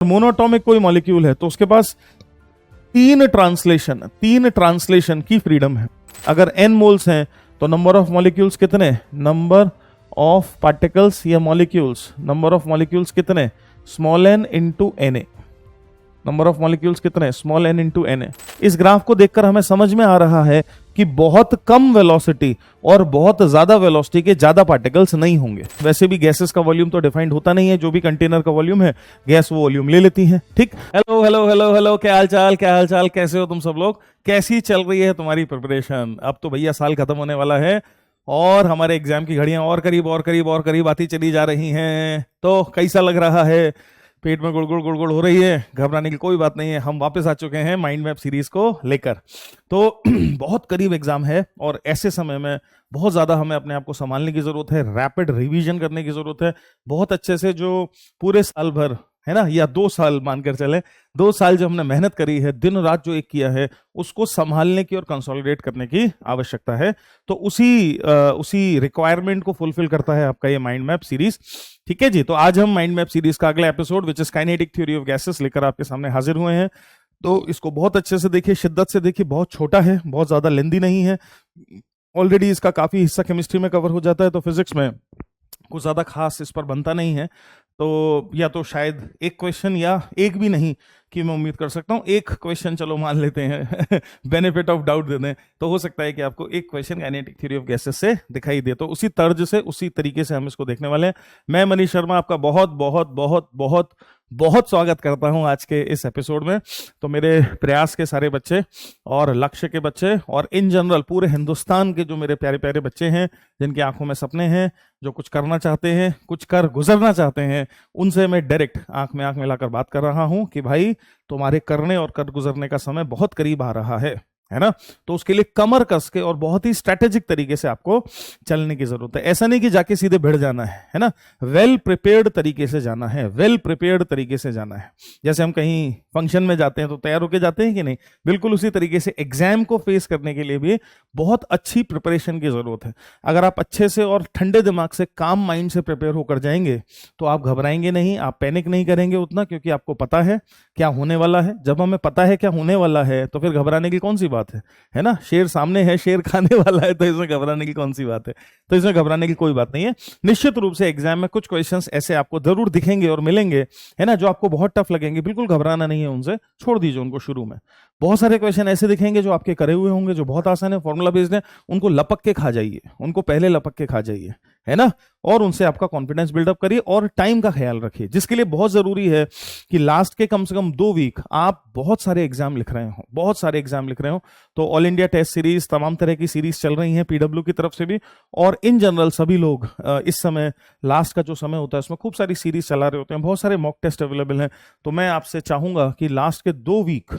Monoatomic कोई molecule है तो उसके पास तीन ट्रांसलेशन की फ्रीडम है। अगर n मोल्स हैं तो नंबर ऑफ मॉलिक्यूल्स कितने, नंबर ऑफ पार्टिकल्स या मॉलिक्यूल्स, नंबर ऑफ मॉलिक्यूल्स कितने, small n into Na, number of molecules कितने, स्मॉल n इंटू Na। इस ग्राफ को देखकर हमें समझ में आ रहा है कि बहुत कम वेलोसिटी और बहुत ज्यादा वेलोसिटी के ज्यादा पार्टिकल्स नहीं होंगे। वैसे भी गैसेस का वॉल्यूम तो डिफाइंड होता नहीं है, जो भी कंटेनर का वॉल्यूम है गैस वो वॉल्यूम ले लेती है। ठीक, हेलो हेलो हेलो हेलो, क्या हाल चाल, कैसे हो तुम सब लोग, कैसी चल रही है तुम्हारी प्रिपरेशन। अब तो भैया साल खत्म होने वाला है और हमारे एग्जाम की घड़ियां और करीब आती चली जा रही हैं। तो कैसा लग रहा है, पेट में गुड़गुड़ हो रही है? घबराने की कोई बात नहीं है, हम वापस आ चुके हैं माइंड मैप सीरीज को लेकर। तो बहुत करीब एग्जाम है और ऐसे समय में बहुत ज्यादा हमें अपने आप को संभालने की जरूरत है, रैपिड रिवीजन करने की जरूरत है। बहुत अच्छे से जो पूरे साल भर है ना, या 2 साल मानकर चले, 2 साल जो हमने मेहनत करी है, दिन रात जो एक किया है, उसको संभालने की और कंसोलिडेट करने की आवश्यकता है। तो उसी रिक्वायरमेंट को फुलफिल करता है आपका ये माइंड मैप सीरीज। ठीक है जी, तो आज हम माइंड मैप सीरीज का अगला episode which is kinetic theory of gases लेकर आपके सामने हाजिर हुए हैं। तो इसको बहुत अच्छे से देखिए, शिद्दत से देखिए, बहुत छोटा है, बहुत ज्यादा लेंदी नहीं है। ऑलरेडी इसका काफी हिस्सा केमिस्ट्री में कवर हो जाता है, तो फिजिक्स में कुछ ज्यादा खास इस पर बनता नहीं है। तो या तो शायद एक क्वेश्चन, या एक भी नहीं कि मैं उम्मीद कर सकता हूँ, एक क्वेश्चन चलो मान लेते हैं बेनिफिट ऑफ डाउट दे दें, तो हो सकता है कि आपको एक question kinetic theory of gases से दिखाई दे। तो उसी तर्ज से, उसी तरीके से हम इसको देखने वाले हैं। मैं मनीष शर्मा आपका बहुत बहुत बहुत बहुत बहुत स्वागत करता हूं आज के इस एपिसोड में। तो मेरे प्रयास के सारे बच्चे और लक्ष्य के बच्चे और इन जनरल पूरे हिंदुस्तान के जो मेरे प्यारे प्यारे बच्चे हैं, जिनकी आंखों में सपने हैं, जो कुछ करना चाहते हैं, कुछ कर गुजरना चाहते हैं, उनसे मैं डायरेक्ट आंख में आंख मिलाकर बात कर रहा हूं कि भाई तुम्हारे करने और कर गुजरने का समय बहुत करीब आ रहा है ना। तो उसके लिए कमर कस के और बहुत ही स्ट्रेटेजिक तरीके से आपको चलने की जरूरत है। ऐसा नहीं कि जाके सीधे भिड़ जाना है ना, वेल प्रिपेयर्ड तरीके से जाना है, वेल प्रिपेयर्ड तरीके से जाना है। जैसे हम कहीं फंक्शन में जाते हैं तो तैयार होके जाते हैं कि नहीं, बिल्कुल उसी तरीके से एग्जाम को फेस करने के लिए भी बहुत अच्छी प्रिपरेशन की जरूरत है। अगर आप अच्छे से और ठंडे दिमाग से, काम माइंड से प्रिपेयर होकर जाएंगे तो आप घबराएंगे नहीं, आप पैनिक नहीं करेंगे उतना, क्योंकि आपको पता है क्या होने वाला है। जब हमें पता है क्या होने वाला है तो फिर घबराने की कौन सी बात है ना। शेर सामने है, शेर खाने वाला है, तो इसमें घबराने की कौन सी बात है। तो इसमें घबराने की कोई बात नहीं है। निश्चित रूप से एग्जाम में कुछ क्वेश्चंस ऐसे आपको जरूर दिखेंगे और मिलेंगे, है ना, जो आपको बहुत टफ लगेंगे। बिल्कुल घबराना नहीं है उनसे, छोड़ दीजिए उनको शुरू में। बहुत सारे क्वेश्चन ऐसे दिखेंगे जो आपके करे हुए होंगे, जो बहुत आसान है, फॉर्मूला बेस्ड है, उनको लपक के खा जाइए, उनको पहले लपक के खा जाइए, है ना, और उनसे आपका कॉन्फिडेंस बिल्डअप करिए और टाइम का ख्याल रखिए, जिसके लिए बहुत जरूरी है कि लास्ट के कम से कम 2 वीक आप बहुत सारे एग्जाम लिख रहे हो, बहुत सारे एग्जाम लिख रहे हो। तो ऑल इंडिया टेस्ट सीरीज, तमाम तरह की सीरीज चल रही हैं पीडब्ल्यू की तरफ से भी, और इन जनरल सभी लोग इस समय लास्ट का जो समय होता है उसमें खूब सारी सीरीज चला रहे होते हैं, बहुत सारे मॉक टेस्ट अवेलेबल हैं। तो मैं आपसे चाहूंगा कि लास्ट के 2 week,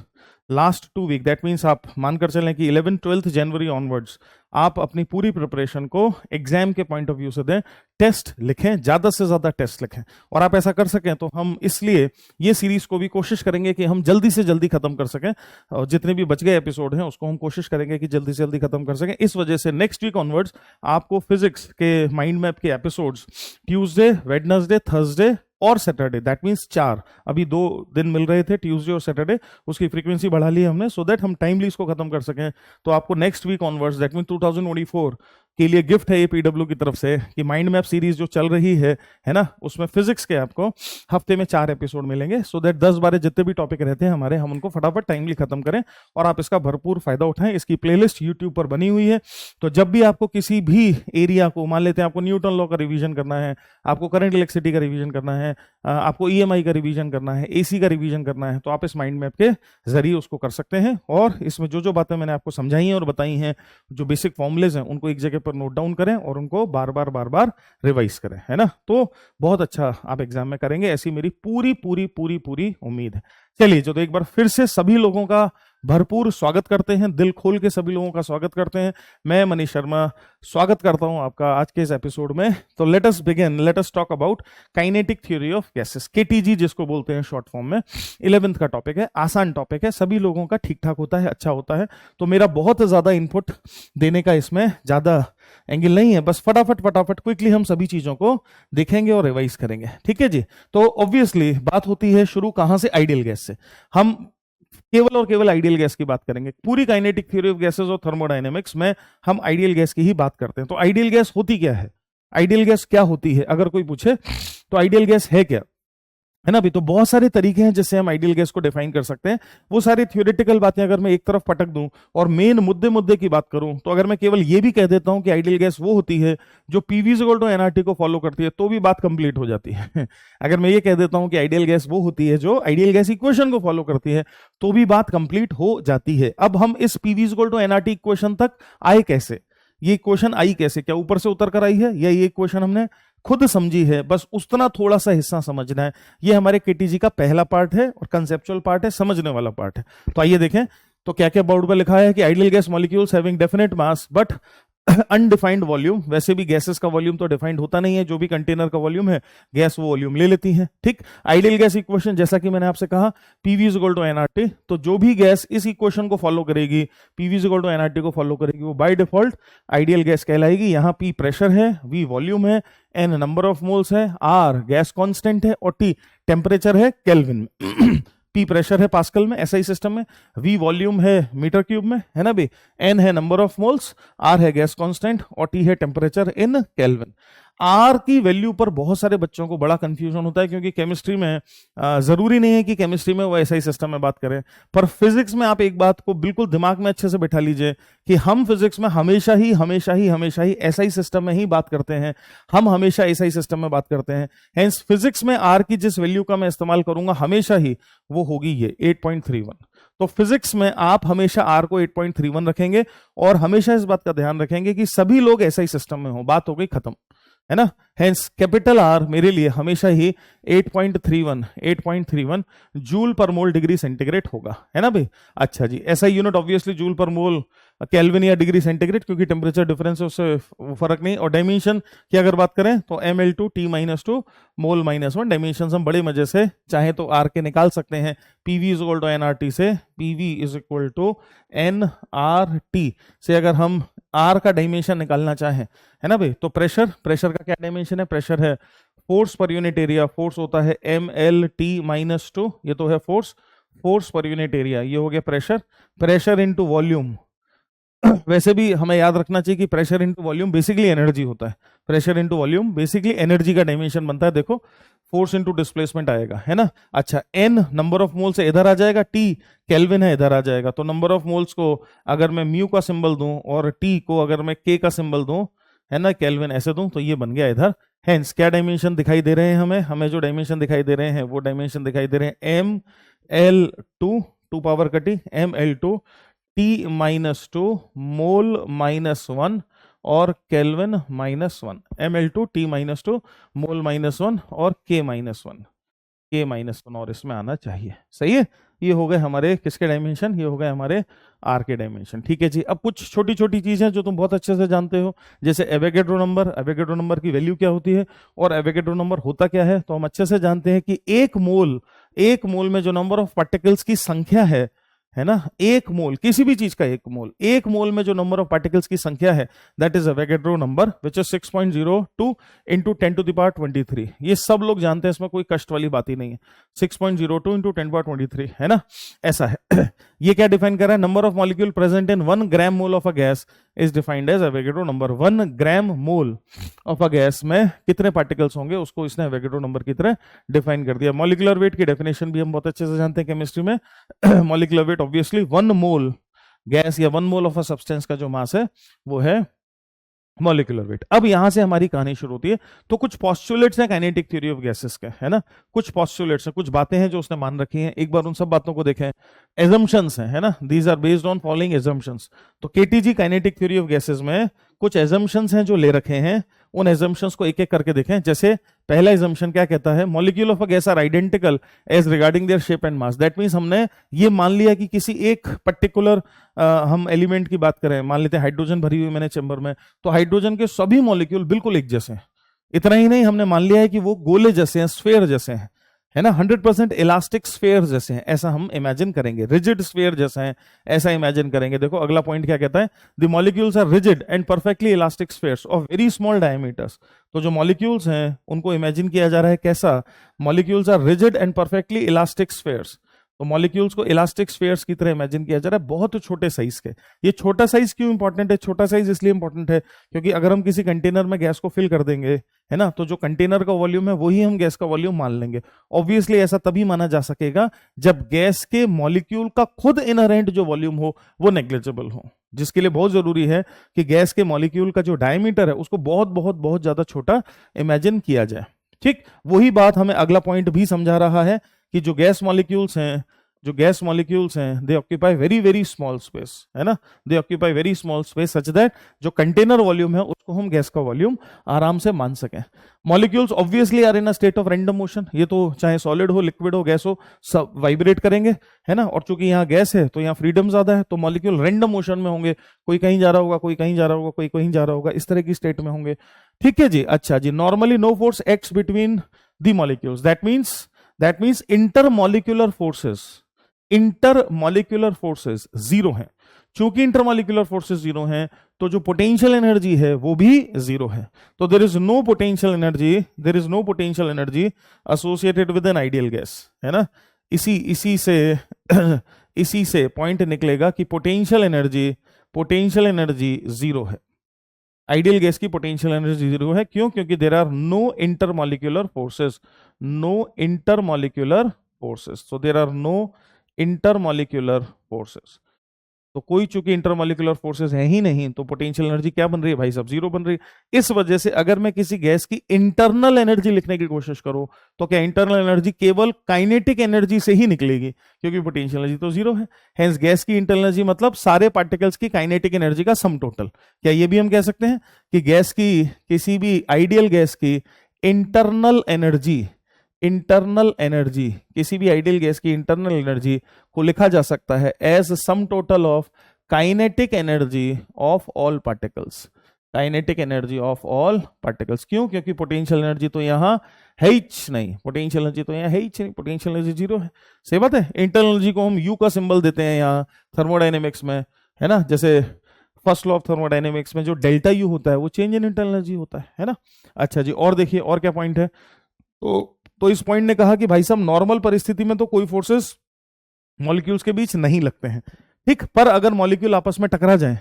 last 2 week, that means आप मानकर चलें कि 11-12 जनवरी ऑनवर्ड्स आप अपनी पूरी प्रिपरेशन को एग्जाम के पॉइंट ऑफ व्यू से दें। टेस्ट लिखें, ज्यादा से ज्यादा टेस्ट लिखें, और आप ऐसा कर सकें तो हम इसलिए ये सीरीज को भी कोशिश करेंगे कि हम जल्दी से जल्दी खत्म कर सकें, और जितने भी बच गए एपिसोड हैं उसको हम कोशिश करेंगे कि जल्दी से जल्दी खत्म कर सकें। इस वजह से नेक्स्ट वीक ऑनवर्ड्स आपको फिजिक्स के माइंड मैप के एपिसोड्स ट्यूसडे, वेडनेसडे, थर्सडे और सैटरडे, दैट मीन्स 4, अभी 2 दिन मिल रहे थे, ट्यूसडे और सैटरडे, उसकी फ्रीक्वेंसी बढ़ा ली हमने सो दैट हम टाइमली इसको खत्म कर सकें। तो आपको next week onwards, that mean 2024 के लिए गिफ्ट है ये पीडब्ल्यू की तरफ से कि माइंड मैप सीरीज जो चल रही है ना, उसमें फिजिक्स के आपको हफ्ते में 4 एपिसोड मिलेंगे, सो दैट 10-12 जितने भी टॉपिक रहते हैं हमारे, हम उनको फटाफट टाइमली खत्म करें और आप इसका भरपूर फायदा उठाएं। इसकी प्लेलिस्ट यूट्यूब पर बनी हुई है, तो जब भी आपको किसी भी एरिया को, मान लेते हैं आपको न्यूटन लॉ का रिवीजन करना है, आपको करंट इलेक्ट्रिसिटी का रिवीजन करना है, आपको ईएमआई का रिवीजन करना है, एसी का रिवीजन करना है, तो आप इस माइंड मैप के जरिए उसको कर सकते हैं। और इसमें जो जो बातें मैंने आपको समझाई हैं और बताई हैं, जो बेसिक फॉर्मुलेज हैं, उनको एक जगह पर नोट डाउन करें और उनको बार बार रिवाइज करें, है ना। तो बहुत अच्छा आप एग्जाम में करेंगे, ऐसी मेरी पूरी उम्मीद है। चलिए, जो तो एक बार फिर से सभी लोगों का भरपूर स्वागत करते हैं, दिल खोल के सभी लोगों का स्वागत करते हैं। मैं मनीष शर्मा स्वागत करता हूं आपका आज के इस एपिसोड में। तो let us begin, let us talk about kinetic theory of gases, KTG जिसको बोलते हैं शॉर्ट फॉर्म में। 11th का टॉपिक है, आसान टॉपिक है, सभी लोगों का ठीक ठाक होता है, अच्छा होता है। तो मेरा बहुत ज्यादा इनपुट देने का इसमें ज्यादा एंगल नहीं है, बस फटाफट फटाफट क्विकली हम सभी चीजों को देखेंगे और रिवाइज करेंगे, ठीक है जी। तो ऑब्वियसली बात होती है शुरू कहां से, आइडियल गैस से। हम केवल और केवल आइडियल गैस की बात करेंगे। पूरी काइनेटिक थ्योरी ऑफ गैसेस और थर्मोडायनेमिक्स में हम आइडियल गैस की ही बात करते हैं। तो आइडियल गैस होती क्या है, आइडियल गैस क्या होती है, अगर कोई पूछे तो आइडियल गैस है क्या, है ना। अभी तो बहुत सारे तरीके हैं जिससे हम आइडियल गैस को डिफाइन कर सकते हैं। वो सारी थ्योरेटिकल बातें अगर मैं एक तरफ पटक दूं और मेन मुद्दे की बात करूं, तो अगर मैं केवल ये भी कह देता हूं कि आइडियल गैस वो होती है जो पीवी इक्वल टू एनआरटी को फॉलो करती है, तो भी बात कंप्लीट हो जाती है। अगर मैं ये कह देता हूं कि आइडियल गैस वो होती है जो आइडियल गैस इक्वेशन को फॉलो करती है, तो भी बात कंप्लीट हो जाती है। अब हम इस PV equal to NRT equation तक आए कैसे, ये इक्वेशन आई कैसे, क्या ऊपर से उतर कर आई है या ये इक्वेशन हमने खुद समझी है, बस उतना थोड़ा सा हिस्सा समझना है। ये हमारे केटीजी का पहला पार्ट है और कंसेप्चुअल पार्ट है, समझने वाला पार्ट है। तो आइए देखें तो क्या क्या बोर्ड पर लिखा है कि ideal gas molecules having definite mass but undefined volume. वैसे भी गैसेस का वॉल्यूम तो डिफाइंड होता नहीं है, जो भी कंटेनर का वॉल्यूम है गैस वो वॉल्यूम ले लेती है, ठीक। आइडियल गैस इक्वेशन जैसा कि मैंने आपसे कहा PV is equal to NRT, तो जो भी गैस इस इक्वेशन को फॉलो करेगी, PV is equal to NRT को फॉलो करेगी, वो बाय डिफॉल्ट आइडियल गैस कहलाएगी। यहाँ पी प्रेशर है, वी वॉल्यूम है, एन नंबर ऑफ मोल्स है, आर गैस कांस्टेंट है और टी टेम्परेचर है केल्विन में। पी प्रेशर है पास्कल में एसआई सिस्टम में, वी वॉल्यूम है मीटर क्यूब में, है ना भाई, एन है नंबर ऑफ मोल्स, आर है गैस कांस्टेंट और टी है टेम्परेचर इन केल्विन। आर की वैल्यू पर बहुत सारे बच्चों को बड़ा कंफ्यूजन होता है, क्योंकि केमिस्ट्री में जरूरी नहीं है कि केमिस्ट्री में वो एसआई सिस्टम में बात करें, पर फिजिक्स में आप एक बात को बिल्कुल दिमाग में अच्छे से बैठा लीजिए कि हम फिजिक्स में हमेशा ही एसआई सिस्टम में ही बात करते हैं, हम हमेशा एसआई सिस्टम में बात करते हैं। हेंस फिजिक्स में आर की जिस वैल्यू का मैं इस्तेमाल करूंगा हमेशा ही वो होगी ये 8.31। तो फिजिक्स में आप हमेशा आर को 8.31 रखेंगे और हमेशा इस बात का ध्यान रखेंगे कि सभी लोग एसआई सिस्टम में हो, बात हो गई खत्म, है ना। हेंस कैपिटल आर मेरे लिए हमेशा ही 8.31 जूल पर मोल डिग्री सेंटीग्रेड होगा, है ना भाई। अच्छा जी, ऐसा यूनिट ऑब्वियसली जूल पर मोल केल्विन या डिग्री सेंटीग्रेड, क्योंकि टेम्परेचर डिफरेंस है उससे फर्क नहीं। और डायमेंशन की अगर बात करें तो ml2 t-2 मोल -1। डायमेंशन हम बड़े मजे से चाहे तो आर के निकाल सकते हैं, PV is equal to NRT से, PV is equal to NRT से अगर हम आर का डायमेंशन निकालना चाहें, है ना भाई। तो प्रेशर का क्या डायमेंशन है, प्रेशर है फोर्स पर यूनिट एरिया, फोर्स होता है mlt-2, ये तो है फोर्स पर यूनिट एरिया, ये हो गया प्रेशर इनटू वॉल्यूम। वैसे भी हमें याद रखना चाहिए कि pressure into volume basically energy होता है, pressure into volume basically energy का डायमेंशन बनता है। देखो फोर्स इनटू डिस्प्लेसमेंट आएगा, है ना। अच्छा, एन नंबर ऑफ मोल्स इधर आ जाएगा, टी केल्विन है इधर आ जाएगा। तो नंबर ऑफ मोल्स को अगर मैं म्यू का सिंबल दूं और टी को अगर मैं के का सिंबल दूं, है ना, केल्विन ऐसे दूं, तो ये बन गया इधर। हेंस क्या डायमेंशन दिखाई दे रहे हैं हमें जो डायमेंशन दिखाई दे रहे हैं वो डायमेंशन दिखाई दे रहे हैं ml2 टू पावर कटी ml2 t-2 मोल -1 और केल्विन -1, ml2 t-2 मोल -1 और k -1 और इसमें आना चाहिए, सही है। ये हो गए हमारे किसके डायमेंशन, ये हो गए हमारे आर के डायमेंशन, ठीक है जी। अब कुछ छोटी छोटी चीजें जो तुम बहुत अच्छे से जानते हो, जैसे एवोगैड्रो नंबर की वैल्यू क्या होती है और एवोगैड्रो नंबर होता क्या है, तो हम अच्छे से जानते हैं कि एक मोल में जो नंबर ऑफ पार्टिकल्स की संख्या है ना, एक मोल किसी भी चीज का एक मोल में जो नंबर ऑफ पार्टिकल्स की संख्या है that is Avogadro number which is 6.02 into 10⁻23। ये सब लोग जानते हैं, इसमें कोई कष्ट वाली बात ही नहीं है। 6.02 इंटू 10⁻23, है ना, ऐसा है। ये क्या डिफाइन कर रहा है, number of molecule present in 1 gram mole of a gas is defined as Avogadro number. 1 gram mole of a gas में कितने पार्टिकल्स होंगे उसको इसने एवोगैड्रो नंबर की तरह डिफाइन कर दिया। मॉलिक्यूलर वेट की डेफिनेशन भी हम बहुत अच्छे से जानते हैं केमिस्ट्री में। मॉलिक्यूलर वेट ऑब्वियसली 1 मोल गैस या 1 मोल ऑफ अ सब्सटेंस का जो मास है वो है मॉलिक्यूलर वेट। अब यहां से हमारी कहानी शुरू होती है। तो कुछ पॉस्टुलेट्स हैं काइनेटिक थ्योरी ऑफ गैसेस के, है ना, कुछ पॉस्टुलेट्स हैं, कुछ बातें हैं जो उसने मान रखी हैं। एक बार उन सब बातों को देखें। एजम्पशंस हैं, है ना, these are based on following assumptions. तो KTG kinetic theory of gases में कुछ एजम्पशंस हैं जो ले रखे हैं, उन एजम्पशंस को एक एक करके देखें। जैसे पहला एजम्पशन क्या कहता है, molecule of a gas are identical as regarding their shape and mass. That means हमने ये मान लिया कि किसी एक पर्टिकुलर हम एलिमेंट की बात करें, मान लेते हैं हाइड्रोजन भरी हुई मैंने चेंबर में, तो हाइड्रोजन के सभी मॉलिक्यूल बिल्कुल एक जैसे हैं। इतना ही नहीं, हमने मान लिया है कि वो गोले जैसे हैं, स्फेयर जैसे हैं, है ना, 100% इलास्टिक स्फेयर जैसे हैं, ऐसा हम इमेजिन करेंगे। रिजिड स्फेयर जैसा है ऐसा इमेजिन करेंगे। देखो अगला पॉइंट क्या कहता है, the molecules are rigid and perfectly elastic spheres of very small diameters. तो जो मॉलिक्यूल्स हैं उनको इमेजिन किया जा रहा है कैसा, molecules are rigid and perfectly elastic spheres. तो मॉलिक्यूल्स को इलास्टिक स्फेयर्स की तरह इमेजिन किया जा रहा है, बहुत छोटे साइज के। ये छोटा साइज क्यों इंपॉर्टेंट है, छोटा साइज इसलिए इंपॉर्टेंट है क्योंकि अगर हम किसी कंटेनर में गैस को फिल कर देंगे, है ना, तो जो कंटेनर का वॉल्यूम है वही हम गैस का वॉल्यूम मान लेंगे। ऑब्वियसली ऐसा तभी माना जा सकेगा जब गैस के मॉलिक्यूल का खुद इनहेरेंट जो वॉल्यूम हो वो नेग्लिजिबल हो, जिसके लिए बहुत जरूरी है कि गैस के मॉलिक्यूल का जो डायमीटर है उसको बहुत बहुत बहुत ज्यादा छोटा इमेजिन किया जाए। ठीक, वही बात हमें अगला पॉइंट भी समझा रहा है कि जो गैस मॉलिक्यूल्स हैं दे occupy very very small space, है ना, दे occupy very small space such that जो कंटेनर वॉल्यूम है उसको हम गैस का वॉल्यूम आराम से मान सकें। Molecules obviously are in a state of random motion, ये तो चाहे सॉलिड हो, लिक्विड हो, गैस हो, सब वाइब्रेट करेंगे, है ना, और चूंकि यहाँ गैस है तो यहाँ फ्रीडम ज्यादा है, तो मॉलिक्यूल रैंडम मोशन में होंगे, कोई कहीं जा रहा होगा, कोई कहीं जा रहा होगा, कोई कहीं जा रहा होगा, इस तरह की स्टेट में होंगे। ठीक है जी, अच्छा जी, normally no force acts between the molecules, that means intermolecular forces zero हैं। चूंकि इंटरमॉलिक्यूलर फोर्सेस जीरो हैं तो जो पोटेंशियल एनर्जी है वो भी जीरो है। तो there is no potential energy associated with an ideal gas, है ना। इसी से पॉइंट निकलेगा कि पोटेंशियल एनर्जी जीरो है। आइडियल गैस की पोटेंशियल एनर्जी जीरो है, क्यों, क्योंकि there are no intermolecular forces, so there are no intermolecular forces. तो कोई चूंकि इंटरमॉलिक्यूलर फोर्सेस है ही नहीं तो पोटेंशियल एनर्जी क्या बन रही है भाई साहब, जीरो बन रही है। इस वजह से अगर मैं किसी गैस की इंटरनल एनर्जी लिखने की कोशिश करूं तो क्या इंटरनल एनर्जी केवल काइनेटिक एनर्जी से ही निकलेगी, क्योंकि पोटेंशियल एनर्जी तो जीरो है। हेंस गैस की इंटरनल एनर्जी मतलब सारे पार्टिकल्स की काइनेटिक एनर्जी का सम टोटल। क्या ये भी हम कह सकते हैं कि गैस की, किसी भी आइडियल गैस की इंटरनल एनर्जी, किसी भी आइडियल गैस की इंटरनल एनर्जी को लिखा जा सकता है as sum total of kinetic energy of all particles. क्यों, क्योंकि पोटेंशियल एनर्जी तो यहाँ है ही नहीं, पोटेंशियल एनर्जी जीरो है। सही बात है। इंटरनल एनर्जी को हम यू का सिंबल देते हैं यहाँ थर्मोडायनेमिक्स में, है ना, जैसे फर्स्ट लॉ ऑफ थर्मोडायनेमिक्स में जो डेल्टा यू होता है वो चेंज इन इंटरनल एनर्जी होता है ना। अच्छा जी, और देखिए और क्या पॉइंट है। तो इस पॉइंट ने कहा कि भाई साहब नॉर्मल परिस्थिति में तो कोई फोर्सेस मॉलिक्यूल्स के बीच नहीं लगते हैं, ठीक, पर अगर मॉलिक्यूल आपस में टकरा जाएं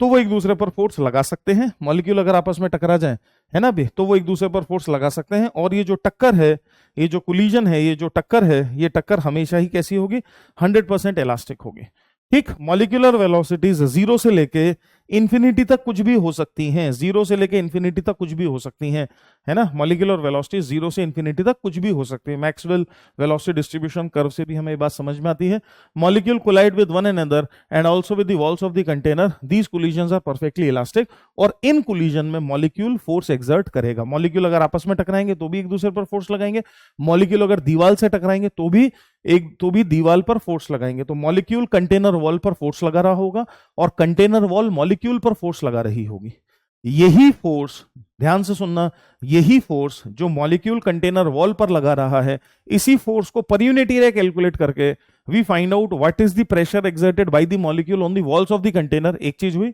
तो वो एक दूसरे पर फोर्स लगा सकते हैं। मॉलिक्यूल अगर आपस में टकरा जाएं, है ना भी, तो वो एक दूसरे पर फोर्स लगा सकते हैं। और ये जो टक्कर है, ये जो कोलिजन है, ये जो टक्कर है, ये टक्कर हमेशा ही कैसी होगी, 100% इलास्टिक होगी। ठीक, मॉलिक्यूलर वेलोसिटीज जीरो से लेके इंफिनिटी तक कुछ भी हो सकती हैं, जीरो से लेके इंफिनिटी तक कुछ भी हो सकती हैं, है ना। मॉलिक्यूलर वेलोसिटी जीरो से इंफिनिटी तक कुछ भी हो सकती है। मैक्सवेल वेलोसिटी डिस्ट्रीब्यूशन कर्व से भी हमें ये बात समझ में आती है। Molecule collide with one another and also with the walls of the container, these collisions are perfectly elastic. और इन कोलिजन में मॉलिक्यूल फोर्स एक्सर्ट करेगा। मॉलिक्यूल अगर आपस में टकराएंगे तो भी एक दूसरे पर फोर्स लगाएंगे, मॉलिक्यूल अगर दीवार से टकराएंगे तो भी दीवार पर फोर्स लगाएंगे। तो मॉलिक्यूल कंटेनर वॉल पर फोर्स लगा रहा होगा और कंटेनर वॉल मॉलिक्यूल पर फोर्स लगा रही होगी। यही फोर्स, ध्यान से सुनना, यही फोर्स जो मॉलिक्यूल कंटेनर वॉल पर लगा रहा है, इसी फोर्स को पर यूनिट एरिया कैलकुलेट करके we find out what is the pressure exerted by the molecule on the walls of the container. एक चीज हुई।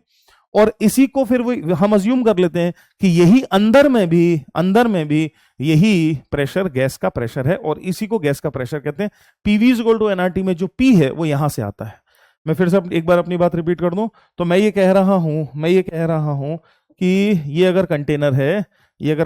और इसी को फिर हम अज्यूम कर लेते हैं कि यही अंदर में भी यही प्रेशर गैस का प्रेशर है और इसी को गैस का प्रेशर कहते हैं। PV is equal to NRT में जो पी है वो यहां से आता है। मैं फिर से एक बार अपनी बात रिपीट कर दूं तो मैं ये कह रहा हूं कि ये अगर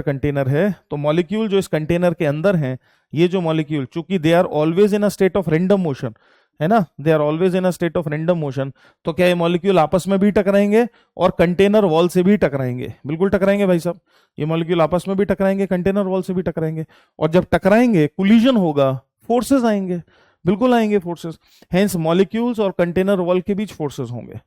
कंटेनर है तो मॉलिक्यूल जो इस कंटेनर के अंदर हैं, ये जो मॉलिक्यूल, चूंकि they are always in a state of random motion, है ना, they are always in a state of random motion, तो क्या ये मॉलिक्यूल आपस में भी टकराएंगे और कंटेनर वॉल से भी टकराएंगे। बिल्कुल टकराएंगे भाई साहब, ये मॉलिक्यूल आपस में भी टकराएंगे, कंटेनर वॉल से भी टकराएंगे। और जब टकराएंगे, कोलिजन होगा, फोर्सेस आएंगे, बिल्कुल आएंगे फोर्सेस। हेंस मॉलिक्यूल्स और कंटेनर वॉल के बीच फोर्सेस होंगे,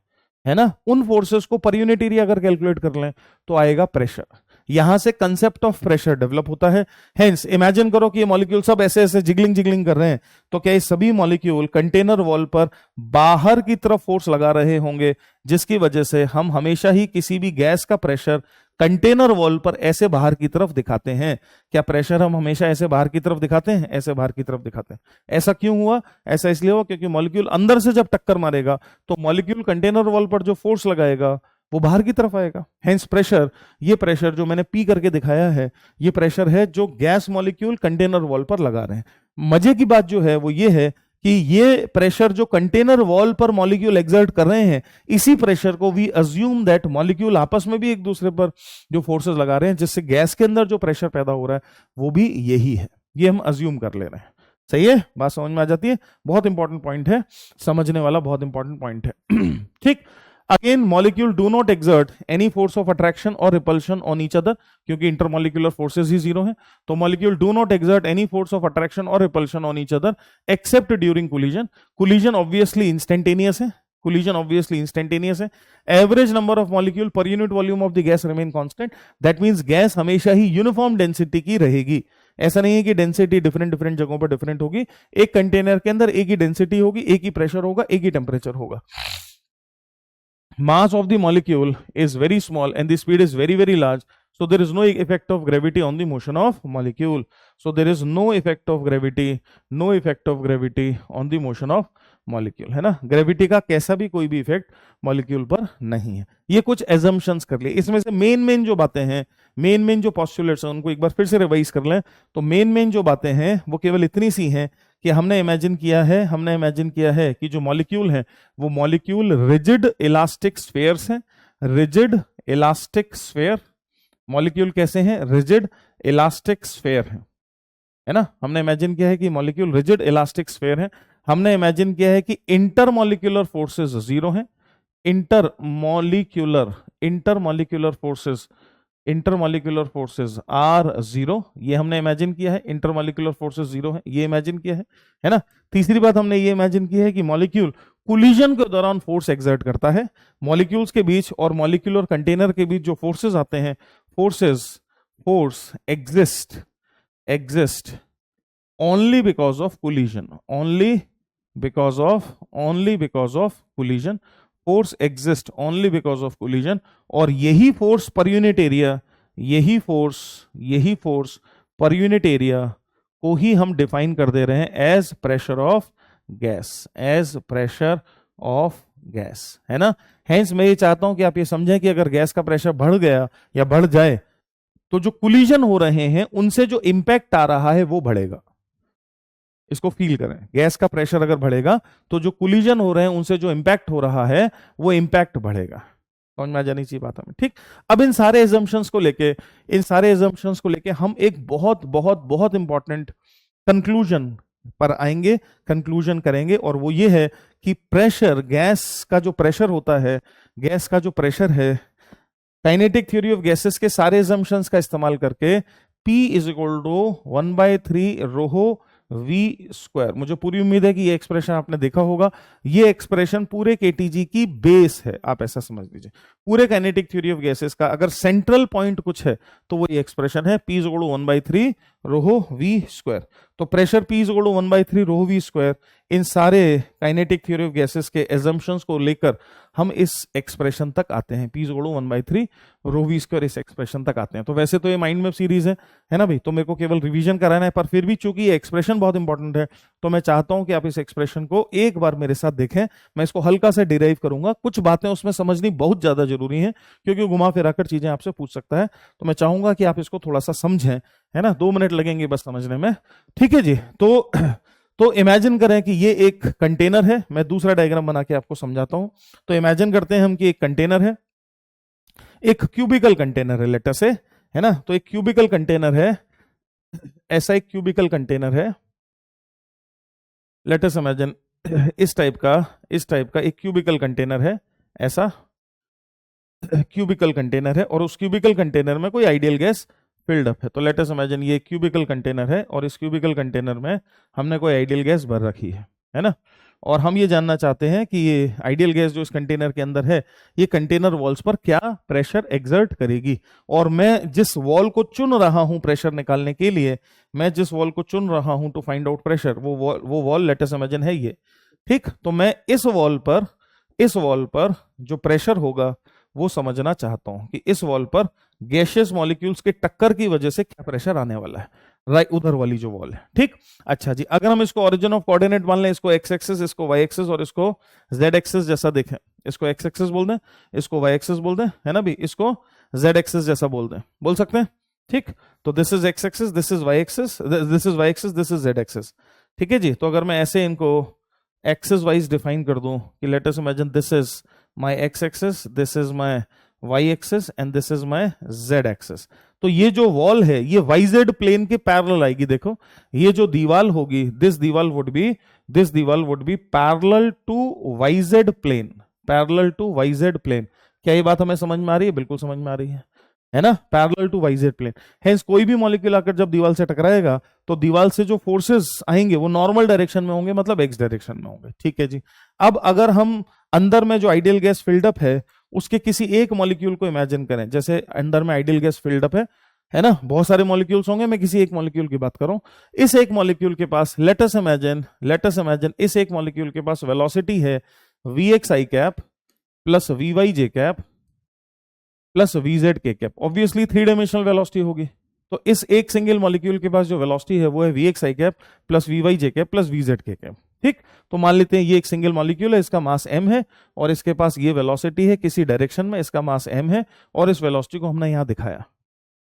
है ना। उन फोर्सेस को पर यूनिट एरिया अगर कैलकुलेट कर लें तो आएगा प्रेशर। यहां से कंसेप्ट ऑफ प्रेशर डेवलप होता है। हेंस इमेजिन करो कि ये मॉलिक्यूल सब ऐसे ऐसे जिगलिंग जिगलिंग कर रहे हैं, तो क्या ये सभी मॉलिक्यूल कंटेनर वॉल पर बाहर की तरफ फोर्स लगा रहे होंगे, जिसकी वजह से हम हमेशा ही किसी भी गैस का प्रेशर कंटेनर वॉल पर ऐसे बाहर की तरफ दिखाते हैं। क्या प्रेशर हम हमेशा ऐसे बाहर की तरफ दिखाते हैं? ऐसे बाहर की तरफ दिखाते हैं। ऐसा क्यों हुआ? ऐसा इसलिए हुआ क्योंकि मॉलिक्यूल अंदर से जब टक्कर मारेगा तो मॉलिक्यूल कंटेनर वॉल पर जो फोर्स लगाएगा वो बाहर की तरफ आएगा। हेंस प्रेशर, ये प्रेशर जो मैंने पी करके दिखाया है, ये प्रेशर है जो गैस मॉलिक्यूल कंटेनर वॉल पर लगा रहे हैं। मजे की बात जो है वो ये है कि ये प्रेशर जो कंटेनर वॉल पर मॉलिक्यूल एक्सर्ट कर रहे हैं, इसी प्रेशर को वी अज्यूम दैट मॉलिक्यूल आपस में भी एक दूसरे पर जो फोर्सेस लगा रहे हैं, जिससे गैस के अंदर जो प्रेशर पैदा हो रहा है वो भी यही है। ये हम अज्यूम कर ले रहे हैं। सही है? बात समझ में आ जाती है? बहुत इंपॉर्टेंट पॉइंट है, समझने वाला बहुत इंपॉर्टेंट पॉइंट है। ठीक। Again molecule do not exert any force of attraction और रिपल्शन ऑन ईच अदर, क्योंकि इंटरमॉलिक्यूलर फोर्सेस ही जीरो हैं। तो molecule do not exert any force of attraction और repulsion on each other except during collision. Collision obviously instantaneous है। Collision obviously instantaneous है। Average number of molecule per unit volume of the gas remain constant. That means gas हमेशा ही uniform density की रहेगी। ऐसा नहीं है कि डेंसिटी डिफरेंट डिफरेंट जगहों पर डिफरेंट होगी। एक कंटेनर के अंदर एक ही डेंसिटी होगी, एक ही प्रेशर होगा, एक ही टेम्परेचर होगा। Mass of the molecule is very small and the speed is very very large, so there is no effect of gravity on the motion of molecule. So there is no effect of gravity on the motion of molecule, है ना। Gravity का कैसा भी कोई भी effect molecule पर नहीं है। ये कुछ एजम्पशंस कर लिए। इसमें से मेन जो बातें हैं, मेन जो पॉस्टुलेट्स हैं, उनको एक बार फिर से रिवाइज कर लें। तो मेन जो बातें हैं वो केवल इतनी सी हैं कि हमने इमेजिन किया है कि जो मॉलिक्यूल है वो मॉलिक्यूल रिजिड इलास्टिक स्फेयर्स हैं। रिजिड इलास्टिक स्फेयर मॉलिक्यूल कैसे हैं? रिजिड इलास्टिक स्फेयर है ना। हमने इमेजिन किया है कि मॉलिक्यूल रिजिड इलास्टिक स्फेयर है। हमने इमेजिन किया है कि इंटरमॉलिक्यूलर फोर्सेस जीरो हैं। इंटरमॉलिक्यूलर फोर्सेस आर जीरो, ये हमने इमेजिन किया है। इंटरमॉलिक्यूलर फोर्सेस जीरो है, ये इमेजिन किया है ना। तीसरी बात हमने ये इमेजिन की है कि मॉलिक्यूल कोलिजन के दौरान फोर्स एक्सर्ट करता है। मॉलिक्यूल्स के बीच और मॉलिक्यूलर कंटेनर के बीच जो फोर्सेस आते हैं, force exist only because of collision. Force exist only because of collision. और यही फोर्स पर यूनिट एरिया को ही हम डिफाइन कर दे रहे हैं एज प्रेशर ऑफ गैस, है ना। हेंस मैं ये चाहता हूं कि आप ये समझें कि अगर गैस का प्रेशर बढ़ गया या बढ़ जाए तो जो कोलिजन हो रहे हैं उनसे जो इंपैक्ट आ रहा है वो बढ़ेगा। इसको फील करें, गैस का प्रेशर अगर बढ़ेगा तो जो कोलिजन हो रहे हैं उनसे जो इंपैक्ट हो रहा है वो इंपैक्ट बढ़ेगा। समझ में आ जानी चाहिए बात हमें। ठीक। अब इन सारे एजम्पशंस को लेके हम एक बहुत इंपॉर्टेंट कंक्लूजन पर आएंगे, कंक्लूजन करेंगे, और वो ये है कि प्रेशर, गैस का जो प्रेशर है, काइनेटिक थ्योरी ऑफ गैसेस के सारे एजम्पशंस का इस्तेमाल करके P = 1/3 ρ v²। मुझे पूरी उम्मीद है कि ये एक्सप्रेशन आपने देखा होगा। ये एक्सप्रेशन पूरे केटीजी की बेस है, आप ऐसा समझ लीजिए। पूरे काइनेटिक थ्योरी ऑफ गैसेस का अगर सेंट्रल पॉइंट कुछ है तो वो ये एक्सप्रेशन है, P = 1/3 ρ v²। तो प्रेशर P = 1/3 ρ v², इन सारे काइनेटिक थ्योरी ऑफ गैसेस के एजम्पशंस को लेकर हम इस एक्सप्रेशन तक आते हैं। P = 1/3 ρ v², इस एक्सप्रेशन तक आते हैं। तो वैसे तो ये माइंड मैप सीरीज है ना भाई, तो मेरे को केवल रिवीजन कराना है, पर फिर भी चूंकि ये एक्सप्रेशन बहुत इंपॉर्टेंट है तो मैं चाहता हूं कि आप इस एक्सप्रेशन को एक बार मेरे साथ देखें। मैं इसको हल्का से डिराइव करूंगा, कुछ बातें उसमें समझनी बहुत ज्यादा जरूरी है क्योंकि घुमा फिरा कर चीजें आपसे पूछ सकता है। तो मैं चाहूंगा कि आप इसको थोड़ा सा समझें, है ना। 2 मिनट लगेंगे बस समझने में, ठीक है जी। तो इमेजिन करें कि ये एक कंटेनर है। मैं दूसरा डायग्राम बना के आपको समझाता हूं। तो इमेजिन करते हैं हम कि एक कंटेनर है, एक क्यूबिकल कंटेनर है लेटर से, है ना। तो एक क्यूबिकल कंटेनर है, ऐसा एक क्यूबिकल कंटेनर है। लेट अस इमेजिन इस टाइप का एक क्यूबिकल कंटेनर है, ऐसा क्यूबिकल कंटेनर है, और उस क्यूबिकल कंटेनर में कोई आइडियल गैस फिल्ड अप है। तो लेट अस इमेजिन ये क्यूबिकल कंटेनर है और इस क्यूबिकल कंटेनर में हमने कोई आइडियल गैस भर रखी है ना। और हम ये जानना चाहते हैं कि ये आइडियल गैस जो इस कंटेनर के अंदर है, ये कंटेनर वॉल्स पर क्या प्रेशर एक्सर्ट करेगी। और मैं जिस वॉल को चुन रहा हूं प्रेशर निकालने के लिए, मैं जिस वॉल को चुन रहा हूं टू फाइंड आउट प्रेशर, वो वॉल लेट अस इमेजिन है ये, ठीक। तो मैं इस वॉल पर जो प्रेशर होगा वो समझना चाहता हूं कि इस वॉल पर गैशियस मॉलिक्यूल्स के टक्कर की वजह से क्या प्रेशर आने वाला है, राइट, उधर वाली जो वॉल है, ठीक। अच्छा जी, अगर हम इसको ओरिजिन ऑफ कोऑर्डिनेट मान लें, इसको एक्स एक्सिस, इसको वाई एक्सिस और इसको जेड एक्सिस जैसा देखें, इसको एक्स एक्सिस बोल दें, इसको वाई एक्सिस बोल दें, है ना भी, इसको जेड एक्सिस जैसा बोल सकते हैं, ठीक। तो this is X axis, this is Y axis, this is Y axis, this is Z axis, ठीक है जी। तो अगर मैं ऐसे इनको एक्सिस वाइज डिफाइन कर दूं कि let us imagine this is my X axis, this is my Y axis and this is my Z axis, तो ये जो वॉल है ये वाई जेड प्लेन के पैरेलल आएगी। देखो ये जो दीवार होगी, दिस दीवार would be parallel to Y Z plane, parallel to Y Z plane. क्या ये बात हमें समझ में आ रही है? बिल्कुल समझ में आ रही है ना, parallel to Y Z plane. Hence कोई भी मॉलिक्यूल आकर जब दीवार से टकराएगा तो दीवार से जो फोर्सेस आएंगे वो नॉर्मल डायरेक्शन में होंगे, मतलब एक्स डायरेक्शन में होंगे, ठीक है जी। अब अगर हम अंदर में जो आइडियल गैस फिल्डअप है उसके किसी एक मॉलिक्यूल को इमेजिन करें, जैसे अंदर में आइडियल गैस फिल्डअप है ना, बहुत सारे मॉलिक्यूल्स होंगे, मैं किसी एक मॉलिक्यूल की बात कर रहा हूं। इस एक मॉलिक्यूल के पास लेट अस इमेजिन इस एक मॉलिक्यूल के पास वेलोसिटी है vx i cap plus vy j cap plus vz k cap, obviously 3 dimensional velocity होगी। तो इस एक सिंगल मॉलिक्यूल के पास जो वेलोसिटी है वो है vx i cap plus vy j cap plus vz k cap, ठीक। तो मान लेते हैं ये एक सिंगल मॉलिक्यूल है, इसका मास m है और इसके पास ये वेलोसिटी है किसी डायरेक्शन में, इसका मास m है और इस वेलोसिटी को हमने यहां दिखाया,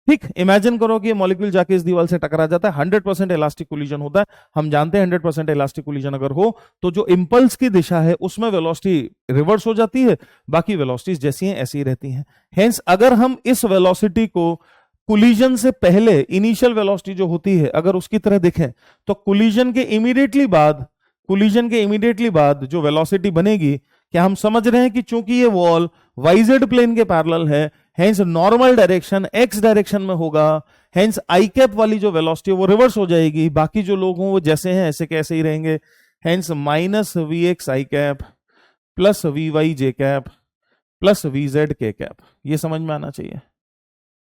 ठीक। इमेजिन करो कि ये मॉलिक्यूल जाके इस दीवार से टकरा जाता है, 100% इलास्टिक कोलिजन होता है। हम जानते हैं 100% इलास्टिक कोलिजन अगर हो तो जो इंपल्स की दिशा है उसमें वेलोसिटी रिवर्स हो जाती है, बाकी वेलोसिटीज जैसी हैं ऐसी ही रहती हैं। हेंस अगर हम इस वेलोसिटी को कोलिजन से पहले इनिशियल वेलोसिटी जो होती है अगर उसकी तरह देखें तो कोलिजन के इमीडिएटली बाद जो वेलोसिटी बनेगी, क्या हम समझ रहे हैं कि चूंकि ये वॉल वाईजेड प्लेन के पैरेलल है, hence normal direction x direction में होगा, हेंस आई कैप वाली जो वेलोसिटी है वो रिवर्स हो जाएगी, बाकी जो लोग हों वो जैसे हैं ऐसे कैसे ही रहेंगे। Hence minus V X I cap plus V Y J cap plus V Z K cap, ये समझ में आना चाहिए।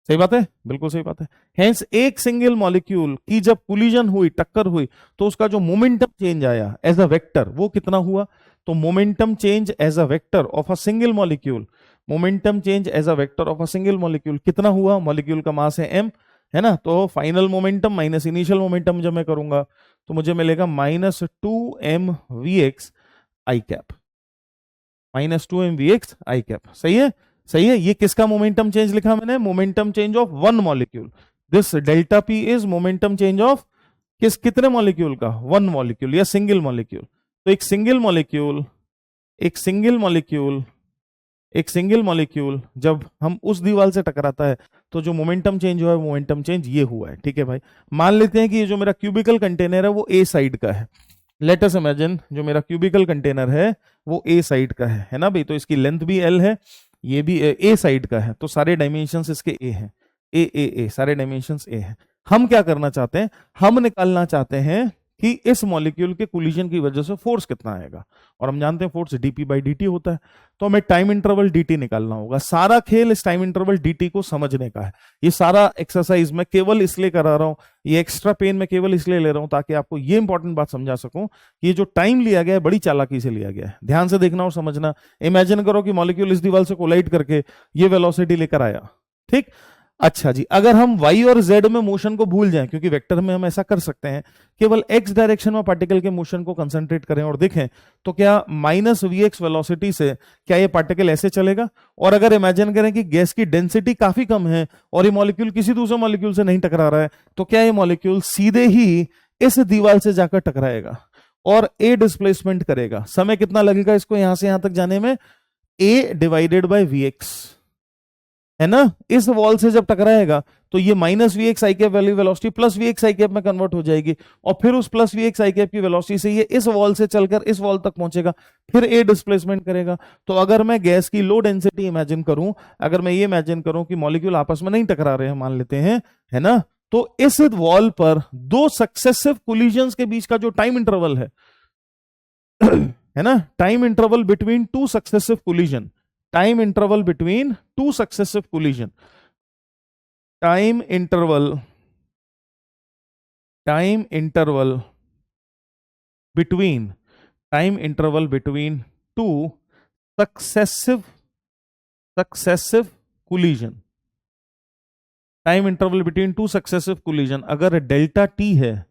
सही बात है, बिल्कुल सही बात है। हेंस एक सिंगल मॉलिक्यूल की जब कोलिजन हुई, टक्कर हुई, तो उसका जो मोमेंटम चेंज आया एज अ वेक्टर वो कितना हुआ, तो momentum change as a vector of a single molecule, momentum change as a vector of a single molecule कितना हुआ, मॉलिक्यूल का मास है m, है ना, तो final momentum minus initial momentum जब मैं करूंगा तो मुझे मिलेगा minus 2m vx i cap, minus 2m vx i cap. सही है, सही है। ये किसका मोमेंटम चेंज लिखा मैंने, momentum change of one molecule. This delta p is momentum change of कितने मॉलिक्यूल का, वन मॉलिक्यूल या सिंगल मॉलिक्यूल। तो एक सिंगल मॉलिक्यूल जब हम उस दीवार से टकराता है तो जो मोमेंटम चेंज हुआ है, मोमेंटम चेंज ये हुआ है, ठीक है भाई। मान लेते हैं कि ये जो मेरा क्यूबिकल कंटेनर है वो ए साइड का है, लेट अस इमेजिन जो मेरा क्यूबिकल कंटेनर है वो ए साइड का है ना भाई, तो इसकी लेंथ भी एल है, ये भी ए साइड का है, तो सारे डायमेंशंस इसके ए हैं, ए सारे डायमेंशंस ए हैं। हम क्या करना चाहते हैं, हम निकालना चाहते हैं कि इस मॉलिक्यूल के कोलिजन की वजह से फोर्स कितना आएगा, और हम जानते हैं फोर्स dp बाई dt होता है, तो हमें टाइम इंटरवल dt निकालना होगा। सारा खेल इस टाइम इंटरवल dt को समझने का है। ये सारा एक्सरसाइज मैं केवल इसलिए करा रहा हूं, ये एक्स्ट्रा पेन मैं केवल इसलिए ले रहा हूं ताकि आपको ये इंपॉर्टेंट बात समझा सकूं कि ये जो टाइम लिया गया है बड़ी चालाकी से लिया गया है। ध्यान से देखना और समझना। इमेजिन करो कि मॉलिक्यूल इस दीवार से कोलाइड करके ये वेलोसिटी लेकर आया, ठीक। अच्छा जी, अगर हम y और z में मोशन को भूल जाएं, क्योंकि वेक्टर में हम ऐसा कर सकते हैं, केवल x डायरेक्शन में पार्टिकल के मोशन को कंसंट्रेट करें और देखें तो क्या माइनस vx वेलोसिटी से क्या ये पार्टिकल ऐसे चलेगा। और अगर इमेजिन करें कि गैस की डेंसिटी काफी कम है और ये मॉलिक्यूल किसी दूसरे मॉलिक्यूल से नहीं टकरा रहा है, तो क्या ये मॉलिक्यूल सीधे ही इस दीवार से जाकर टकराएगा और a डिस्प्लेसमेंट करेगा। समय कितना लगेगा इसको यहां से यहां तक जाने में, a डिवाइडेड बाय vx, है ना। इस वॉल से जब टकराएगा तो ये minus V X I cap value velocity plus V X I cap में कन्वर्ट हो जाएगी, और फिर उस plus V X I cap की वेलोसिटी से ये इस वॉल से चलकर इस वॉल तक पहुंचेगा, फिर ए डिस्प्लेसमेंट करेगा। तो अगर मैं गैस की लो डेंसिटी इमेजिन करूं, अगर मैं ये इमेजिन करूं कि मॉलिक्यूल आपस में नहीं टकरा रहे हैं, मान लेते हैं, है ना, तो इस वॉल पर दो सक्सेसिव कोलिजन्स के बीच का जो टाइम इंटरवल है है ना, time interval between two successive collision, time interval between two successive collision, time interval between time interval between two successive collision, time interval between two successive collision, अगर delta T है,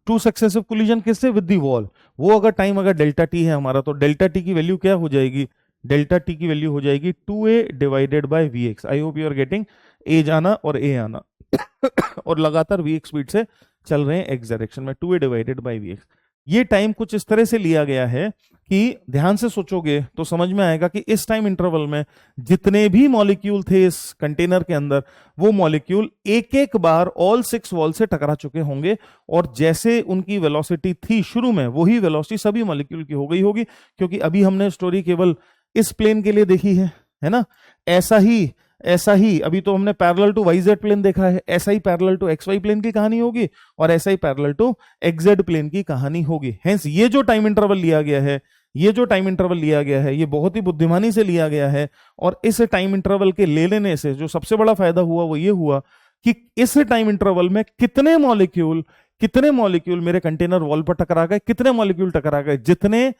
two successive collision किससे, with the wall, वो अगर time अगर delta T है हमारा, तो delta T की वैल्यू क्या हो जाएगी, डेल्टा टी की वैल्यू हो जाएगी 2a divided by V X. I hope you are getting, ए जाना और ए आना और लगातार वी एक्स स्पीड से चल रहे हैं एक्स डायरेक्शन में, 2a divided by V X. ये टाइम कुछ इस तरह से लिया गया है कि ध्यान से सोचोगे तो समझ में आएगा कि इस टाइम इंटरवल में जितने भी मॉलिक्यूल थे इस कंटेनर के अंदर, वो मॉलिक्यूल एक एक बार ऑल 6 वॉल से टकरा चुके होंगे, और जैसे उनकी वेलोसिटी थी शुरू में, वही वेलोसिटी सभी मॉलिक्यूल की हो गई होगी, क्योंकि अभी हमने स्टोरी केवल इस प्लेन के लिए देखी है ना। ऐसा ही अभी तो हमने parallel to Y Z plane देखा है, ऐसा ही parallel to X Y plane की कहानी होगी, और ऐसा ही parallel to X Z plane की कहानी होगी। हेंस ये जो टाइम इंटरवल लिया गया है, ये बहुत ही बुद्धिमानी से लिया गया है, और इस टाइम इंटरवल के ले लेने से जो सबसे बड़ा फायदा हुआ वो ये हुआ कि इस टाइम इंटरवल में कितने मॉलिक्यूल मेरे कंटेनर वॉल पर टकरा गए, कितने मॉलिक्यूल टकरा गए, जितने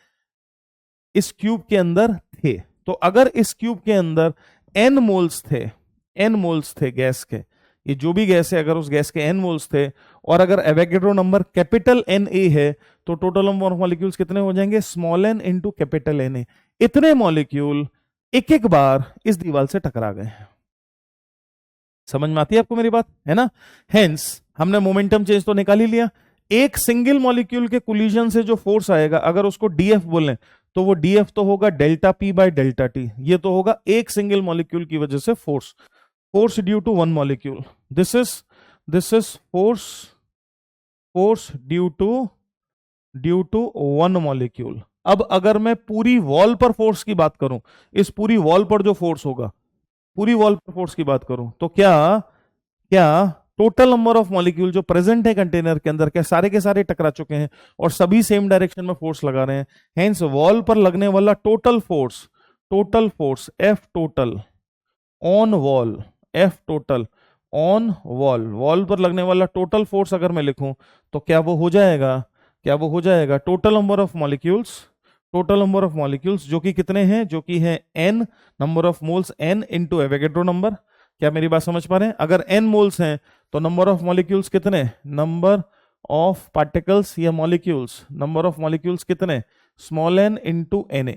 इस क्यूब के अंदर थे। तो अगर इस क्यूब के अंदर n मोल्स थे गैस के, ये जो भी गैस है, अगर उस गैस के n मोल्स थे, और अगर एवोगैड्रो नंबर कैपिटल Na है, तो टोटल नंबर ऑफ मॉलिक्यूल्स कितने हो जाएंगे, small n into capital Na। इतने मॉलिक्यूल एक एक बार इस दीवार से टकरा गए। समझ में आती है आपको मेरी बात, है ना। हेंस हमने मोमेंटम चेंज तो निकाल ही लिया। एक सिंगल मॉलिक्यूल के कोलिजन से जो फोर्स आएगा, अगर उसको डीएफ बोलें, तो वो डीएफ तो होगा delta P by delta T. ये तो होगा एक सिंगल मॉलिक्यूल की वजह से force due to one molecule. This is force due to one molecule. अब अगर मैं पूरी वॉल पर फोर्स की बात करूं, इस पूरी वॉल पर जो फोर्स होगा, पूरी वॉल पर फोर्स की बात करूं, तो क्या टोटल नंबर ऑफ मॉलिक्यूल जो प्रेजेंट है कंटेनर के अंदर, क्या सारे के सारे टकरा चुके हैं और सभी सेम डायरेक्शन में फोर्स लगा रहे हैं। हेंस वॉल पर लगने वाला total force F total on wall पर लगने वाला टोटल फोर्स अगर मैं लिखूं, तो क्या वो हो जाएगा टोटल नंबर ऑफ मॉलिक्यूल्स जो कि कितने हैं, जो कि है n number of moles n into Avogadro number. क्या मेरी बात समझ पा रहे हैं? अगर n मोल्स हैं तो नंबर ऑफ मॉलिक्यूल्स कितने, नंबर ऑफ पार्टिकल्स या मॉलिक्यूल्स, नंबर ऑफ मॉलिक्यूल्स कितने, small n into Na।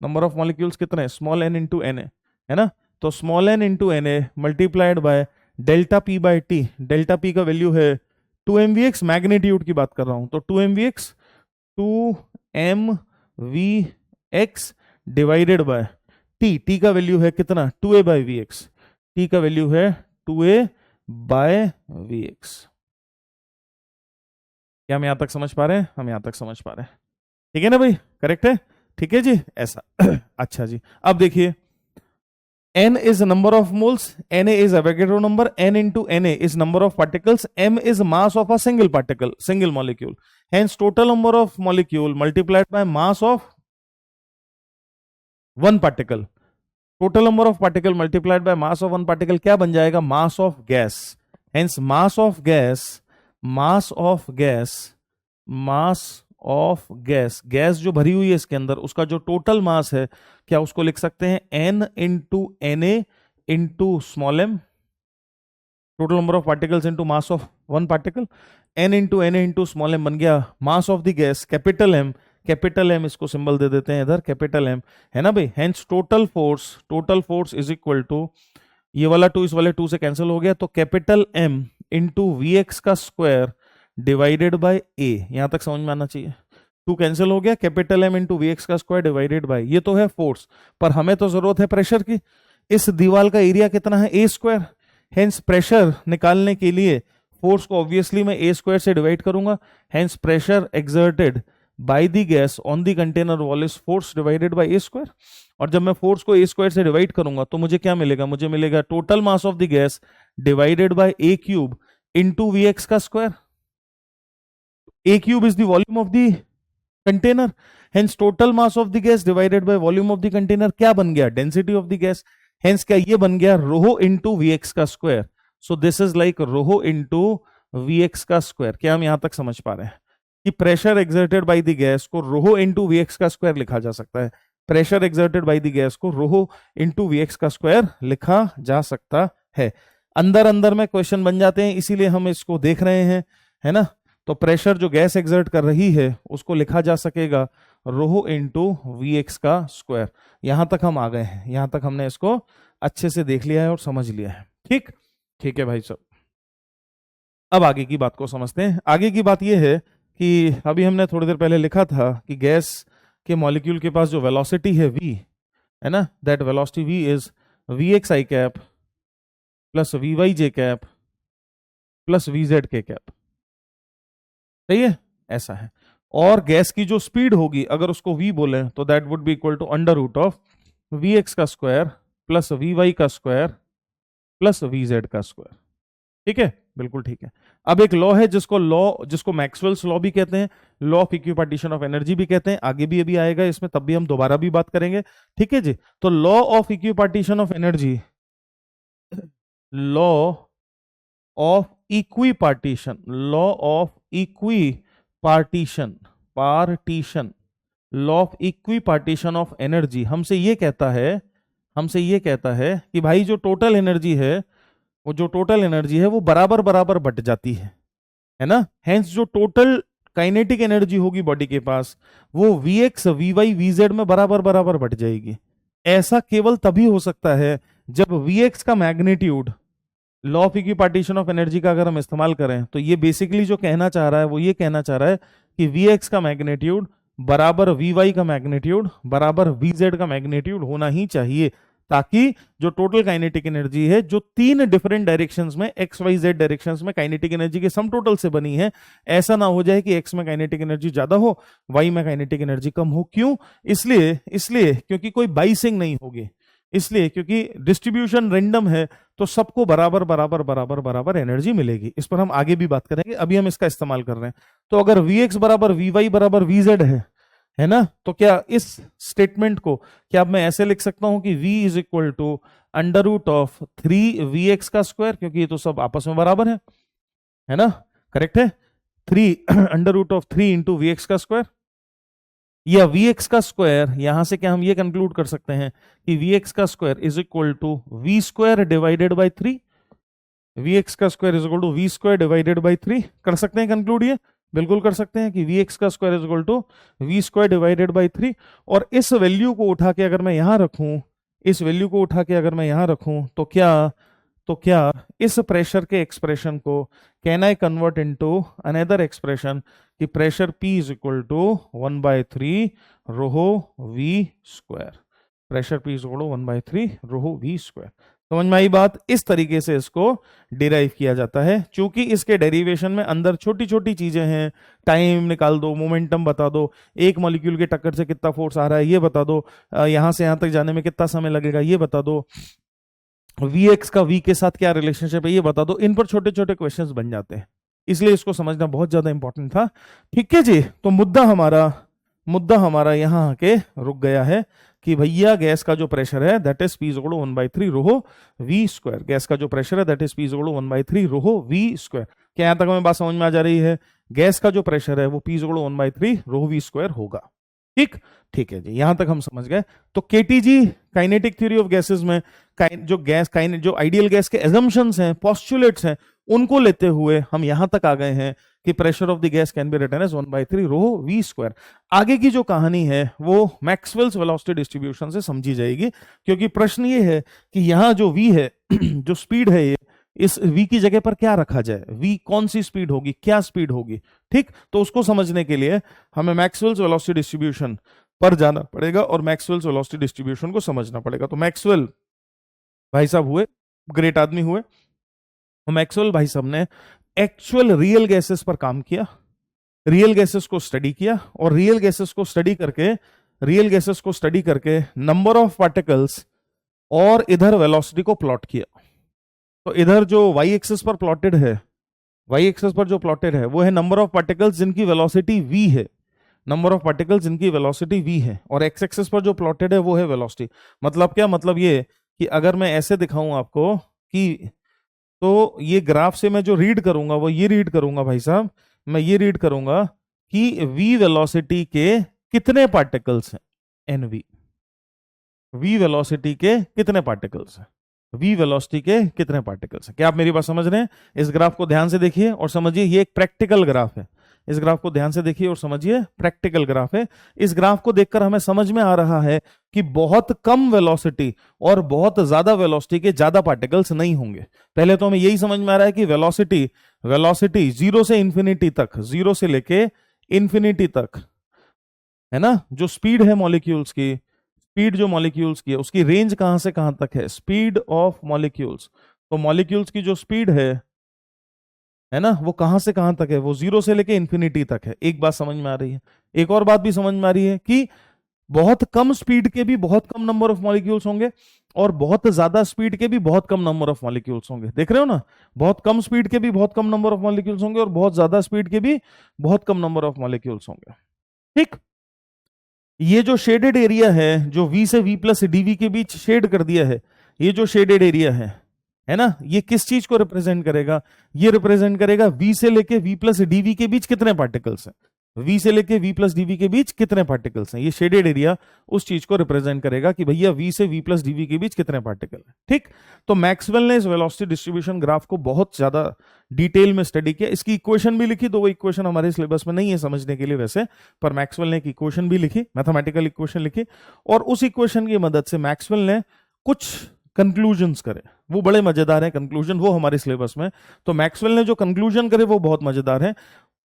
Number of molecules कितने, स्मॉल n इंटू Na, है ना। तो small n into Na multiplied by delta P by T. Delta P का value है 2mvx, magnitude की बात कर रहा हूं, तो 2mvx डिवाइडेड बाय टी का वैल्यू है कितना, 2a बाय vx। टी का वैल्यू है 2a बाय vx। क्या हम यहां तक समझ पा रहे हैं? हम यहां तक समझ पा रहे हैं, ठीक है ना भाई, करेक्ट है, ठीक है जी, ऐसा अच्छा जी। अब देखिए, n is number of moles, Na is Avogadro number, n into Na is number of particles, m is mass of a single molecule. Hence total number of molecule multiplied by mass of one particle. Total number of particle multiplied by mass of one particle क्या बन जाएगा, mass of gas. Hence mass of gas जो भरी हुई है इसके अंदर, उसका जो टोटल मास है, क्या उसको लिख सकते हैं n into Na into small m, total number of particles into mass of one particle. n into Na into small m बन गया mass of the gas, capital M, इसको सिंबल दे देते हैं इधर, कैपिटल M, है ना भाई। Hence total force is equal to, ये वाला 2 इस वाले 2 से कैंसिल हो गया, तो कैपिटल M इंटू Vx का स्क्वायर डिवाइडेड बाय a। यहां तक समझ में आना चाहिए, 2 कैंसिल हो गया, कैपिटल M इंटू Vx का स्क्वायर डिवाइडेड बाय, ये तो है फोर्स, पर हमें तो जरूरत है प्रेशर की। इस दीवार का एरिया कितना है, a स्क्वायर। हेंस प्रेशर निकालने के लिए फोर्स को ऑब्वियसली मैं a स्क्वायर से डिवाइड करूंगा। Hence pressure exerted by the gas on the container wall is force divided by a square. और जब मैं फोर्स को a स्क्वायर से डिवाइड करूंगा तो मुझे क्या मिलेगा, मुझे मिलेगा total mass of the gas divided by a cube into Vx का square. a cube is the volume of the container. Hence total mass of the gas divided by volume of the container क्या बन गया? Density of the gas. Hence क्या ये बन गया? Rho into V X का square. So this is like rho into V X का square. क्या हम यहां तक समझ पा रहे हैं कि pressure exerted by the gas को रोहो इंटू वी एक्स का स्क्वायर लिखा जा सकता है? Pressure exerted by the gas को रोहो इंटू वी एक्स का स्क्वायर लिखा जा सकता है। अंदर अंदर में क्वेश्चन बन जाते हैं, इसीलिए हम इसको देख रहे हैं, है ना। तो प्रेशर जो गैस एक्सर्ट कर रही है उसको लिखा जा सकेगा रोहो इंटू वी एक्स का स्क्वायर। यहां तक हम आ गए हैं, यहां तक हमने इसको अच्छे से देख लिया है और समझ लिया है। ठीक, ठीक है भाई साहब। अब आगे की बात को समझते हैं। आगे की बात यह है कि अभी हमने थोड़ी देर पहले लिखा था कि गैस के मॉलिक्यूल के पास जो वेलोसिटी है v, है ना, that velocity v is V X I cap plus V Y J cap plus V Z K cap. सही है, ऐसा है। और गैस की जो स्पीड होगी अगर उसको v बोले तो that would be equal to under root of V X का स्क्वायर प्लस वी वाई का स्क्वायर प्लस वी जेड का स्क्वायर। ठीक है, बिल्कुल ठीक है। अब एक लॉ है जिसको मैक्सवेल्स लॉ भी कहते हैं, law of equipartition of energy भी कहते हैं। आगे भी अभी आएगा इसमें, तब भी हम दोबारा भी बात करेंगे। ठीक है जी। तो law of equipartition of energy, law of equipartition, law of equipartition, partition, law of equipartition of energy हमसे ये कहता है कि भाई जो टोटल एनर्जी है वो बराबर बराबर बट जाती है ना। हेंस जो टोटल काइनेटिक एनर्जी होगी बॉडी के पास वो V X V Y V Z में बराबर बराबर बट जाएगी। ऐसा केवल तभी हो सकता है जब वी एक्स का magnitude, law of equipartition of energy का अगर हम इस्तेमाल करें तो ये बेसिकली जो कहना चाह रहा है वो ये कहना चाह रहा है कि वी एक्स का मैग्नीट्यूड बराबर वी वाई का मैग्नीट्यूड बराबर वी जेड का मैग्नीट्यूड होना ही चाहिए, ताकि जो टोटल काइनेटिक एनर्जी है जो तीन डिफरेंट डायरेक्शंस में एक्स वाई जेड डायरेक्शंस में काइनेटिक एनर्जी के सम टोटल से बनी है, ऐसा ना हो जाए कि एक्स में काइनेटिक एनर्जी ज्यादा हो, वाई में काइनेटिक एनर्जी कम हो। क्यों? इसलिए क्योंकि कोई बाइसिंग नहीं होगी, इसलिए क्योंकि डिस्ट्रीब्यूशन रैंडम है, तो सबको बराबर बराबर बराबर बराबर एनर्जी मिलेगी। इस पर हम आगे भी बात करेंगे, अभी हम इसका इस्तेमाल कर रहे हैं। तो अगर वी एक्स बराबर वी वाई बराबर वी जेड है ना, तो क्या इस स्टेटमेंट को क्या अब मैं ऐसे लिख सकता हूं कि v is equal to under root of 3vx का स्क्वायर, क्योंकि ये तो सब आपस में बराबर है ना, करेक्ट है। 3 under root of 3 into V X का स्क्वायर, या वी एक्स का स्क्वायर, यहां से क्या हम ये कंक्लूड कर सकते हैं कि वी एक्स का square is equal to V square divided by 3। V X का square is equal to V square divided by 3। कर सकते हैं कंक्लूड, ये बिल्कुल कर सकते हैं कि वी एक्स का square is equal to V square divided by 3। और इस वैल्यू को उठा के अगर मैं यहां रखूं, इस वैल्यू को उठा के अगर मैं यहां रखूं तो क्या इस प्रेशर के एक्सप्रेशन को can I convert into another expression कि pressure P is equal to 1/3 rho V square. Pressure P is equal to 1/3 rho V square. समझ में आई बात? इस तरीके से इसको डिराइव किया जाता है। चूंकि इसके डेरिवेशन में अंदर छोटी छोटी चीजें हैं, टाइम निकाल दो, मोमेंटम बता दो, एक मॉलिक्यूल के टक्कर से कितना फोर्स आ रहा है ये बता दो, यहां से यहां तक जाने में कितना समय लगेगा ये बता दो, वी एक्स का वी के साथ क्या रिलेशनशिप है ये बता दो। इन पर छोटे छोटे क्वेश्चंस बन जाते हैं, इसलिए इसको समझना बहुत ज्यादा इंपॉर्टेंट था। ठीक है जी। तो मुद्दा हमारा यहां आके रुक गया है कि भैया गैस का जो प्रेशर है that is P is equal to 1/3 rho V square. Gas का जो प्रेशर है that is P is equal to 1/3 rho V square. क्या यहां तक हमें बात समझ में आ जा रही है? गैस का जो प्रेशर है वो P is equal to 1/3 rho V square होगा। ठीक है जी, यहां तक हम समझ गए। तो KTG kinetic theory of gases में जो आइडियल गैस के एजम्पशंस हैं, पोस्टुलेट्स हैं, उनको लेते हुए हम यहां तक आ गए हैं कि pressure of the gas can be written as 1/3 rho V square. आगे की जो कहानी है वो मैक्सवेल्स वेलोसिटी डिस्ट्रीब्यूशन से समझी जाएगी, क्योंकि प्रश्न ये है कि यहां जो v है जो स्पीड है, ये इस v की जगह पर क्या रखा जाए, v कौन सी स्पीड होगी, क्या स्पीड होगी। ठीक, तो उसको समझने के लिए हमें मैक्सवेल्स वेलोसिटी डिस्ट्रीब्यूशन पर जाना पड़ेगा और मैक्सवेल्स वेलोसिटी डिस्ट्रीब्यूशन को समझना पड़ेगा। तो मैक्सवेल भाई साहब हुए ग्रेट आदमी हुए, तो मैक्सवेल भाई साहब ने एक्चुअल रियल गैसेस पर काम किया, रियल गैसेस को स्टडी किया, और रियल गैसेस को स्टडी करके नंबर ऑफ पार्टिकल्स और इधर वेलोसिटी को प्लॉट किया। तो इधर जो वाई एक्सिस पर प्लॉटेड है, वाई एक्सिस पर जो प्लॉटेड है वो है नंबर ऑफ पार्टिकल्स जिनकी वेलोसिटी v है, नंबर ऑफ पार्टिकल्स जिनकी वेलोसिटी v है, और एक्स एक्सिस पर जो प्लॉटेड है वो है वेलोसिटी। मतलब क्या, मतलब ये कि अगर मैं ऐसे दिखाऊं आपको कि, तो ये ग्राफ से मैं जो रीड करूंगा वो ये रीड करूंगा भाई साहब, मैं ये रीड करूंगा कि v वेलोसिटी के कितने पार्टिकल्स हैं, एन वी वेलोसिटी के कितने पार्टिकल्स हैं, वी वेलोसिटी के कितने पार्टिकल्स हैं। क्या आप मेरी बात समझ रहे हैं? इस ग्राफ को ध्यान से देखिए और समझिए, ये एक प्रैक्टिकल ग्राफ है। इस ग्राफ को ध्यान से देखिए और समझिए, प्रैक्टिकल ग्राफ है। इस ग्राफ को देखकर हमें समझ में आ रहा है कि बहुत कम वेलोसिटी और बहुत ज्यादा वेलोसिटी के ज्यादा पार्टिकल्स नहीं होंगे। पहले तो हमें यही समझ में आ रहा है कि वेलोसिटी वेलोसिटी जीरो से इंफिनिटी तक, जीरो से लेके इंफिनिटी तक, है ना, जो स्पीड है मॉलिक्यूल्स की, स्पीड जो मॉलिक्यूल्स की है उसकी रेंज कहां से कहां तक है, स्पीड ऑफ मॉलिक्यूल्स। तो मॉलिक्यूल्स की जो स्पीड है ना, वो कहां से कहां तक है, वो जीरो से लेके इंफिनिटी तक है। एक बात समझ में आ रही है। एक और बात भी समझ में आ रही है कि बहुत कम स्पीड के भी बहुत कम नंबर ऑफ मॉलिक्यूल्स होंगे, और बहुत ज्यादा स्पीड के भी बहुत कम नंबर ऑफ मॉलिक्यूल्स होंगे। देख रहे हो ना, बहुत कम स्पीड के भी बहुत कम नंबर ऑफ मॉलिक्यूल्स होंगे, और बहुत ज्यादा स्पीड के भी बहुत कम नंबर ऑफ मॉलिक्यूल्स होंगे। ठीक, ये जो शेडेड एरिया है, जो v से v प्लस dv के बीच शेड कर दिया है, ये जो शेडेड एरिया है ना, ये किस चीज को रिप्रेजेंट करेगा? ये रिप्रेजेंट करेगा v से लेके v प्लस dv के बीच कितने पार्टिकल्स हैं, v से लेके v प्लस dv के बीच कितने पार्टिकल्स हैं। ये शेडेड एरिया उस चीज को रिप्रेजेंट करेगा कि भैया v से v प्लस dv के बीच कितने पार्टिकल हैं। ठीक, तो मैक्सवेल ने इस वेलोसिटी डिस्ट्रीब्यूशन ग्राफ को बहुत ज्यादा डिटेल में स्टडी किया। इसकी इक्वेशन भी लिखी, तो वो इक्वेशन हमारे सिलेबस में नहीं है समझने के लिए वैसे, पर मैक्सवेल ने एक इक्वेशन भी लिखी, मैथमेटिकल इक्वेशन लिखी, और उस इक्वेशन की मदद से मैक्सवेल ने कुछ कंक्लूजन्स करे। वो बड़े मजेदार हैं कंक्लूजन, वो हमारे सिलेबस में। तो मैक्सवेल ने जो कंक्लूजन करे वो बहुत मजेदार है।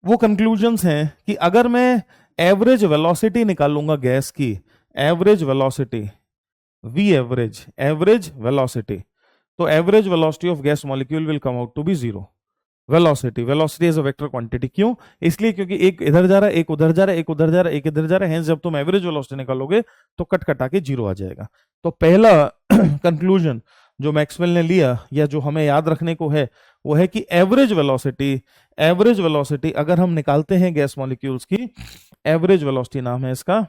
वो कंक्लूजन्स हैं कि अगर मैं एवरेज वेलोसिटी निकालूंगा गैस की, average velocity, V average, average velocity, तो average velocity of gas molecule will come out to be zero. Velocity, velocity is a vector quantity. क्यों? इसलिए क्योंकि एक इधर जा रहा है, एक उधर जा रहा है, एक उधर जा रहा है, एक इधर जा रहा है। जब तुम एवरेज वेलोसिटी निकालोगे तो कट कटा के जीरो आ जाएगा। तो पहला कंक्लूजन जो मैक्सवेल ने लिया, या जो हमें याद रखने को है, वो है कि एवरेज वेलोसिटी, एवरेज वेलोसिटी अगर हम निकालते हैं गैस मॉलिक्यूल्स की, एवरेज वेलोसिटी नाम है इसका,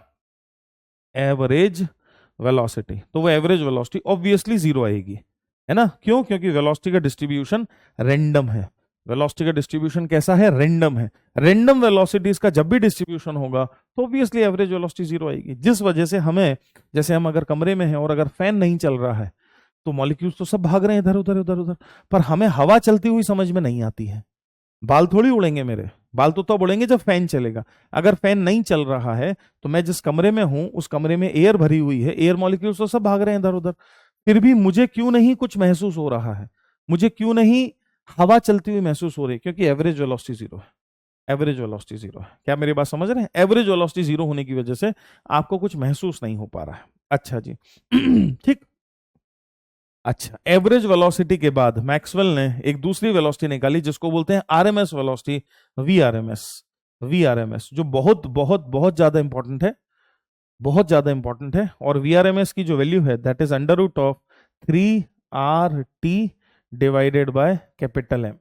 एवरेज वेलोसिटी, तो वो एवरेज वेलोसिटी ऑब्वियसली जीरो आएगी, है ना। क्यों? क्योंकि वेलोसिटी का डिस्ट्रीब्यूशन रैंडम है। वेलोसिटी का डिस्ट्रीब्यूशन कैसा है? रैंडम है। रैंडम वेलोसिटीज का जब भी डिस्ट्रीब्यूशन होगा तो ऑब्वियसली एवरेज वेलोसिटी जीरो आएगी। जिस वजह से हमें, जैसे हम अगर कमरे में हैं और अगर फैन नहीं चल रहा है तो मॉलिक्यूल्स तो सब भाग रहे हैं इधर उधर इधर उधर, पर हमें हवा चलती हुई समझ में नहीं आती है। बाल थोड़ी उड़ेंगे मेरे, बाल तो तब उड़ेंगे जब फैन चलेगा। अगर फैन नहीं चल रहा है तो मैं जिस कमरे में हूं उस कमरे में एयर भरी हुई है, एयर मॉलिक्यूल्स तो सब भाग रहे हैं इधर उधर, फिर भी मुझे क्यों नहीं कुछ महसूस हो रहा है, मुझे क्यों नहीं हवा चलती हुई महसूस हो रही है? क्योंकि एवरेज वेलोसिटी जीरो है। एवरेज वेलोसिटी जीरो है। क्या मेरी बात समझ रहे हैं? एवरेज वेलोसिटी जीरो होने की वजह से आपको कुछ महसूस नहीं हो पा रहा है। अच्छा जी ठीक। अच्छा, एवरेज वेलोसिटी के बाद मैक्सवेल ने एक दूसरी वेलोसिटी निकाली जिसको बोलते हैं आरएमएस वेलोसिटी, वीआरएमएस। वीआरएमएस जो बहुत बहुत बहुत ज्यादा इंपॉर्टेंट है, बहुत ज्यादा इंपॉर्टेंट है। और वीआरएमएस की जो वैल्यू है that is under root of 3RT divided by capital M,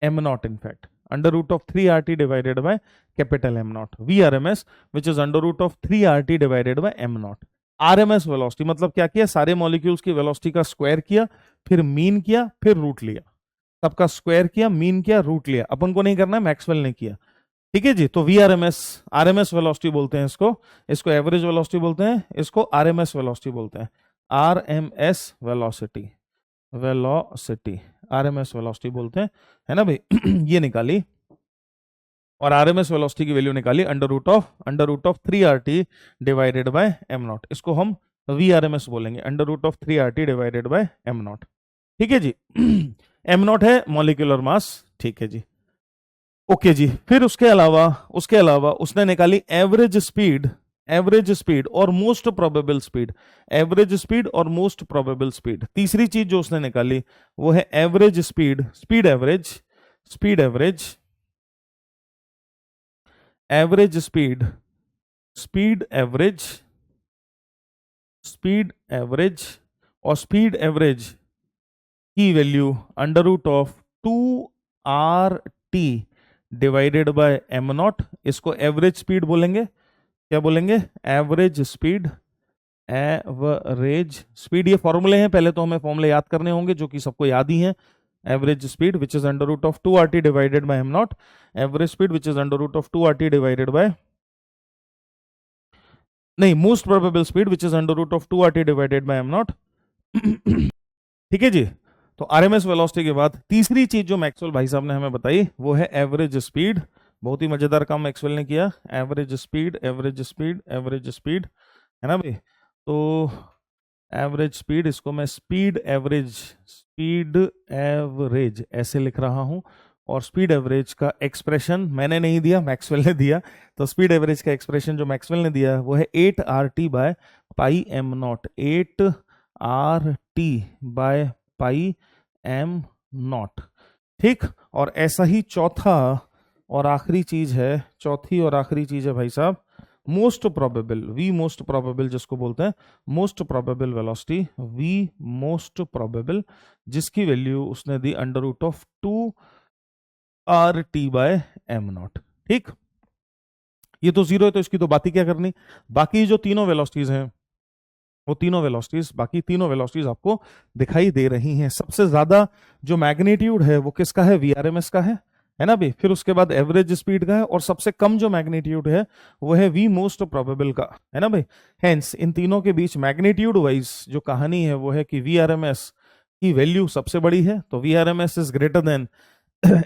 M naught in fact, under root of 3RT divided by capital M naught. VRMS which is under root of 3RT divided by M naught. RMS velocity मतलब क्या किया? सारे molecules की velocity का square किया, फिर mean किया, फिर रूट लिया। सबका स्क्वायर किया, मीन किया, रूट लिया। अपन को नहीं करना है, मैक्सवेल ने किया। ठीक है जी। तो वीआरएमएस, आरएमएस वेलोसिटी बोलते हैं इसको, इसको एवरेज वेलोसिटी बोलते हैं, इसको आरएमएस वेलोसिटी बोलते हैं। RMS velocity, velocity RMS velocity बोलते हैं, है ना भाई ये निकाली, और आरएमएस वेलोसिटी की वैल्यू निकाली under root of 3RT divided by M naught. इसको हम वीआरएमएस बोलेंगे, under root of 3RT divided by M naught. ठीक है जी एम नॉट है मॉलिक्यूलर मास। ठीक है जी, ओके जी। फिर उसके अलावा उसने निकाली एवरेज स्पीड, एवरेज स्पीड और most probable speed, average speed और मोस्ट प्रोबेबल स्पीड। तीसरी चीज जो उसने निकाली वो है average speed, speed average, speed average, average speed, speed average, speed average, और स्पीड एवरेज की value under root of 2RT divided by M naught, इसको एवरेज स्पीड बोलेंगे। क्या बोलेंगे? Average speed. एवरेज स्पीड, ये फॉर्मूले हैं, पहले तो हमें फॉर्मूले याद करने होंगे जो कि सबको याद ही हैं। Average speed which is under root of 2RT divided by M naught, average speed which is under root of 2RT divided by, नहीं, most probable speed which is under root of 2RT divided by M naught. ठीक है जी। तो RMS velocity के बाद तीसरी चीज जो Maxwell भाई साहब ने हमें बताई वो है एवरेज स्पीड। बहुत ही मजेदार काम मैक्सवेल ने किया। Average speed, average speed, average speed, है ना भाई। तो एवरेज स्पीड, इसको मैं स्पीड एवरेज ऐसे लिख रहा हूं, और स्पीड एवरेज का एक्सप्रेशन मैंने नहीं दिया, मैक्सवेल ने दिया। तो स्पीड एवरेज का एक्सप्रेशन जो मैक्सवेल ने दिया वो है 8RT bye pi M not, 8RT bye pi M naught. ठीक, और ऐसा ही चौथा और आखिरी चीज है, चौथी और आखिरी चीज है भाई साहब, most probable, V most probable जिसको बोलते हैं, most probable velocity, V most probable, जिसकी वैल्यू उसने दी under root of 2RT by M naught. ठीक, ये तो जीरो है तो इसकी तो बात ही क्या करनी। बाकी जो तीनों वेलोसिटीज हैं वो तीनों वेलोसिटीज, बाकी तीनों वेलोसिटीज आपको दिखाई दे रही हैं। सबसे ज्यादा जो मैग्नीट्यूड है वो किसका है? वीआरएमएस का है ना भाई। फिर उसके बाद एवरेज स्पीड का है, और सबसे कम जो मैग्नीट्यूड है वो है वी मोस्ट प्रोबेबल का, है ना भाई। हेंस इन तीनों के बीच मैग्नीट्यूड वाइज जो कहानी है वो है कि वीआरएमएस की वैल्यू सबसे बड़ी है, तो VRMS is greater than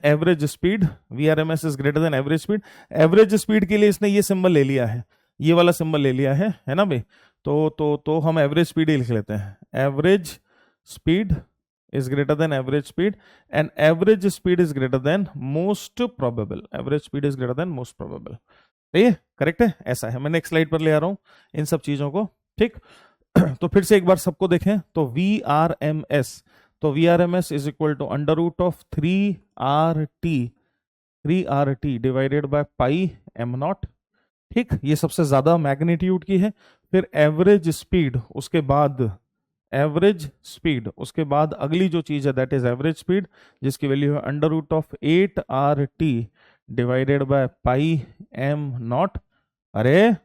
average speed, VRMS is greater than average speed. Average speed के लिए इसने ये सिंबल ले लिया है, ये वाला सिंबल ले लिया है ना भाई। तो हम एवरेज स्पीड ही लिख लेते हैं। Average speed is greater than average speed and average speed is greater than most probable, average speed is greater than most probable। सही है, करेक्ट है, ऐसा है। मैं नेक्स्ट स्लाइड पर ले आ रहा हूं इन सब चीजों को। ठीक, तो फिर से एक बार सबको देखें तो VRMS, तो VRMS is equal to under root of 3RT divided by pi M naught. ठीक, ये सबसे ज्यादा मैग्नीट्यूड की है। फिर एवरेज स्पीड, उसके बाद एवरेज स्पीड, उसके बाद अगली जो चीज है दैट इज एवरेज स्पीड, जिसकी वैल्यू है under root of 8RT divided by pi M naught. अरे,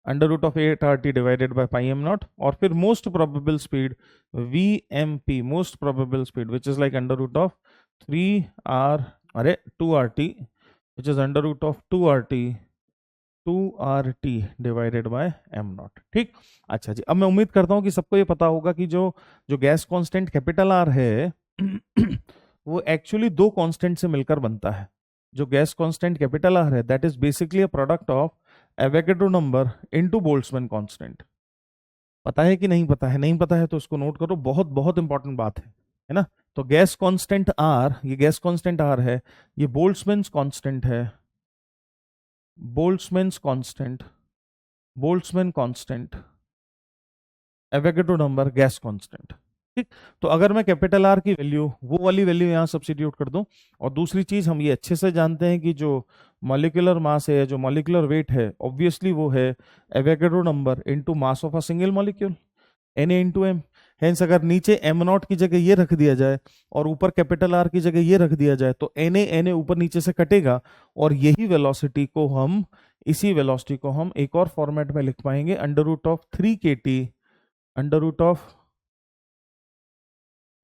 under root of 8RT divided by pi M naught. और फिर most probable speed VMP, most probable speed which is like under root of 2RT which is under root of 2RT divided by M naught. ठीक, अच्छा जी। अब मैं उम्मीद करता हूं कि सबको ये पता होगा कि जो गैस कांस्टेंट कैपिटल आर है वो एक्चुअली दो कांस्टेंट से मिलकर बनता है। जो गैस कांस्टेंट कैपिटल आर है that is basically a product of Avogadro number into Boltzmann constant. पता है कि नहीं पता है? नहीं पता है तो इसको नोट करो, बहुत बहुत इंपॉर्टेंट बात है ना। तो गैस कांस्टेंट आर, ये गैस कांस्टेंट आर है, ये बोल्ट्जमैन कांस्टेंट है, Boltzmann constant, Avogadro number, gas constant. ठीक, तो अगर मैं कैपिटल आर की वैल्यू, वो वाली वैल्यू यहां सब्स्टिट्यूट कर दूं, और दूसरी चीज हम ये अच्छे से जानते हैं कि जो मॉलिक्यूलर मास है, जो मॉलिक्यूलर वेट है, ऑब्वियसली वो है Avogadro number into mass of a single molecule, Na into M. Hence अगर नीचे एम नॉट की जगह ये रख दिया जाए और ऊपर कैपिटल आर की जगह ये रख दिया जाए तो Na ऊपर नीचे से कटेगा, और यही वेलोसिटी को हम, इसी वेलोसिटी को हम एक और फॉर्मेट में लिख पाएंगे, under root of 3kT, under root of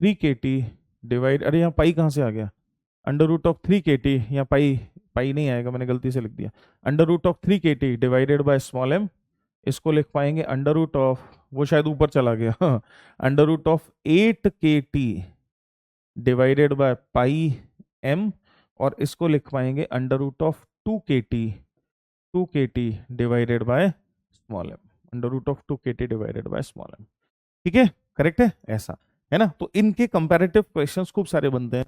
3kT divide, अरे यहाँ पाई कहाँ से आ गया, अंडर रूट ऑफ 3kT, यहाँ पाई नहीं आएगा, मैंने गलती से लिख दिया, under root of 3kT divided by small m। इसको लिख पाएंगे अंडर रूट ऑफ, वो शायद ऊपर चला गया, under root of 8kT divided by pi m, और इसको लिख पाएंगे under root of 2kT divided by small m, under root of 2kT divided by small m। ठीक है, करेक्ट है, ऐसा है ना। तो इनके कंपैरेटिव क्वेश्चंस खूब सारे बनते हैं।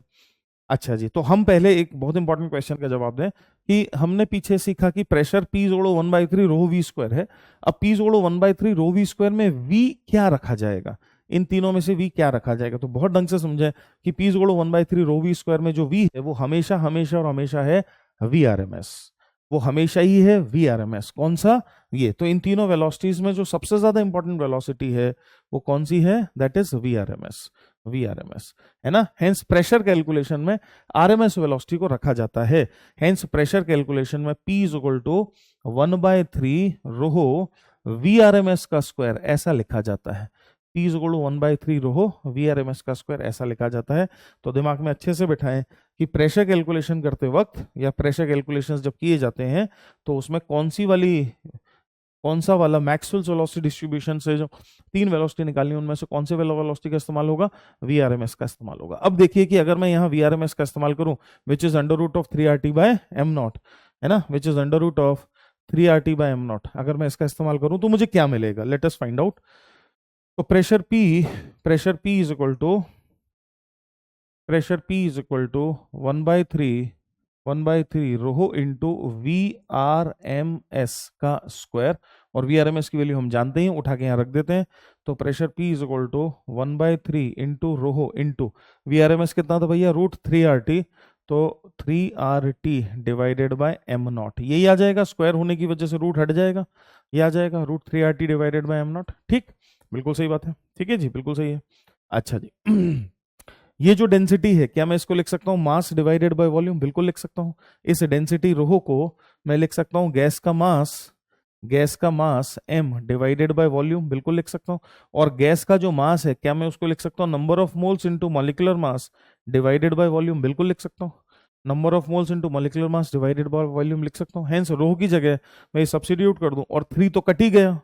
अच्छा जी, तो हम पहले एक बहुत इंपॉर्टेंट क्वेश्चन का जवाब दें कि हमने पीछे सीखा कि प्रेशर P जोड़ो 1/3 रो वी स्क्वायर है। अब P जोड़ो 1/3 रो वी स्क्वायर में V क्या रखा जाएगा, इन तीनों में से V क्या रखा जाएगा। तो बहुत ढंग से समझे कि P जोड़ो 1/3 रो वी स्क्वायर में जो V है वो हमेशा हमेशा और हमेशा है VRMS, वो हमेशा ही है VRMS। कौन सा? ये। तो इन तीनों वेलोसिटीज में जो सबसे ज्यादा इंपॉर्टेंट वेलोसिटी है वो कौन सी है? That is VRMS। VRMS, है ना। हेंस प्रेशर कैलकुलेशन में RMS वेलोसिटी को रखा जाता है। हेंस प्रेशर कैलकुलेशन में P is equal to 1/3 rho VRMS का स्क्वायर ऐसा लिखा जाता है। P is equal to 1/3 rho VRMS का स्क्वायर ऐसा लिखा जाता है। तो दिमाग में अच्छे से बिठाएं कि प्रेशर कैलकुलेशन करते वक्त या प्रेशर कैलकुलेशंस जब किए जाते हैं तो उसमें कौन सा वाला मैक्सवेल्स वेलोसिटी डिस्ट्रीब्यूशन से जो 3 वेलोसिटी निकालनी उनमें से कौन से वेलोसिटी का इस्तेमाल होगा, VRMS का इस्तेमाल होगा। अब देखिए कि अगर मैं यहाँ VRMS का इस्तेमाल करूं which is under root of 3RT/m0, है ना, which is under root of 3RT/m0, अगर मैं इसका इस्तेमाल करूं तो मुझे क्या मिलेगा, लेट अस फाइंड आउट। तो pressure P is equal to 1/3 rho into VRMS का स्क्वायर, और VRMS की वैल्यू हम जानते हैं, उठा के यहाँ रख देते हैं। तो pressure P is equal to 1/3 into rho into VRMS कितना था भैया, √3RT, तो 3RT डिवाइडेड बाय m0, यही आ जाएगा, स्क्वायर होने की वजह से रूट हट जाएगा, ये आ जाएगा √3RT डिवाइडेड बाय m0। ठीक, बिल्कुल सही बात है, ठीक है जी, बिल्कुल सही है। अच्छा जी ये जो डेंसिटी है, क्या मैं इसको लिख सकता हूँ मास डिवाइडेड बाय वॉल्यूम, बिल्कुल लिख सकता हूँ। इस डेंसिटी रोहो को मैं लिख सकता हूँ गैस का मास m डिवाइडेड बाय वॉल्यूम, बिल्कुल लिख सकता हूँ। और गैस का जो मास है, क्या मैं उसको लिख सकता हूँ number of moles into molecular mass divided by volume, बिल्कुल लिख सकता हूँ। Number of moles into molecular mass divided by volume लिख सकता हूँ। हेंस रोहो की जगह मैं सब्स्टिट्यूट कर दूं, और 3 तो कट ही गया,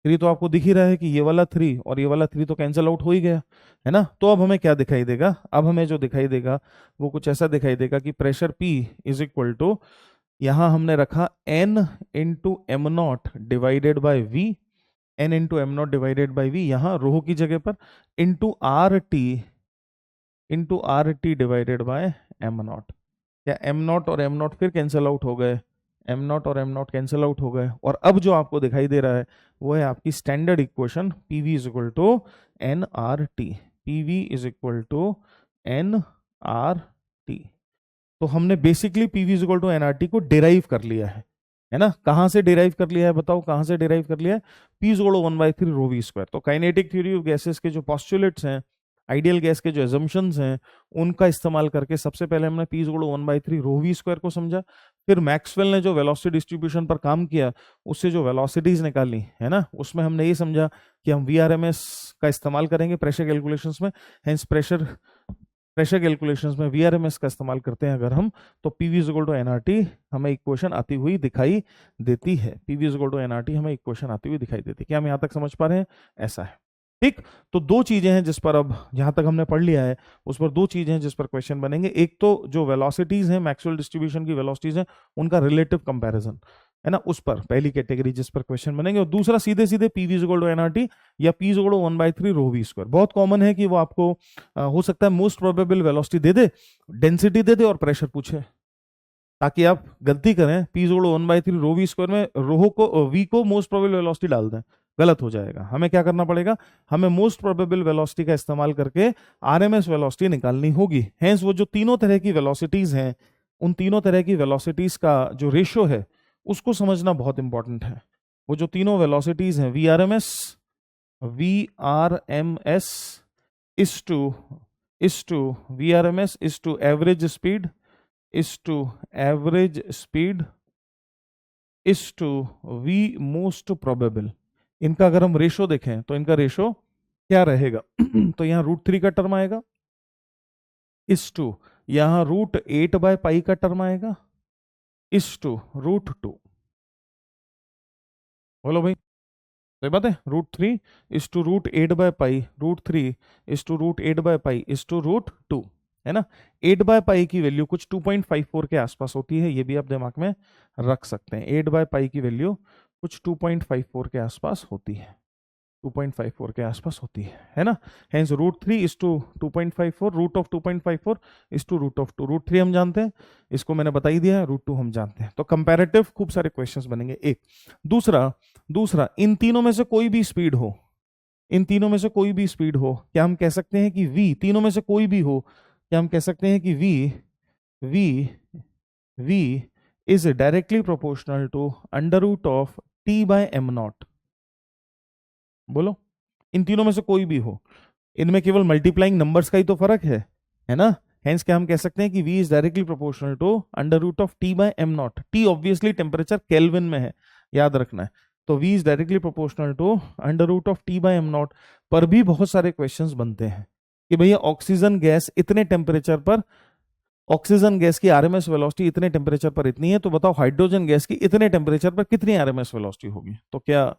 3 तो आपको दिख ही रहा है कि ये वाला 3 और ये वाला 3 तो कैंसिल आउट हो ही गया, है ना। तो अब हमें क्या दिखाई देगा, अब हमें जो दिखाई देगा वो कुछ ऐसा दिखाई देगा कि pressure P is equal to, यहां हमने रखा N into m0 divided by V, N into m0 divided by V, यहां रोहो की जगह पर, into RT divided by m0। क्या m0 और m0 फिर कैंसिल आउट हो गए, m0 और m0 कैंसिल आउट हो गए, और अब जो आपको दिखाई दे रहा है वो है आपकी standard equation PV is equal to nRT, PV is equal to nRT। तो हमने basically PV is equal to nRT को डिराइव कर लिया है ना। कहां से डिराइव कर लिया है, बताओ कहां से डिराइव कर लिया है, P is equal to 1/3 rho V square. तो काइनेटिक थ्योरी ऑफ गैसेस के जो पॉस्टुलेट्स हैं, आइडियल गैस के जो एजम्पशंस हैं, उनका इस्तेमाल करके सबसे पहले हमने P is equal to 1/3 rho V square को समझा। फिर मैक्सवेल ने जो वेलोसिटी डिस्ट्रीब्यूशन पर काम किया, उससे जो वेलोसिटीज निकाली, है ना, उसमें हमने ये समझा कि हम VRMS का इस्तेमाल करेंगे प्रेशर कैलकुलेशंस में। हेंस प्रेशर कैलकुलेशंस में VRMS का इस्तेमाल करते हैं अगर हम, तो PV is equal to nRT हमें इक्वेशन आती हुई दिखाई देती है। PV is equal to nRT हमें इक्वेशन आती हुई दिखाई देती है। क्या हम यहाँ तक समझ पा रहे हैं, ऐसा है। ठीक, तो दो चीजें हैं जिस पर, अब जहां तक हमने पढ़ लिया है उस पर दो चीजें हैं जिस पर क्वेश्चन बनेंगे। एक तो जो वेलोसिटीज हैं, मैक्सवेल डिस्ट्रीब्यूशन की वेलोसिटीज हैं, उनका रिलेटिव कंपैरिजन, है ना, उस पर पहली कैटेगरी जिस पर क्वेश्चन बनेंगे। और दूसरा सीधे सीधे PV is equal to nRT या P is equal to 1/3 rho V square. बहुत कॉमन है कि वो आपको हो सकता है मोस्ट प्रोबेबल वेलोसिटी दे दे, डेंसिटी दे दे और प्रेशर पूछे, ताकि आप गलती करें P is equal to 1/3 rho V square में रोहो को V को मोस्ट प्रोबेबल वेलोसिटी डाल दें, गलत हो जाएगा। हमें क्या करना पड़ेगा, हमें मोस्ट प्रोबेबल वेलोसिटी का इस्तेमाल करके RMS वेलोसिटी निकालनी होगी। हेंस वो जो तीनों तरह की वेलोसिटीज हैं, उन तीनों तरह की वेलोसिटीज का जो रेशियो है उसको समझना बहुत इंपॉर्टेंट है। वो जो तीनों वेलोसिटीज हैं, VRMS is to VRMS is to average speed is to V most probable. इनका अगर हम रेशो देखें तो इनका रेशो क्या रहेगा तो यहां √3 का टर्म आएगा, इस टू यहां √8/π का टर्म आएगा, इस टू √2। बोलो भाई, सही बात है। √3 is to √8/π, √3 is to √8/π is to √2, है ना। 8/π की वैल्यू कुछ 2.54 के आसपास होती है, ये भी आप दिमाग में रख सकते हैं। 8/π की वैल्यू कुछ 2.54 के आसपास होती है, 2.54 के आसपास होती है ना। Hence √3 is to 2.54, root of 2.54 is to √2। √3 हम जानते हैं, इसको मैंने बता ही दिया है, √2 हम जानते हैं। तो कंपैरेटिव खूब सारे क्वेश्चंस बनेंगे। एक दूसरा इन तीनों में से कोई भी स्पीड हो, क्या हम कह सकते हैं कि V, तीनों में से कोई भी हो, क्या हम कह सकते हैं कि V is directly proportional to √T/m0। बोलो, इन तीनों में से कोई भी हो, इनमें केवल मल्टीप्लाइंग नंबर्स का ही तो फर्क है ना। हेंस क्या हम कह सकते हैं कि v is directly proportional to under root of t by M naught. T obviously temperature kelvin में है, याद रखना है। तो v is directly proportional to under root of t by M naught. पर भी बहुत सारे क्वेश्चंस बनते हैं कि भैया ऑक्सीजन गैस इतने टेम्परेचर पर, ऑक्सीजन गैस की आरएमएस वेलोसिटी इतने टेम्परेचर पर इतनी है, तो बताओ हाइड्रोजन गैस की इतने टेम्परेचर पर कितनी आरएमएस वेलोसिटी होगी। तो क्या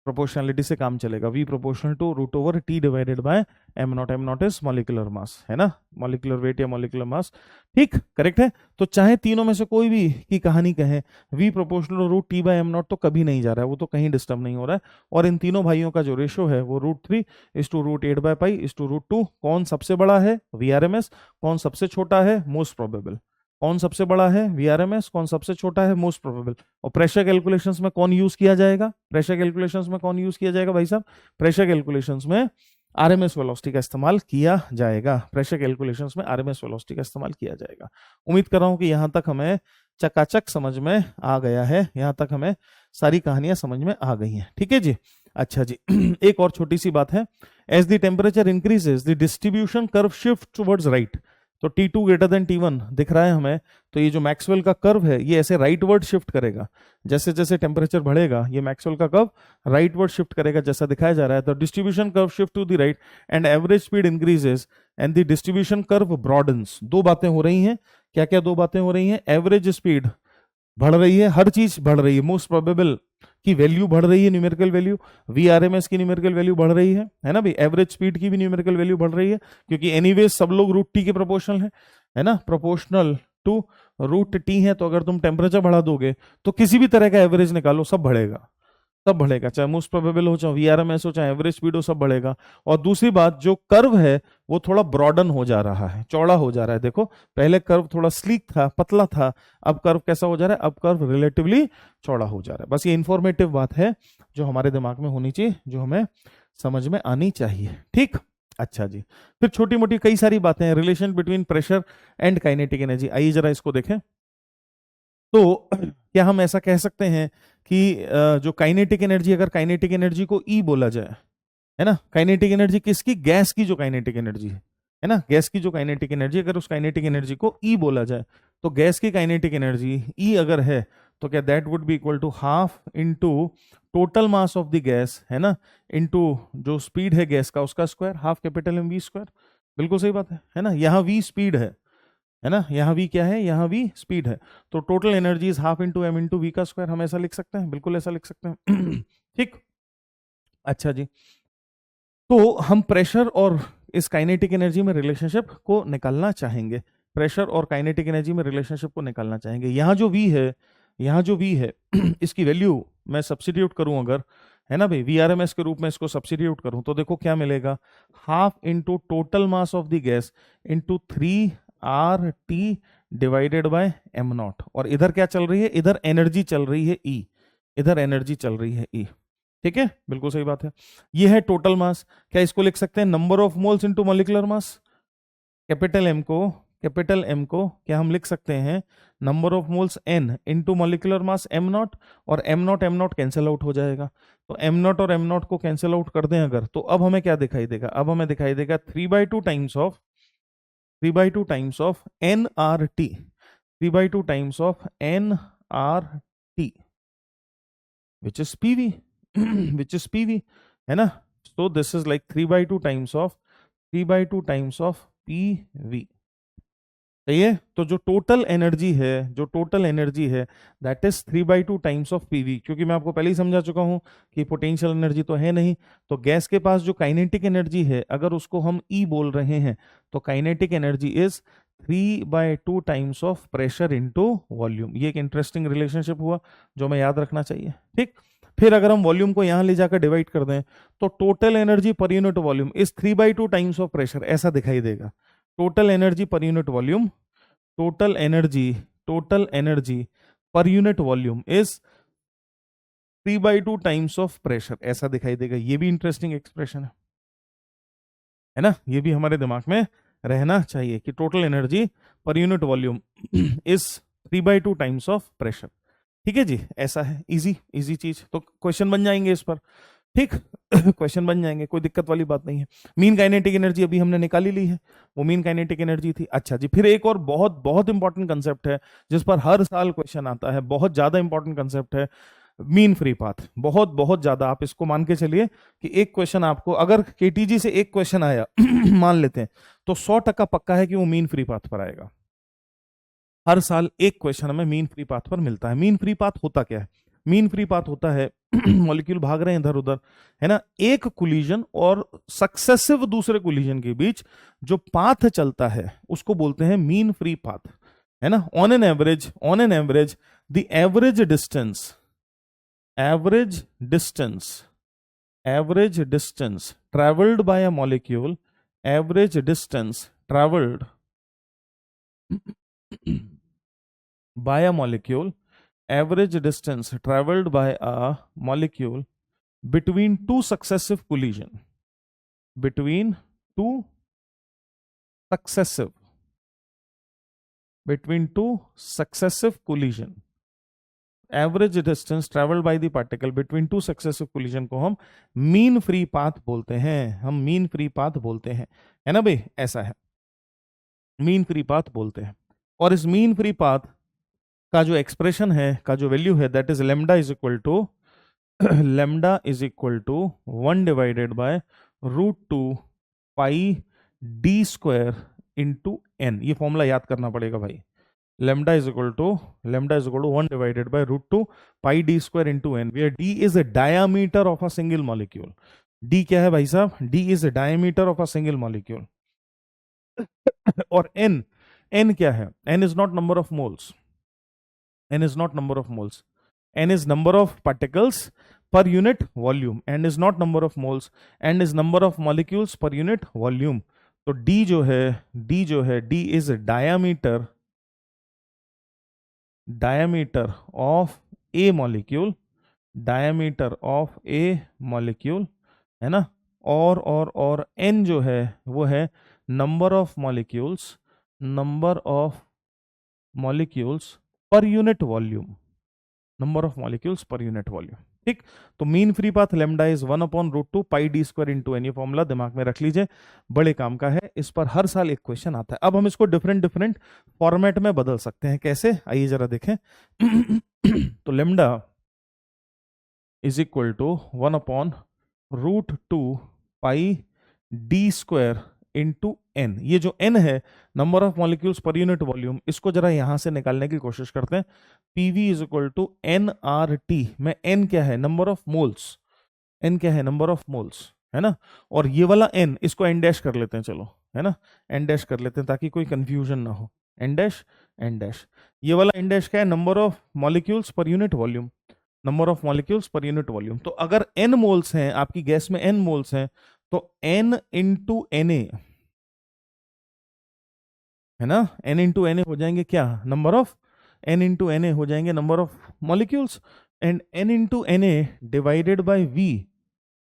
प्रोपोर्शनलिटी से काम चलेगा, v proportional to root over t divided by M naught. M naught is molecular mass, है ना, मॉलिक्यूलर वेट या मॉलिक्यूलर मास। ठीक, करेक्ट है। तो चाहे तीनों में से कोई भी की कहानी कहें, v proportional root t by M naught तो कभी नहीं जा रहा है, वो तो कहीं डिस्टर्ब नहीं हो रहा है। और इन तीनों भाइयों का जो रेशो है वो √3 is to √8 by pi is to √2। कौन सबसे बड़ा है, VRMS। कौन सबसे छोटा है, मोस्ट प्रोबेबल। कौन सबसे बड़ा है, VRMS। कौन सबसे छोटा है, मोस्ट प्रोबेबल। और प्रेशर कैलकुलेशंस में कौन यूज किया जाएगा, प्रेशर कैलकुलेशंस में कौन यूज किया जाएगा भाई साहब, प्रेशर कैलकुलेशंस में आरएमएस वेलोसिटी का इस्तेमाल किया जाएगा। प्रेशर कैलकुलेशंस में आरएमएस वेलोसिटी का इस्तेमाल किया जाएगा। उम्मीद कर रहा हूं कि यहां तक हमें चकाचक समझ में आ गया है, यहां तक हमें सारी कहानियां समझ में आ गई हैं। ठीक है जी। अच्छा जी, एक और छोटी सी बात है, as the temperature increases the distribution curve shift towards right. तो T2 ग्रेटर देन T1 दिख रहा है हमें, तो ये जो मैक्सवेल का कर्व है ये ऐसे राइट वर्ड शिफ्ट करेगा। जैसे जैसे टेम्परेचर बढ़ेगा ये मैक्सवेल का कर्व राइट वर्ड शिफ्ट करेगा, जैसा दिखाया जा रहा है। The distribution curve shift to the right and average speed increases and the distribution curve broadens. दो बातें हो रही हैं, क्या क्या दो बातें हो रही हैं, एवरेज स्पीड बढ़ रही है, हर चीज बढ़ रही है, मोस्ट प्रोबेबल की वैल्यू बढ़ रही है, न्यूमेरिकल वैल्यू, VRMS की न्यूमेरिकल वैल्यू बढ़ रही है ना भाई, एवरेज स्पीड की भी न्यूमेरिकल वैल्यू बढ़ रही है, क्योंकि एनीवेज सब लोग √T के प्रोपोर्शनल है ना, प्रोपोर्शनल टू √T है। तो अगर तुम टेम्परेचर बढ़ा दोगे तो किसी भी तरह का एवरेज निकालो, सब बढ़ेगा, सब बढ़ेगा, चाहे मोस्ट प्रोबेबल हो, चाहे VRMS हो, चाहे एवरेज स्पीड हो, सब बढ़ेगा। और दूसरी बात, जो कर्व है वो थोड़ा ब्रॉडन हो जा रहा है, चौड़ा हो जा रहा है। देखो पहले कर्व थोड़ा स्लीक था, पतला था, अब कर्व कैसा हो जा रहा है, अब कर्व रिलेटिवली चौड़ा हो जा रहा है। बस ये इंफॉर्मेटिव बात है जो हमारे दिमाग में होनी चाहिए, जो हमें समझ में आनी चाहिए। ठीक, अच्छा जी। फिर छोटी मोटी कई सारी बातें हैं, relation between pressure and kinetic energy. आइए जरा इसको देखें। तो क्या हम ऐसा कह सकते हैं कि जो काइनेटिक एनर्जी, अगर काइनेटिक एनर्जी को E बोला जाए, है ना, काइनेटिक एनर्जी किसकी, गैस की जो काइनेटिक एनर्जी है ना, गैस की जो काइनेटिक एनर्जी, अगर उस काइनेटिक एनर्जी को E बोला जाए, तो गैस की काइनेटिक एनर्जी E अगर है तो क्या that would be equal to half into total mass of the gas, है ना, इनटू जो स्पीड है गैस का उसका square, half capital M V square. बिल्कुल सही बात है ना। यहाँ V स्पीड है ना, यहाँ V क्या है, यहाँ V स्पीड है, तो total energy is half into M into V का स्क्वायर। हम ऐसा लिख सकते हैं, बिल्कुल ऐसा लिख सकते हैं। ठीक, अच्छा जी। तो हम प्रेशर और इस काइनेटिक एनर्जी में रिलेशनशिप को निकालना चाहेंगे, प्रेशर और काइनेटिक एनर्जी में रिलेशनशिप को निकालना चाहेंगे। यहाँ जो V है, यहाँ जो V है इसकी वैल्यू मैं सब्सिट्यूट करूं अगर, है ना भाई, VRMS के रूप में इसको सब्सिट्यूट करूं तो देखो क्या मिलेगा, half into total mass of the gas into 3RT divided bye M not. और इधर क्या चल रही है, इधर एनर्जी चल रही है E, इधर एनर्जी चल रही है E। ठीक है, बिल्कुल सही बात है। ये है टोटल मास। क्या इसको लिख सकते हैं number of moles into molecular mass, capital M को क्या हम लिख सकते हैं number of moles N into molecular mass M not, और M नॉट कैंसिल आउट हो जाएगा। तो M नॉट और M नॉट को कैंसिल आउट कर दें अगर, तो अब हमें क्या दिखाई देगा, अब हमें दिखाई देगा 3/2 times of nRT, 3/2 times of nRT which is PV, which is PV, है ना। so this is like 3/2 times of PV। सही है। तो जो टोटल एनर्जी है that is 3/2 times of PV। क्योंकि मैं आपको पहले ही समझा चुका हूं कि पोटेंशियल एनर्जी तो है नहीं, तो गैस के पास जो काइनेटिक एनर्जी है अगर उसको हम E बोल रहे हैं तो kinetic energy is 3/2 times of pressure into volume. ये एक इंटरेस्टिंग रिलेशनशिप हुआ जो हमें याद रखना चाहिए। ठीक, फिर अगर हम वॉल्यूम को यहां ले जाकर डिवाइड कर दें तो टोटल एनर्जी पर unit volume is 3/2 times of pressure, ऐसा दिखाई देगा। टोटल एनर्जी पर यूनिट वॉल्यूम, टोटल एनर्जी पर unit volume is 3/2 times of pressure, ऐसा दिखाई देगा। ये भी इंटरेस्टिंग एक्सप्रेशन है ना, ये भी हमारे दिमाग में रहना चाहिए कि टोटल एनर्जी पर unit volume is 3/2 times of pressure. ठीक है जी, ऐसा है, इजी चीज। तो क्वेश्चन बन जाएंगे इस पर। ठीक। क्वेश्चन बन जाएंगे, कोई दिक्कत वाली बात नहीं है। मीन काइनेटिक एनर्जी अभी हमने निकाली ली है, वो मीन काइनेटिक एनर्जी थी। अच्छा जी, फिर एक और बहुत बहुत इंपॉर्टेंट कंसेप्ट है जिस पर हर साल क्वेश्चन आता है, बहुत ज्यादा इंपॉर्टेंट कंसेप्ट है, मीन फ्री पाथ। बहुत बहुत ज्यादा, आप इसको मान के चलिए कि एक क्वेश्चन आपको, अगर केटीजी से एक क्वेश्चन आया मान लेते हैं, तो 100% पक्का है कि वो मीन फ्री पाथ पर आएगा। हर साल एक क्वेश्चन हमें मीन फ्री पाथ पर मिलता है। मीन फ्री पाथ होता क्या है? मीन फ्री पाथ होता है मॉलिक्यूल भाग रहे हैं इधर उधर, है ना, एक कोलिजन और सक्सेसिव दूसरे कोलिजन के बीच जो पाथ चलता है उसको बोलते हैं मीन फ्री पाथ, है ना। On an average the average distance traveled by a molecule, average distance traveled by a molecule, average distance traveled by a molecule between two successive collision, between two successive between two successive collision, average distance travelled by the particle between two successive collision को हम mean free path बोलते हैं। हम mean free path बोलते हैं, है ना भाई, ऐसा है, मीन फ्री पाथ बोलते हैं। और इस मीन फ्री पाथ का जो एक्सप्रेशन है, का जो वैल्यू है, that is lambda is equal to lambda is equal to 1 divided by √2 pi d square into n. ये फॉर्मूला याद करना पड़ेगा भाई। lambda is equal to 1 divided by √2 pi d square into n, where d is a diameter of a single molecule. d क्या है भाई साहब? d is a diameter of a single molecule. और n क्या है? n is not number of moles. n is not number of moles. n is number of particles per unit volume. n is not number of moles. n is number of molecules per unit volume. तो d जो है d is a diameter of a molecule, है ना। और n जो है वो है number of molecules per unit volume, ठीक। तो mean free path lambda is 1/√2 pi d square into n. ये फॉर्मूला दिमाग में रख लीजिए, बड़े काम का है, इस पर हर साल एक क्वेश्चन आता है। अब हम इसको डिफरेंट फॉर्मेट में बदल सकते हैं, कैसे, आइए जरा देखें। तो lambda is equal to 1/√2 pi d square into n. ये जो एन है, number of molecules per unit volume, इसको जरा यहां से निकालने की कोशिश करते हैं। PV is equal to nRT में n क्या है? Number of moles. n क्या है? नंबर ऑफ मोल्स, है ना। और ये वाला n, इसको n डैश कर लेते हैं, चलो, है ना, n डैश कर लेते हैं ताकि कोई कंफ्यूजन ना हो। n डैश ये वाला n डैश क्या है? Number of molecules per unit volume, तो अगर n मोल्स हैं आपकी गैस में, n मोल्स हैं, तो n इंटू Na, है ना, n इंटू Na हो जाएंगे क्या? Number of n into Na हो जाएंगे number of molecules, and n into Na divided by V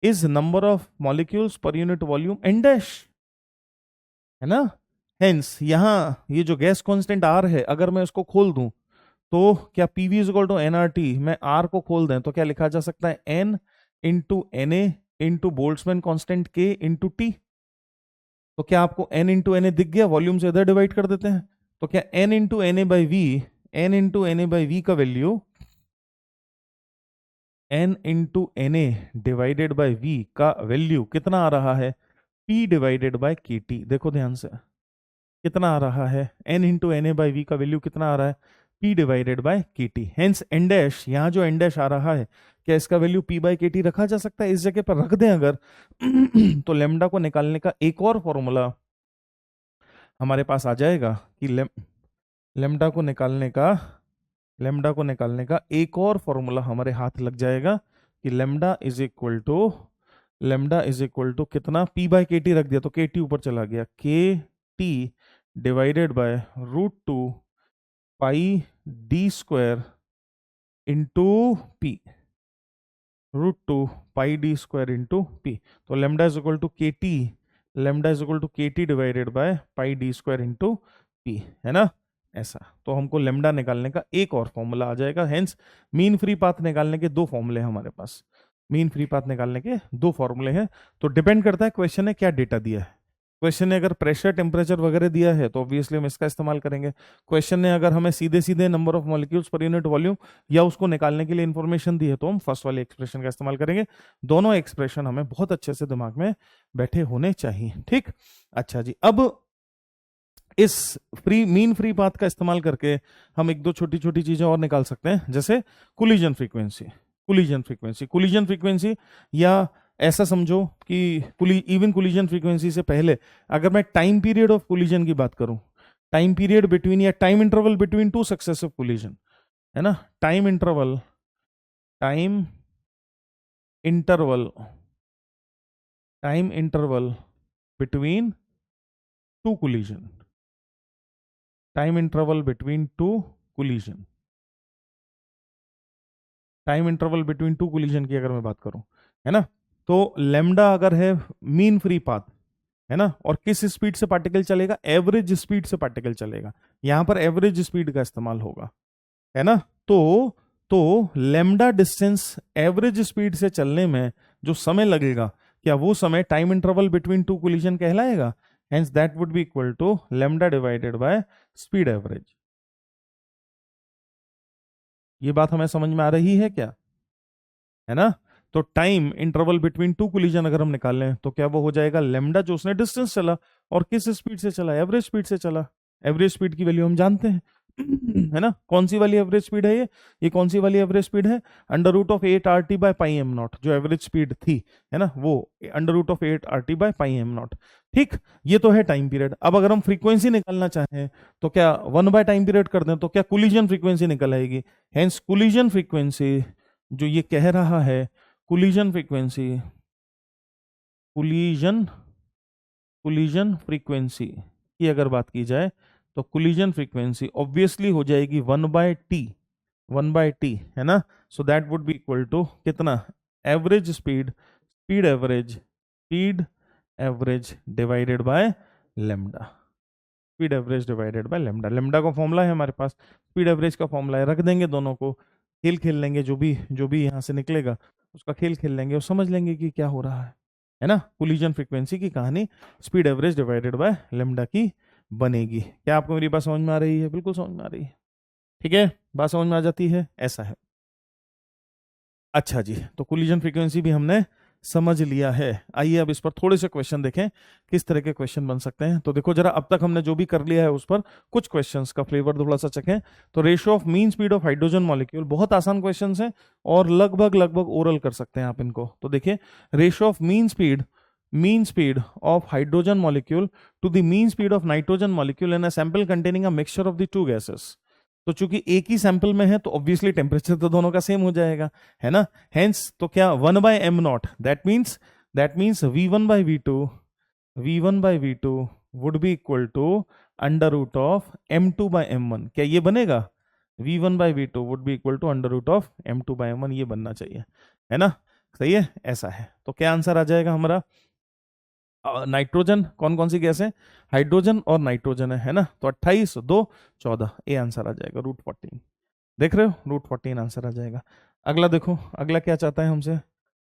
is number of molecules per unit volume n dash, है ना। हेंस यहां ये जो गैस कांस्टेंट R है, अगर मैं इसको खोल दूं तो क्या PV is equal to nRT, मैं R को खोल दें तो क्या लिखा जा सकता है? n into Na into Boltzmann constant K into T। तो क्या आपको n इंटू Na दिख गया? वॉल्यूम से इधर डिवाइड कर देते हैं, तो क्या n into Na by V, n into Na by V का value, n into Na divided by V का वैल्यू कितना आ रहा है? P divided by KT। देखो ध्यान से कितना आ रहा है? n into Na by V का वैल्यू कितना आ रहा है? P divided by KT। Hence n dash, यहाँ जो n डैश आ रहा है, क्या इसका वैल्यू P बाई KT रखा जा सकता है? इस जगह पर रख दें अगर तो लेमडा को निकालने का एक और फॉर्मूला हमारे पास आ जाएगा कि लेमडा को निकालने का एक और फॉर्मूला हमारे हाथ लग जाएगा कि लेमडा इज इक्वल टू कितना? P बाई KT रख दिया तो KT ऊपर चला गया, KT divided by √2 pi d square into P, √2 pi d square into P। तो lambda is equal to KT divided by pi d square into P, है ना, ऐसा। तो हमको लेमडा निकालने का एक और फॉर्मूला आ जाएगा। हेंस मीन फ्री पाथ निकालने के दो फॉर्मूले हमारे पास। मीन फ्री पाथ निकालने के दो फॉर्मूले हैं। तो डिपेंड करता है क्वेश्चन ने क्या डेटा दिया है। क्वेश्चन ने अगर प्रेशर टेम्परेचर वगैरह दिया है तो ऑब्वियसली हम इसका इस्तेमाल करेंगे। क्वेश्चन ने अगर हमें सीधे सीधे number of molecules per unit volume या उसको निकालने के लिए इंफॉर्मेशन दी है तो हम फर्स्ट वाले एक्सप्रेशन का इस्तेमाल करेंगे। दोनों एक्सप्रेशन हमें बहुत अच्छे से दिमाग में बैठे होने चाहिए, ठीक। अच्छा जी, अब इस मीन फ्री पाथ का इस्तेमाल करके हम एक दो छोटी छोटी चीजें और निकाल सकते हैं, जैसे कोलिजन फ्रीक्वेंसी। कोलिजन फ्रीक्वेंसी या ऐसा समझो कि इवन कोलिजन फ्रीक्वेंसी से पहले अगर मैं टाइम पीरियड ऑफ कोलिजन की बात करूं, टाइम पीरियड बिटवीन या time interval between two successive collision, है ना, time interval between two collision, time interval between two collision की अगर मैं बात करूं, है ना, तो लेमडा अगर है मीन फ्री पाथ, है ना, और किस स्पीड से पार्टिकल चलेगा, एवरेज स्पीड से पार्टिकल चलेगा, यहां पर एवरेज स्पीड का इस्तेमाल होगा, है ना। तो लेमडा डिस्टेंस एवरेज स्पीड से चलने में जो समय लगेगा, क्या वो समय time interval between two collision कहलाएगा? Hence that would be equal to lambda divided by speed average. ये बात हमें समझ में आ रही है क्या, है ना। तो time interval between two collision अगर हम निकाल लें तो क्या वो हो जाएगा लेमडा, जो उसने डिस्टेंस चला और किस स्पीड से चला, एवरेज स्पीड से चला। एवरेज स्पीड की वैल्यू हम जानते हैं, है ना, कौन सी वाली एवरेज स्पीड है ये कौन सी वाली एवरेज स्पीड है, √8 RT/πm0, जो एवरेज स्पीड थी, है ना, वो √8 RT/πm0। ठीक, ये तो है टाइम पीरियड। अब अगर हम फ्रीक्वेंसी निकालना चाहें तो क्या 1/टाइम पीरियड कर दें तो क्या कोलिजन फ्रीक्वेंसी निकल आएगी। हेंस कोलिजन फ्रीक्वेंसी जो ये कह रहा है, कोलिजन फ्रीक्वेंसी की अगर बात की जाए तो कोलिजन फ्रीक्वेंसी ऑब्वियसली हो जाएगी 1/t, है ना। So that would be equal to कितना, average speed divided by lambda, lambda का फॉर्मूला है हमारे पास, स्पीड एवरेज का फॉर्मूला है, रख देंगे दोनों को, खेल खेल लेंगे, जो भी यहाँ से निकलेगा उसका खेल खेल लेंगे और समझ लेंगे कि क्या हो रहा है ना। कोलिजन फ्रीक्वेंसी की कहानी speed average divided by lambda की बनेगी। क्या आपको मेरी बात समझ में आ रही है? बिल्कुल समझ में आ रही है, ठीक है, बात समझ में आ जाती है, ऐसा है। अच्छा जी, तो कोलिजन फ्रीक्वेंसी भी हमने समझ लिया है। आइए अब इस पर थोड़े से क्वेश्चन देखें, किस तरह के क्वेश्चन बन सकते हैं। तो देखो जरा, अब तक हमने जो भी कर लिया है उस पर कुछ क्वेश्चंस का फ्लेवर थोड़ा सा चखें। तो ratio of mean speed of hydrogen molecule, बहुत आसान क्वेश्चंस हैं और लगभग ओरल कर सकते हैं आप इनको। तो देखिए, ratio of mean speed of hydrogen molecule to the mean speed of nitrogen molecule in a sample containing a mixture of the two gases. तो चूंकि एक ही सैंपल में है तो ऑब्वियसली टेम्परेचर तो दोनों का सेम हो जाएगा, है ना। हेंस तो क्या 1/m0, that means V1/V2 would be equal to √m2/m1। क्या ये बनेगा? V1/V2 would be equal to √m2/m1, ये बनना चाहिए, है ना। सही है, ऐसा है। तो क्या आंसर आ जाएगा हमारा? नाइट्रोजन, कौन कौन सी गैस है, हाइड्रोजन और नाइट्रोजन है ना। तो 28 2 14, ए आंसर आ जाएगा √14। देख रहे हो, √14 आंसर आ जाएगा। अगला देखो, अगला क्या चाहता है हमसे,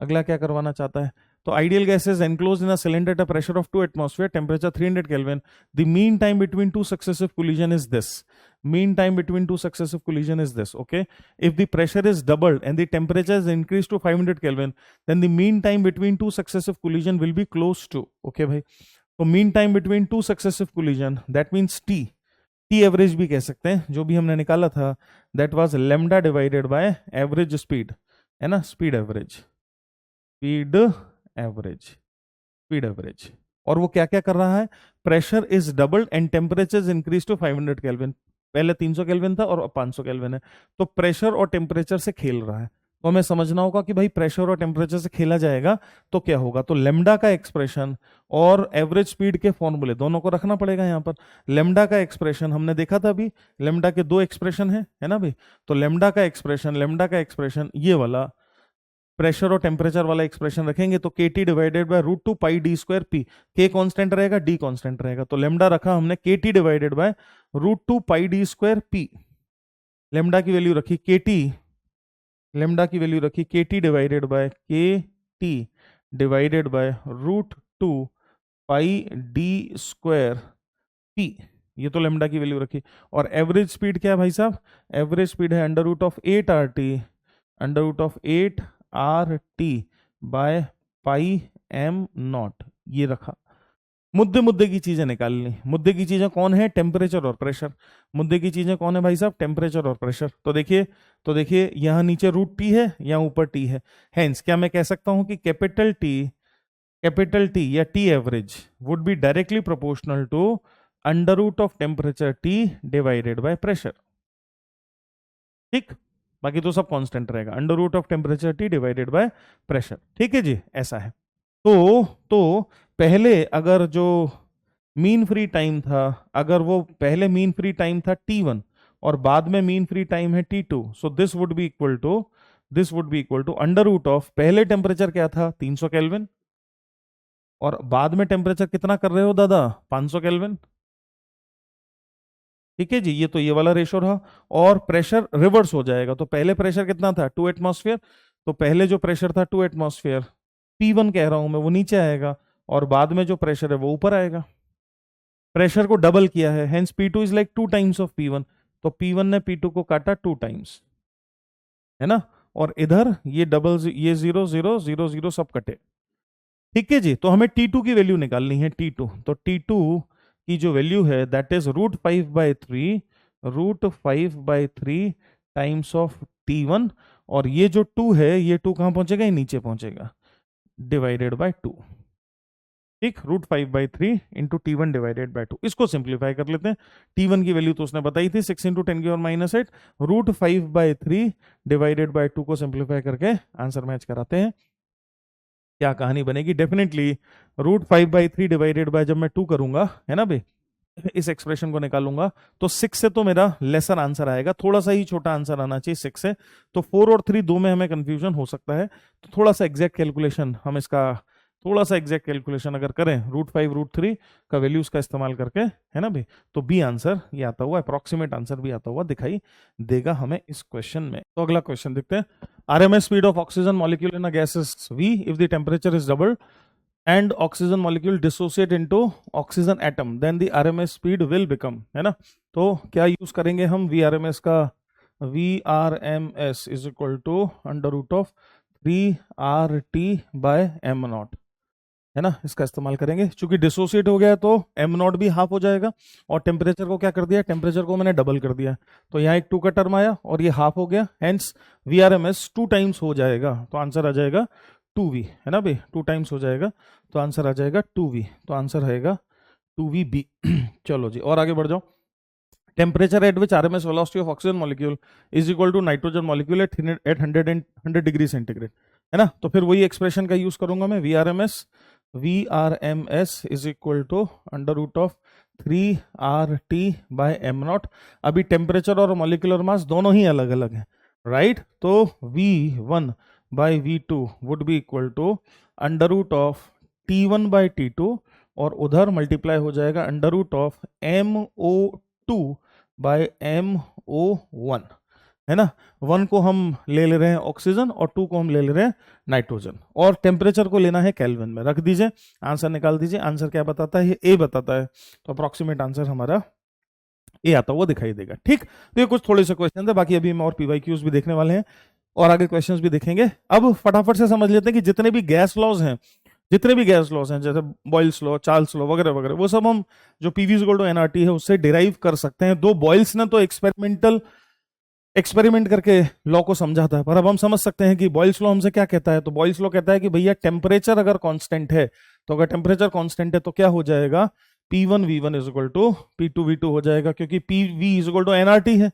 अगला क्या करवाना चाहता है। तो ideal gases enclose in a cylinder eight a pressure of 2 atmosphere, temperature 300 kelvin, the mean time between two successive collision is this. Okay, if the pressure is doubled and the temperature is increased to 500 Kelvin, then the mean time between two successive collision will be close to, okay भाई। तो mean time between two successive collision, that means T average भी कह सकते हैं, जो भी हमने निकाला था, that was lambda divided by average speed, है ना, speed average। और वो क्या क्या कर रहा है, pressure is doubled and temperature is increase to 500 kelvin. पहले 300 केल्विन था और अब 500 केल्विन है। तो प्रेशर और टेम्परेचर से खेल रहा है, तो हमें समझना होगा कि भाई प्रेशर और टेम्परेचर से खेला जाएगा तो क्या होगा। तो लेमडा का एक्सप्रेशन और एवरेज स्पीड के फॉर्मूले दोनों को रखना पड़ेगा यहाँ पर। लेमडा का एक्सप्रेशन हमने देखा था अभी, लेमडा के दो एक्सप्रेशन है ना भाई। तो लेमडा का एक्सप्रेशन ये वाला प्रेशर और टेम्परेचर वाला एक्सप्रेशन रखेंगे तो KT divided bye √2πd², P, K constant रहेगा, D कांस्टेंट रहेगा। तो लेमडा रखा हमने KT divided bye √2πd², P। Lambda की वैल्यू रखी KT लेमडा की वैल्यू रखी KT divided bye KT divided by √2 pi d square P, ये तो लेमडा की वैल्यू रखी। और एवरेज स्पीड क्या है भाई साहब? एवरेज स्पीड है √8 RT bye pi m not, ये रखा। मुद्दे मुद्दे की चीजें निकालनी। मुद्दे की चीजें कौन है? टेम्परेचर और प्रेशर। मुद्दे की चीजें कौन है भाई साहब? टेम्परेचर और प्रेशर। तो देखिए यहां नीचे √T है, यहाँ ऊपर T है। हेंस क्या मैं कह सकता हूं कि कैपिटल T या T average would be directly proportional to under root of temperature T divided by pressure. ठीक, बाकी तो सब कांस्टेंट रहेगा, under root of temperature T divided by pressure. ठीक है जी, ऐसा है। तो पहले अगर जो मीन फ्री टाइम था, अगर वो पहले मीन फ्री टाइम था T1 और बाद में मीन फ्री टाइम है T2, so this would be equal to under root of, पहले टेम्परेचर क्या था? 300 केल्विन, और बाद में टेम्परेचर कितना कर रहे हो दादा? 500 केल्विन। ठीक है जी, ये तो ये वाला रेशो रहा। और प्रेशर रिवर्स हो जाएगा, तो पहले प्रेशर कितना था? 2 एटमॉस्फेयर, तो पहले जो प्रेशर था 2 एटमॉस्फेयर, P1 कह रहा हूं मैं, वो नीचे आएगा, और बाद में जो प्रेशर है वो ऊपर आएगा। प्रेशर को डबल किया है, hence P2 is like 2 times of P1, तो P1 ने P2 को काटा 2 टाइम्स, है ना। और इधर ये डबल, ये 0 0 0 0 सब कटे। ठीक है जी, तो हमें T2 की वैल्यू निकालनी है। T2, तो T2 की जो वैल्यू है that is √5/3 times of T1, और ये जो 2 है, ये 2 कहां पहुंचेगा? ये नीचे पहुंचेगा, डिवाइडेड बाय 2। ठीक, √5/3 इंटू T1 डिवाइडेड बाय 2। इसको सिंप्लीफाई कर लेते हैं। T1 की वैल्यू तो उसने बताई थी 6 × 10⁻⁸, √5/3 डिवाइडेड बाय 2 को सिंप्लीफाई करके आंसर मैच कराते हैं। क्या कहानी बनेगी? डेफिनेटली √5/3 डिवाइडेड बाय, जब मैं 2 करूंगा, है ना भाई, इस एक्सप्रेशन को निकालूंगा, तो 6 से तो मेरा लेसर आंसर आएगा, थोड़ा सा ही छोटा आंसर आना चाहिए 6 से। तो 4 और 3 दो में हमें कंफ्यूजन हो सकता है, तो थोड़ा सा एग्जैक्ट कैलकुलेशन हम इसका, थोड़ा सा एग्जैक्ट कैलकुलेशन अगर करें √5 √3 का वैल्यूज का इस्तेमाल करके, है ना भाई, तो बी आंसर ये आता हुआ, अप्रोक्सीमेट आंसर भी आता हुआ दिखाई देगा हमें इस क्वेश्चन में। तो अगला क्वेश्चन देखते हैं। RMS speed of oxygen molecule in a gas is V if the temperature is doubled and oxygen molecule dissociate into oxygen atom, then the RMS speed will become, है ना। तो क्या यूज करेंगे हम VRMS का? VRMS is equal to under root of 3RT/m0, है ना, इसका इस्तेमाल करेंगे। चूंकि डिसोसिएट हो गया है तो m0 भी हाफ हो जाएगा, और टेम्परेचर को क्या कर दिया? टेम्परेचर को मैंने डबल कर दिया, तो यहाँ एक 2 का टर्म आया और ये हाफ हो गया, हेंस VRMS 2 टाइम्स हो जाएगा, तो आंसर आ जाएगा 2V, है ना भाई, 2 टाइम्स हो जाएगा, तो आंसर आ जाएगा 2V, तो आंसर रहेगा 2VB। चलो जी, और आगे बढ़ जाओ। Temperature at which RMS velocity of oxygen molecule is equal to nitrogen molecule at 100 degree centigrade, है ना। तो फिर वही एक्सप्रेशन का यूज करूंगा मैं, VRMS is equal to under root of 3RT/m0। अभी टेम्परेचर और मॉलिक्यूलर मास दोनों ही अलग अलग है, राइट। तो V1/V2 would be equal to under root of T1/T2, और उधर मल्टीप्लाई हो जाएगा अंडर रूट ऑफ MO2/MO1, है ना। 1 को हम ले रहे हैं ऑक्सीजन और 2 को हम ले रहे हैं नाइट्रोजन, और टेम्परेचर को लेना है केल्विन में। रख दीजिए, आंसर निकाल दीजिए। आंसर क्या बताता है? ये ए बताता है, तो अप्रोक्सीमेट आंसर हमारा ए आता हुआ दिखाई देगा। ठीक, तो ये कुछ थोड़े से क्वेश्चन थे, बाकी अभी हम और PYQs भी देखने वाले हैं और आगे क्वेश्चंस भी देखेंगे। अब फटाफट से समझ लेते हैं कि जितने भी गैस लॉज हैं, जैसे बॉयल्स लॉ, चार्ल्स लॉ वगैरह वगैरह, वो सब हम जो PV = nRT है उससे डिराइव कर सकते हैं। दो बॉयल्स ने तो एक्सपेरिमेंट करके लॉ को समझा था, पर अब हम समझ सकते हैं कि बॉयल्स लॉ हमसे क्या कहता है। तो बॉयल्स लॉ कहता है कि भैया टेम्परेचर अगर कांस्टेंट है, तो अगर टेम्परेचर कांस्टेंट है तो क्या हो जाएगा? P1V1 is equal to P2V2 हो जाएगा, क्योंकि PV = nRT है,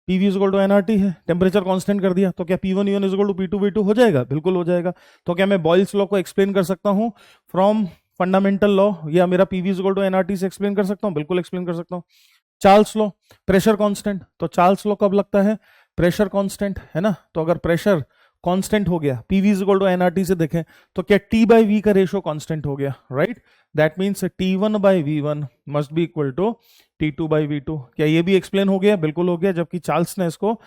PV = nRT है। टेम्परेचर कांस्टेंट कर दिया तो क्या P1V1 = P2V2 हो जाएगा? बिल्कुल हो जाएगा। तो क्या मैं बॉयल्स लॉ को एक्सप्लेन कर सकता हूं फ्रॉम फंडामेंटल लॉ, या मेरा PV = nRT से एक्सप्लेन कर सकता हूं? बिल्कुल एक्सप्लेन कर सकता हूं। चार्ल्स लॉ, प्रेशर कांस्टेंट, तो चार्ल्स लॉ कब लगता है? प्रेशर कांस्टेंट, है ना। तो अगर प्रेशर कांस्टेंट हो गया, PV = nRT से देखें तो क्या T/V का रेशो कांस्टेंट हो गया, right. That means T1/V1 must be equal to T2/V2। क्या ये भी एक्सप्लेन हो गया? बिल्कुल हो गया। जबकि चार्ल्स ने इसको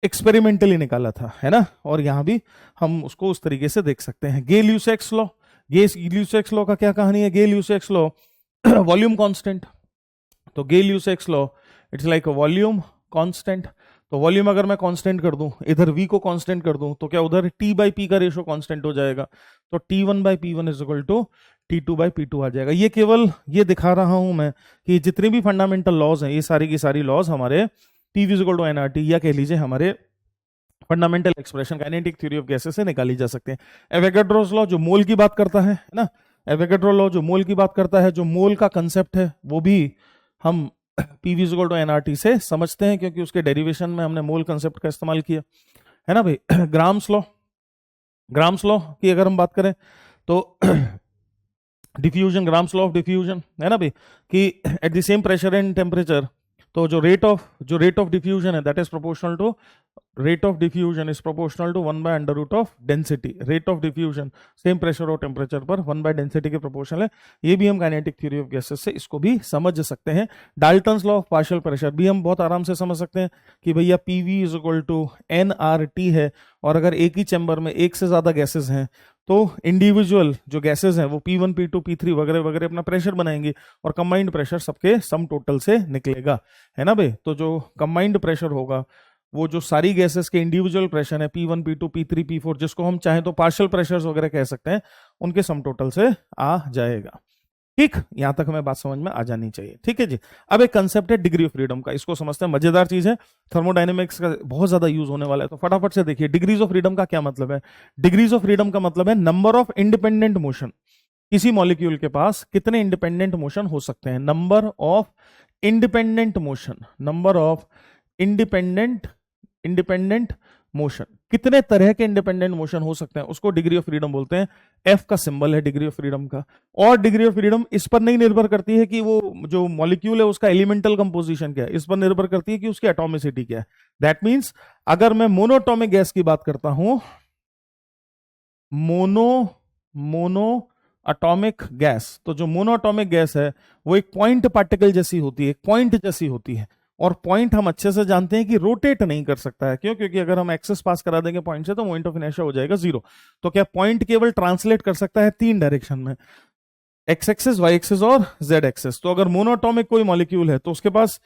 एक्सपेरिमेंटली निकाला था, है ना, और यहां भी हम उसको उस तरीके से देख सकते हैं। गेल-ल्यूसैक्स लॉ, गेल-ल्यूसैक्स लॉ का क्या कहानी है? गेल-ल्यूसैक्स लॉ वॉल्यूम कांस्टेंट, तो Gay Lussac's law it's like volume constant. तो वॉल्यूम अगर मैं कांस्टेंट कर दूं, इधर v को कांस्टेंट कर दूं, तो क्या उधर t बाई पी का रेशो कांस्टेंट हो जाएगा, तो t1 by p1 is equal to t2 by p2 आ जाएगा। ये केवल ये दिखा रहा हूं मैं कि जितने भी फंडामेंटल लॉज हैं, ये सारी की सारी लॉज हमारे PV is equal to nRT, या कह लीजिए हमारे fundamental expression kinetic theory of gases से निकाली जा सकते हैं। एवोगाड्रोस लॉ जो मोल की बात करता है ना, एवोगाड्रो लॉ जो मोल की बात करता है, जो मोल का कंसेप्ट है वो भी हम PV is equal to nRT से समझते हैं, क्योंकि उसके डेरिवेशन में हमने मोल कंसेप्ट का इस्तेमाल किया, है ना भाई। ग्राम्स लॉ, ग्राम्स लॉ की अगर हम बात करें तो diffusion, Graham's law of diffusion, है ना भाई, कि at the same pressure and temperature, तो जो रेट ऑफ डिफ्यूजन है that is proportional to, rate of diffusion is proportional to 1 by under root of density. Rate of diffusion same pressure और temperature पर 1 by density के proportional है। ये भी हम काइनेटिक थ्योरी ऑफ गैसेस से इसको भी समझ सकते हैं। Dalton's law of partial pressure भी हम बहुत आराम से समझ सकते हैं कि भैया PV is equal to nRT है, और अगर एक ही चैम्बर में एक से ज्यादा गैसेस हैं तो इंडिविजुअल जो गैसेस हैं वो P1 P2 P3 वगैरह वगैरह अपना प्रेशर बनाएंगे, और कंबाइंड प्रेशर सबके सम टोटल से निकलेगा, है ना भाई। तो जो कंबाइंड प्रेशर होगा वो जो सारी गैसेस के इंडिविजुअल प्रेशर है P1 P2 P3 P4, जिसको हम चाहें तो पार्शियल प्रेशर्स वगैरह कह सकते हैं, उनके सम टोटल से आ जाएगा। ठीक, यहां तक हमें बात समझ में आ जानी चाहिए। ठीक है जी। अब एक कंसेप्ट है डिग्री ऑफ फ्रीडम का, इसको समझते हैं। मजेदार चीज है, थर्मोडायनेमिक्स का बहुत ज्यादा यूज होने वाला है, तो फटाफट से देखिए डिग्रीज ऑफ फ्रीडम का क्या मतलब है। डिग्रीज ऑफ फ्रीडम का मतलब है नंबर ऑफ इंडिपेंडेंट मोशन। किसी मॉलिक्यूल के पास कितने इंडिपेंडेंट मोशन हो सकते हैं, number of independent motion, number of independent motion, कितने तरह के इंडिपेंडेंट मोशन हो सकते हैं, उसको डिग्री ऑफ फ्रीडम बोलते हैं। एफ का सिंबल है डिग्री ऑफ फ्रीडम का। और डिग्री ऑफ फ्रीडम इस पर नहीं निर्भर करती है कि वो जो मॉलिक्यूल है उसका एलिमेंटल कंपोजिशन क्या है, इस पर निर्भर करती है कि उसकी एटॉमिसिटी क्या है। दैट मींस अगर मैं मोनोटॉमिक गैस की बात करता हूं, मोनो एटॉमिक गैस, तो जो मोनोटॉमिक गैस है वो एक पॉइंट पार्टिकल जैसी होती है, एक पॉइंट जैसी होती है। और पॉइंट हम अच्छे से जानते हैं कि रोटेट नहीं कर सकता है, क्यों? क्योंकि अगर हम एक्सेस पास करा देंगे पॉइंट से तो मोमेंट ऑफ इनर्शिया हो जाएगा 0। तो क्या पॉइंट केवल ट्रांसलेट कर सकता है 3 डायरेक्शन में, एक्स एक्सेस, वाई एक्सेस और जेड एक्सेस। तो अगर मोनोटॉमिक कोई मॉलिक्यूल है तो उसके पास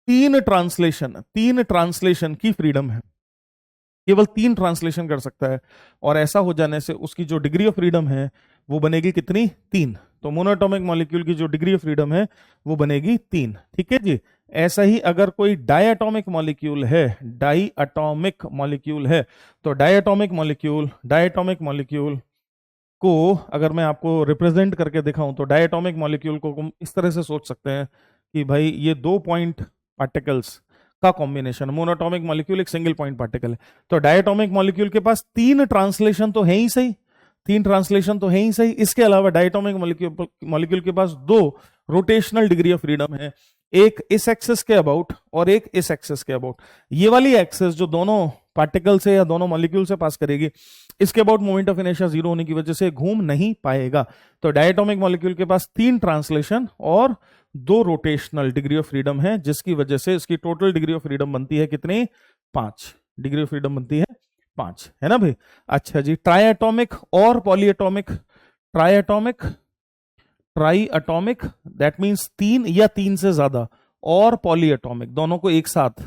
3 ट्रांसलेशन की फ्रीडम है, केवल 3 ट्रांसलेशन कर सकता है। और ऐसा हो जाने से उसकी जो डिग्री ऑफ फ्रीडम है वो बनेगी कितनी, 3। तो मोनोटॉमिक मॉलिक्यूल की जो डिग्री ऑफ फ्रीडम है वो बनेगी 3। ठीक है जी। ऐसा ही अगर कोई डायटोमिक मॉलिक्यूल है, डायटोमिक मॉलिक्यूल है, तो डायटोमिक मॉलिक्यूल को अगर मैं आपको रिप्रेजेंट करके दिखाऊं, तो डायटोमिक मॉलिक्यूल को हम इस तरह से सोच सकते हैं कि भाई ये 2 पॉइंट पार्टिकल्स का कॉम्बिनेशन। मोनोटॉमिक मॉलिक्यूल एक सिंगल पॉइंट पार्टिकल है, तो डायटोमिक मॉलिक्यूल के पास 3 ट्रांसलेशन तो है ही सही, 3 ट्रांसलेशन तो है ही सही। इसके अलावा डायटोमिक मॉलिक्यूल के पास 2 रोटेशनल डिग्री ऑफ फ्रीडम है, एक इस एक्सेस के अबाउट और एक इस एक्सेस के अबाउट। ये वाली एक्सेस जो दोनों पार्टिकल से या दोनों मॉलिक्यूल से पास करेगी, इसके अबाउट मोमेंट ऑफ इनर्शिया 0 होने की वजह से घूम नहीं पाएगा। तो डायटोमिक मॉलिक्यूल के पास 3 ट्रांसलेशन और 2 रोटेशनल डिग्री ऑफ फ्रीडम है, जिसकी वजह से इसकी टोटल डिग्री ऑफ फ्रीडम बनती है कितनी, 5 डिग्री ऑफ फ्रीडम बनती है 5, है ना भाई। अच्छा जी। ट्राइएटॉमिक और polyatomic, try atomic that means 3 या 3 से ज्यादा, और पॉलीएटॉमिक दोनों को एक साथ,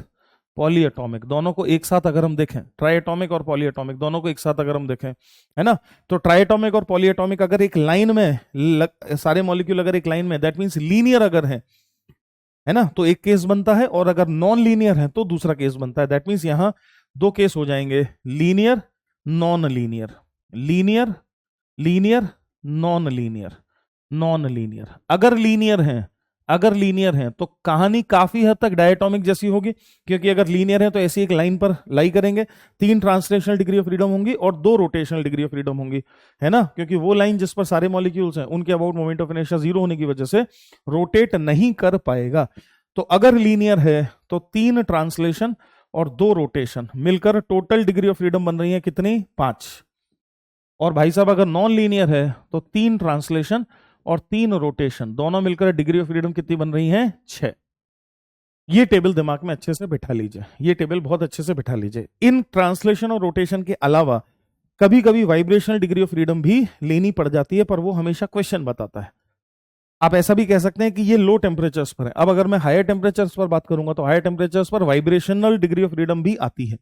पॉलीएटॉमिक दोनों को एक साथ अगर हम देखें, ट्राइएटॉमिक और पॉलीएटॉमिक दोनों को एक साथ अगर हम देखें, है ना, तो ट्राइएटॉमिक और पॉलीएटॉमिक अगर एक लाइन में सारे मॉलिक्यूल अगर एक लाइन में, दैट मींस लीनियर अगर है ना, तो एक केस बनता है, और अगर नॉन लीनियर है तो दूसरा केस बनता है। दैट मींस यहां 2 केस हो जाएंगे, linear non linear, linear linear non linear. अगर लीनियर हैं तो कहानी काफी हद तक डायटोमिक जैसी होगी, क्योंकि अगर लीनियर है तो ऐसी एक लाइन पर लाई करेंगे, 3 ट्रांसलेशनल डिग्री ऑफ फ्रीडम होंगी और 2 रोटेशनल डिग्री ऑफ फ्रीडम होंगी, है ना, क्योंकि वो लाइन जिस पर सारे मॉलिक्यूल्स हैं उनके अबाउट मोमेंट ऑफ इनर्शिया 0 होने की वजह से रोटेट नहीं कर पाएगा। तो अगर लीनियर है तो 3 ट्रांसलेशन और 2 रोटेशन मिलकर टोटल डिग्री ऑफ फ्रीडम बन रही है कितनी, 5। और भाई साहब अगर नॉन लीनियर है तो 3 ट्रांसलेशन और 3 रोटेशन दोनों मिलकर डिग्री ऑफ फ्रीडम कितनी बन रही है, 6। ये टेबल दिमाग में अच्छे से बिठा लीजिए, ये टेबल बहुत अच्छे से बिठा लीजिए। इन ट्रांसलेशन और रोटेशन के अलावा कभी कभी वाइब्रेशनल डिग्री ऑफ फ्रीडम भी लेनी पड़ जाती है, पर वो हमेशा क्वेश्चन बताता है। आप ऐसा भी कह सकते हैं कि ये लो टेम्परेचर्स पर है। अब अगर मैं हायर टेम्परेचर्स पर बात करूंगा तो हायर टेम्परेचर्स पर वाइब्रेशनल डिग्री ऑफ फ्रीडम भी आती है,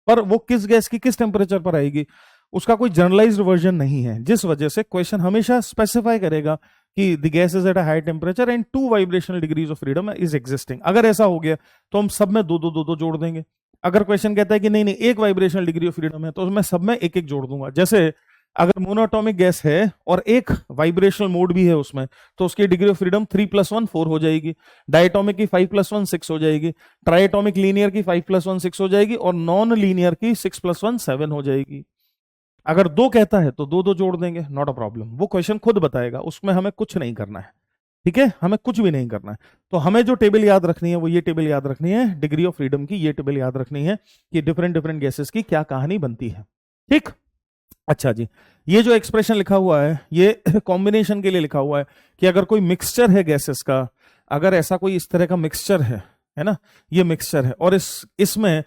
पर वो किस गैस की किस टेम्परेचर पर आएगी उसका कोई जनरलाइज्ड वर्जन नहीं है, जिस वजह से क्वेश्चन हमेशा स्पेसिफाई करेगा कि the gas is at a high temperature and 2 vibrational degrees of freedom is existing. अगर ऐसा हो गया तो हम सब में दो जोड़ देंगे। अगर क्वेश्चन कहता है कि नहीं नहीं एक वाइब्रेशनल डिग्री ऑफ फ्रीडम है, तो मैं सब में एक जोड़ दूंगा। जैसे अगर मोनोटॉमिक गैस है और एक वाइब्रेशनल मोड भी है उसमें, तो उसकी डिग्री ऑफ फ्रीडम 3 + 1 4 हो जाएगी, डायटोमिक की 5 + 1 6 हो जाएगी, ट्राइटोमिक लीनियर की 5 + 1 6 हो जाएगी, और नॉन लीनियर की 6 + 1 7 हो जाएगी। अगर दो कहता है तो दो जोड़ देंगे, नॉट अ प्रॉब्लम, वो क्वेश्चन खुद बताएगा, उसमें हमें कुछ नहीं करना है। ठीक है, हमें कुछ भी नहीं करना है। तो हमें जो टेबल याद रखनी है वो ये टेबल याद रखनी है, डिग्री ऑफ फ्रीडम की ये टेबल याद रखनी है कि डिफरेंट डिफरेंट गैसेस की क्या कहानी बनती है। ठीक, अच्छा जी, ये जो एक्सप्रेशन लिखा हुआ है ये कॉम्बिनेशन के लिए लिखा हुआ है कि अगर कोई मिक्सचर है गैसेस का, अगर ऐसा कोई इस तरह का मिक्सचर है ना, ये मिक्सचर है और इसमें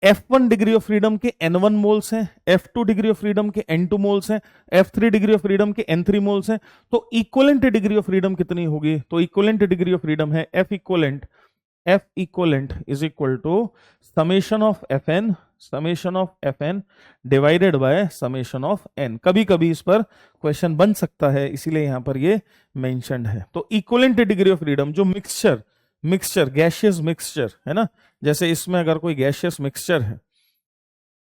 F1 डिग्री ऑफ फ्रीडम के N1 मोल्स हैं, F2 डिग्री ऑफ फ्रीडम के N2 मोल्स हैं, F3 डिग्री ऑफ फ्रीडम के N3 मोल्स हैं, तो इक्वलेंट डिग्री ऑफ फ्रीडम कितनी होगी? तो इक्वलेंट डिग्री ऑफ फ्रीडम है F equivalent is equal to summation of Fn divided by summation of n। कभी कभी इस पर क्वेश्चन बन सकता है, इसीलिए यहां पर ये मेंशन्ड है। तो इक्वलेंट डिग्री ऑफ फ्रीडम जो मिक्सचर गैशियस मिक्सचर है ना, जैसे इसमें अगर कोई गैशियस मिक्सचर है,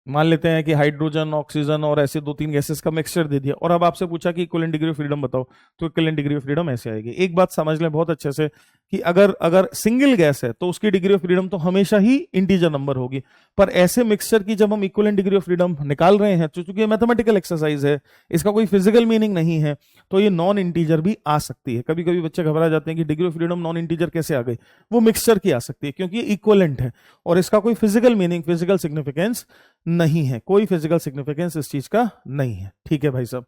मान लेते हैं कि हाइड्रोजन ऑक्सीजन और ऐसे 2-3 गैसेस का मिक्सचर दे दिया, और अब आपसे पूछा कि इक्विवेलेंट डिग्री ऑफ फ्रीडम बताओ, तो इक्विवेलेंट डिग्री ऑफ फ्रीडम ऐसे आएगी। एक बात समझ लें बहुत अच्छे से कि अगर सिंगल गैस है तो उसकी डिग्री ऑफ फ्रीडम तो हमेशा ही इंटीजर नंबर होगी, पर ऐसे मिक्सचर की जब हम इक्विवेलेंट डिग्री ऑफ फ्रीडम निकाल रहे हैं, चूंकि मैथमेटिकल एक्सरसाइज है, इसका कोई फिजिकल मीनिंग नहीं है, तो ये नॉन इंटीजर भी आ सकती है। कभी कभी बच्चे घबरा जाते हैं कि degree of freedom non integer कैसे आ गई, वो मिक्सचर की आ सकती है क्योंकि ये इक्विवेलेंट है और इसका कोई फिजिकल मीनिंग फिजिकल सिग्निफिकेंस नहीं है, कोई फिजिकल सिग्निफिकेंस इस चीज का नहीं है। ठीक है भाई साहब,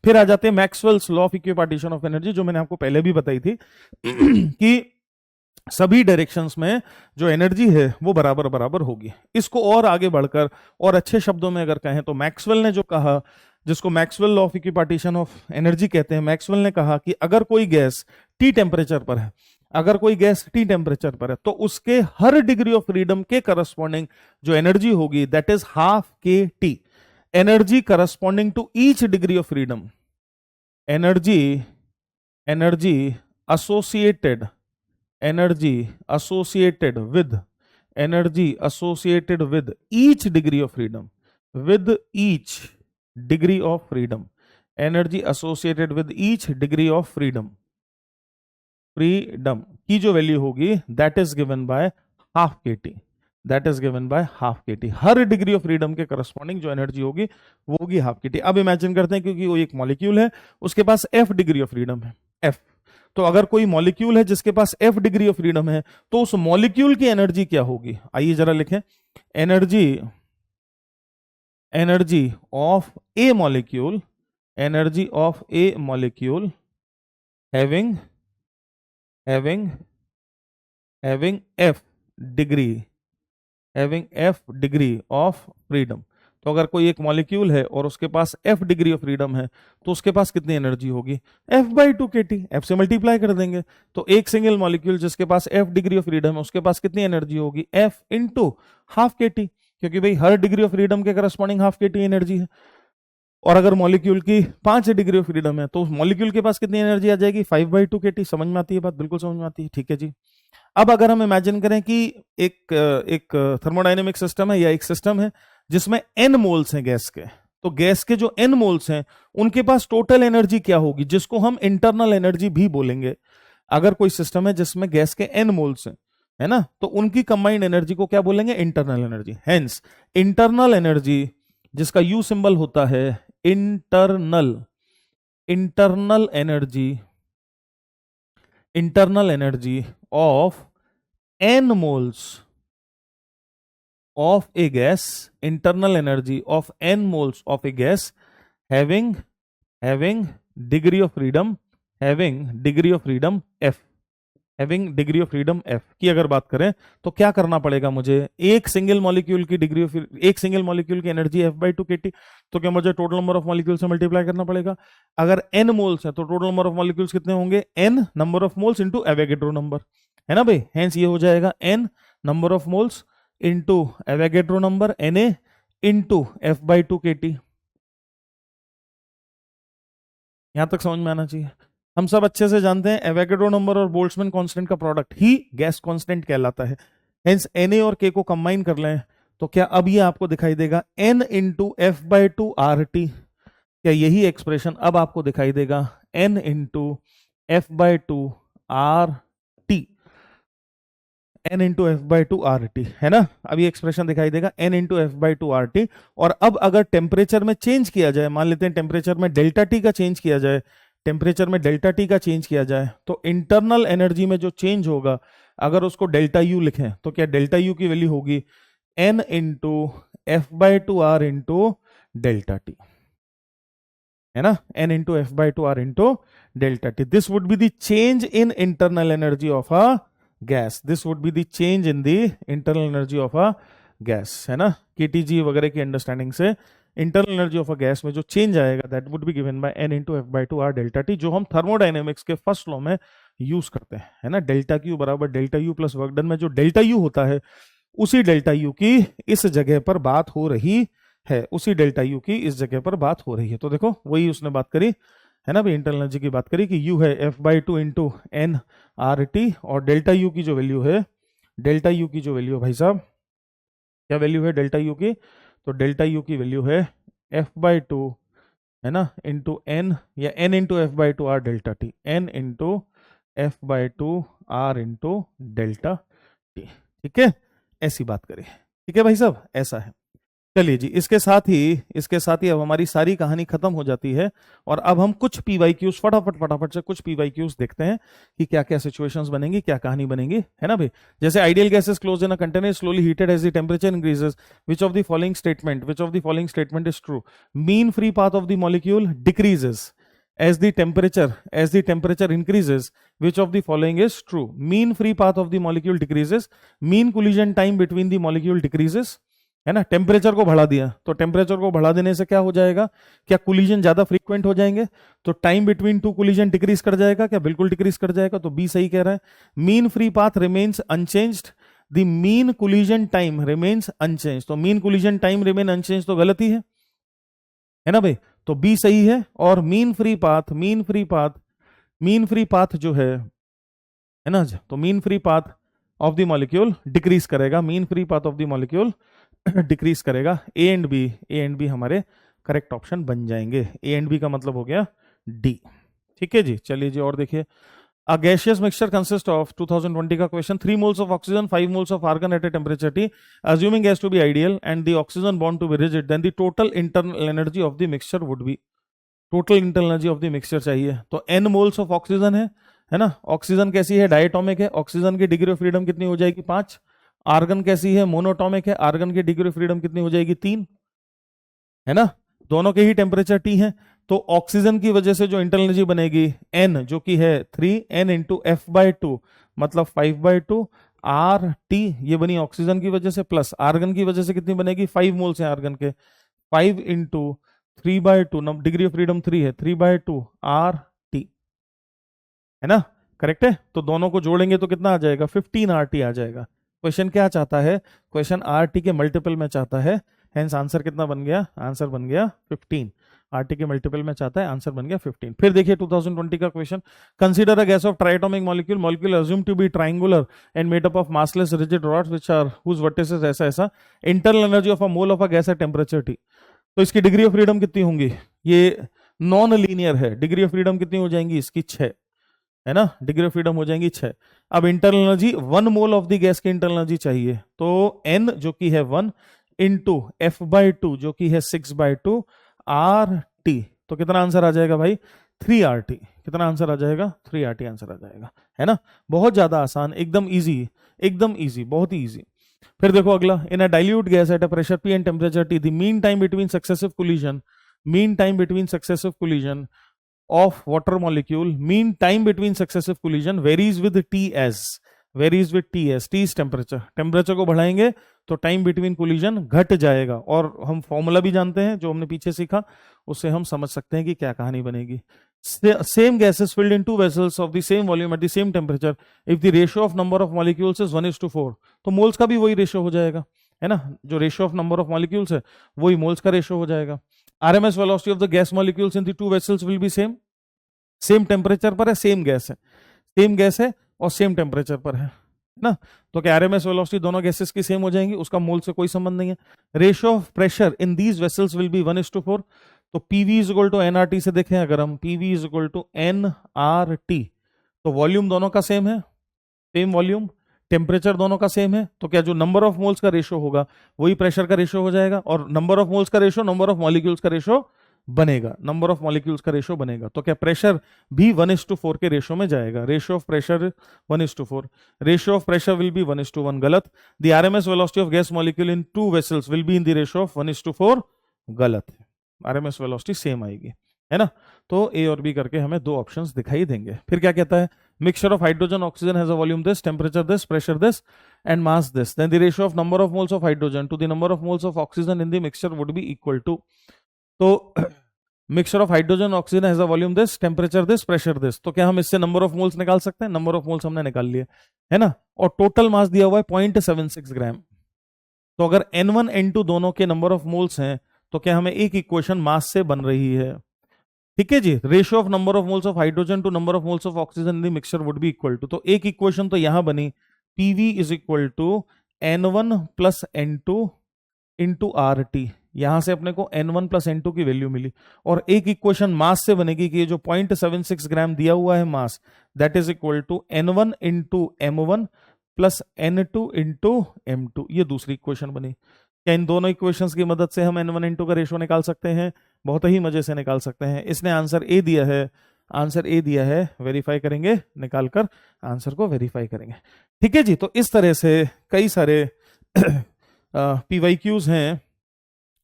फिर आ जाते हैं Maxwell's law of equipartition of energy, जो मैंने आपको पहले भी बताई थी कि सभी डायरेक्शंस में जो एनर्जी है वो बराबर बराबर होगी। इसको और आगे बढ़कर और अच्छे शब्दों में अगर कहें तो मैक्सवेल ने जो कहा, जिसको Maxwell law of equipartition of energy कहते हैं, मैक्सवेल ने कहा कि अगर कोई गैस T टेम्परेचर पर है, अगर कोई गैस T टेम्परेचर पर है, तो उसके हर डिग्री ऑफ फ्रीडम के करस्पॉन्डिंग जो एनर्जी होगी that is ½ kT। Energy corresponding to each degree of freedom, energy associated with each degree of freedom, energy associated with each degree of freedom की जो वैल्यू होगी that is given by ½ kT। Her degree of freedom के corresponding जो energy होगी वो होगी ½ kT। अब imagine करते हैं क्योंकि वो एक मॉलिक्यूल है, उसके पास F डिग्री ऑफ फ्रीडम है, F। तो अगर कोई मॉलिक्यूल है जिसके पास F डिग्री ऑफ फ्रीडम है, तो उस मॉलिक्यूल की एनर्जी क्या होगी? आइए जरा लिखें, energy of A molecule having F degree of freedom. तो अगर कोई एक मॉलिक्यूल है और उसके पास F डिग्री ऑफ फ्रीडम है, तो उसके पास कितनी एनर्जी होगी? F/2 kT। F से मल्टीप्लाई कर देंगे, तो एक सिंगल मॉलिक्यूल जिसके पास F डिग्री ऑफ फ्रीडम है उसके पास कितनी एनर्जी होगी? F × ½ kT, क्योंकि भाई हर डिग्री ऑफ फ्रीडम के करस्पॉन्डिंग ½ kT एनर्जी है। और अगर मॉलिक्यूल की 5 डिग्री ऑफ फ्रीडम है तो उस मॉलिक्यूल के पास कितनी एनर्जी आ जाएगी? 5/2 kT। समझ में आती है बात? बिल्कुल समझ में आती है। ठीक है जी। अब अगर हम इमेजिन करें कि एक थर्मोडायनेमिक सिस्टम है या एक सिस्टम है जिसमें n मोल्स हैं गैस के, तो गैस के जो n मोल्स हैं उनके पास टोटल एनर्जी क्या होगी, जिसको हम इंटरनल एनर्जी भी बोलेंगे। अगर कोई सिस्टम है जिसमें गैस के n मोल्स हैं, है ना, तो उनकी कंबाइंड एनर्जी को क्या बोलेंगे? Internal energy. Hence internal energy, जिसका U सिंबल होता है internal energy of n moles of a gas, internal energy of n moles of a gas having degree of freedom F। Having degree of freedom F की अगर बात करें तो क्या करना पड़ेगा मुझे, एक सिंगल मॉलिक्यूल की डिग्री ऑफ, एक सिंगल मॉलिक्यूल की energy F by two k T, तो क्या मुझे टोटल नंबर ऑफ मॉलिक्यूल से मल्टीप्लाई करना पड़ेगा। अगर एन मोल्स है तो टोटल नंबर ऑफ मॉलिक्यूल्स कितने होंगे, n number of moles into Avogadro number, है ना भाई। हेंस ये हो जाएगा n number of moles into Avogadro number n A into f by two k T. यहां तक समझ में आना चाहिए। हम सब अच्छे से जानते हैं एवोगैड्रो नंबर और बोल्ट्जमैन कांस्टेंट का प्रोडक्ट ही गैस कांस्टेंट कहलाता है। हेंस एन ए और के को कंबाइन कर लें तो क्या अब ये आपको दिखाई देगा n into f by two R T, क्या यही एक्सप्रेशन अब आपको दिखाई देगा n into f by two R T, n into f by two R T, है ना। अब ये एक्सप्रेशन दिखाई देगा n into f by two R T. और अब अगर टेम्परेचर में चेंज किया जाए, मान लेते हैं टेम्परेचर में डेल्टा टी का चेंज किया जाए, टेम्परेचर में डेल्टा टी का चेंज किया जाए तो इंटरनल एनर्जी में जो चेंज होगा अगर उसको डेल्टा यू लिखें तो क्या डेल्टा यू की वैल्यू होगी n into f by two R into delta T, है ना, n into f by two R into delta T. This would be the change in internal energy of a gas, this would be the change in the internal energy of a gas, है ना। KTG वगैरह की understanding से internal energy of a gas में जो change आएगा that would B given by n into f by two R delta T, जो हम थर्मोडाइनेमिक्स के फर्स्ट लॉ में यूज करते हैं, है ना। डेल्टा क्यू बराबर delta U plus work done में जो डेल्टा यू होता है उसी डेल्टा यू की इस जगह पर बात हो रही है, उसी डेल्टा यू की इस जगह पर बात हो रही है। तो देखो वही उसने बात करी, है ना भाई, इंटरनल एनर्जी की बात करी कि यू है f by two into n R T, और डेल्टा यू की जो वैल्यू है, डेल्टा यू की जो वैल्यू भाई साहब क्या वैल्यू है डेल्टा यू की, तो डेल्टा यू की वैल्यू है एफ बाई टू, है ना, इंटू एन या n into f by two R delta T, n into f by two R into delta T, ठीक है, ऐसी बात करें, ठीक है भाई साहब, ऐसा है। चलिए जी, इसके साथ ही अब हमारी सारी कहानी खत्म हो जाती है और अब हम कुछ पीवाईक्यूज फटाफट से कुछ पीवाईक्यूज देखते हैं कि क्या क्या सिचुएशंस बनेंगी, क्या कहानी बनेगी, है ना भाई। जैसे ideal gases close in a container slowly heated as the temperature increases, which of the following statement is true, mean free path of the molecule decreases as the temperature increases, which of the following is true, mean free path of the molecule decreases, mean collision time between the molecule decreases, है ना। Temperature को बढ़ा दिया तो temperature को बढ़ा देने से क्या हो जाएगा, क्या कोलिजन ज्यादा फ्रीक्वेंट हो जाएंगे, तो time between two collision decrease कर जाएगा, क्या बिल्कुल डिक्रीज कर जाएगा, तो बी सही कह रहा है। Mean free path remains unchanged, the mean collision time remains unchanged, तो mean collision time remain unchanged तो गलत ही है ना भाई, तो बी सही है। और मीन फ्री पाथ जो है ना, तो mean free path of the molecule decrease करेगा, mean free path of the molecule decrease करेगा। ए एंड बी हमारे करेक्ट ऑप्शन बन जाएंगे, ए एंड बी का मतलब हो गया डी, ठीक है जी। चलिए जी और देखिए, A gaseous mixture consists of 2020 का question 3 moles of oxygen 5 moles of argon at a temperature T, assuming gas to be ideal and the oxygen bond to be rigid, then the total internal energy of the mixture would be, total internal energy of the mixture चाहिए, तो n moles of oxygen है ना। Oxygen कैसी है, diatomic है, oxygen की degree of freedom कितनी हो जाएगी 5। आर्गन कैसी है, मोनोटोमिक है, आर्गन की डिग्री ऑफ फ्रीडम कितनी हो जाएगी 3, है ना। दोनों के ही टेम्परेचर T है, तो ऑक्सीजन की वजह से जो इंटरनल एनर्जी बनेगी N जो कि है 3, N into f by to मतलब 5 बाई टू आर टी, ये बनी ऑक्सीजन की वजह से, प्लस आर्गन की वजह से कितनी बनेगी 5 मोल्स हैं आर्गन के, 5 into 3 by two, degree of freedom 3 है, 3 बाई टू आर टी, है ना, करेक्ट है। तो दोनों को जोड़ेंगे तो कितना आ जाएगा 15 आर टी आ जाएगा। क्वेश्चन क्या चाहता है, क्वेश्चन आर टी के मल्टीपल में चाहता है, हेंस आंसर कितना बन गया, आंसर बन गया 15, आरटी के मल्टीपल में चाहता है, आंसर बन गया 15। फिर देखिए 2020 का question, consider a gas of triatomic molecule assume to be triangular and made up of massless rigid rods which are whose vertices ऐसा internal energy of a mole of a gas at temperature T, तो इसकी degree of freedom कितनी होंगी, ये non linear है, degree of freedom कितनी हो जाएंगी इसकी 6, है ना, डिग्री ऑफ फ्रीडम हो जाएंगी 6। अब internal energy 1 mole of the gas की इंटरनल एनर्जी चाहिए, तो n जो की है 1 इंटू एफ बाई टू जो की है 6 बाई टू आर टी, तो कितना आंसर आ जाएगा भाई 3 आर टी, कितना आंसर आ जाएगा 3 आर टी आंसर आ जाएगा, है ना। बहुत ज्यादा आसान, एकदम इजी, बहुत ही इजी। फिर देखो अगला, in a dilute gas at a pressure P and temperature T, the mean time between successive collision of water molecule, mean time between successive collision varies with Ts, varies with Ts, T is temperature, temperature को बढ़ाएंगे तो time between collision घट जाएगा, और हम formula भी जानते हैं जो हमने पीछे सीखा, उससे हम समझ सकते हैं कि क्या कहानी बनेगी. Same gases filled in two vessels of the same volume at the same temperature, if the ratio of number of molecules is 1:4, तो मोल्स का भी वही रेशियो हो जाएगा, है ना, जो ratio of number of molecules है वही मोल्स का रेशियो हो जाएगा. RMS velocity of the gas molecules in the two vessels will B same, same temperature पर है, सेम गैस है, सेम गैस है और सेम टेम्परेचर पर है ना, तो क्या RMS वेलोसिटी दोनों गैसेस की सेम हो जाएंगी, उसका मोल से कोई संबंध नहीं है. Ratio of pressure in these vessels will be 1:4, तो PV is equal to NRT से देखें, अगर हम PV is equal to NRT, तो वॉल्यूम दोनों का सेम है, सेम वॉल्यूम, टेम्परेचर दोनों का सेम है, तो क्या जो नंबर ऑफ मोल्स का रेशियो होगा वही प्रेशर का रेशियो हो जाएगा, और नंबर ऑफ मोल्स का रेशियो नंबर ऑफ मॉलिक्यूल्स का रेशियो बनेगा, नंबर ऑफ मॉलिक्यूल्स का रेशियो बनेगा, तो क्या प्रेशर भी 1:4 के रेशियो में जाएगा. Ratio of pressure 1:4, ratio of pressure will be 1:1, गलत. The RMS velocity of gas molecule in two vessels will be in the ratio of 1:4, गलत. RMS वेलोसिटी सेम आएगी, है ना. तो ए और बी करके हमें दो ऑप्शंस दिखाई देंगे. फिर क्या कहता है, mixture of hydrogen oxygen has a volume this, temperature this, pressure this and mass this, then the ratio of number of moles of hydrogen to the number of moles of oxygen in the mixture would be equal to. तो mixture of hydrogen oxygen has a volume this, temperature this, pressure this, तो क्या हम इससे number of moles निकाल सकते हैं, number of moles हमने निकाल लिए, है ना, और टोटल मास दिया हुआ है 0.76 ग्राम. तो अगर N1 N2 दोनों के नंबर ऑफ मोल्स हैं तो क्या हमें एक इक्वेशन मास से बन रही है. ठीक है जी, ratio of number of moles of hydrogen to number of moles of oxygen in the mixture would be equal to, तो एक इक्वेशन तो यहां बनी, PV is equal to N1 plus N2 into RT, यहां से अपने को N1 प्लस N2 की वैल्यू मिली, और एक इक्वेशन मास से बनेगी कि ये जो 0.76 ग्राम दिया हुआ है mass, that is equal to N1 into M1 plus N2 into M2, ये दूसरी इक्वेशन बनी. क्या इन दोनों इक्वेशंस की मदद से हम N1 N2 का रेशियो निकाल सकते हैं, बहुत ही मजे से निकाल सकते हैं. इसने आंसर ए दिया है, आंसर ए दिया है, वेरीफाई करेंगे, निकालकर आंसर को वेरीफाई करेंगे. ठीक है जी, तो इस तरह से कई सारे PYQs हैं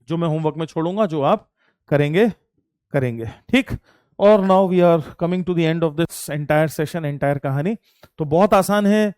जो मैं होमवर्क में छोड़ूंगा, जो आप करेंगे. ठीक, और now we are coming to the end of this entire session, entire कहानी. तो बहुत आसान है,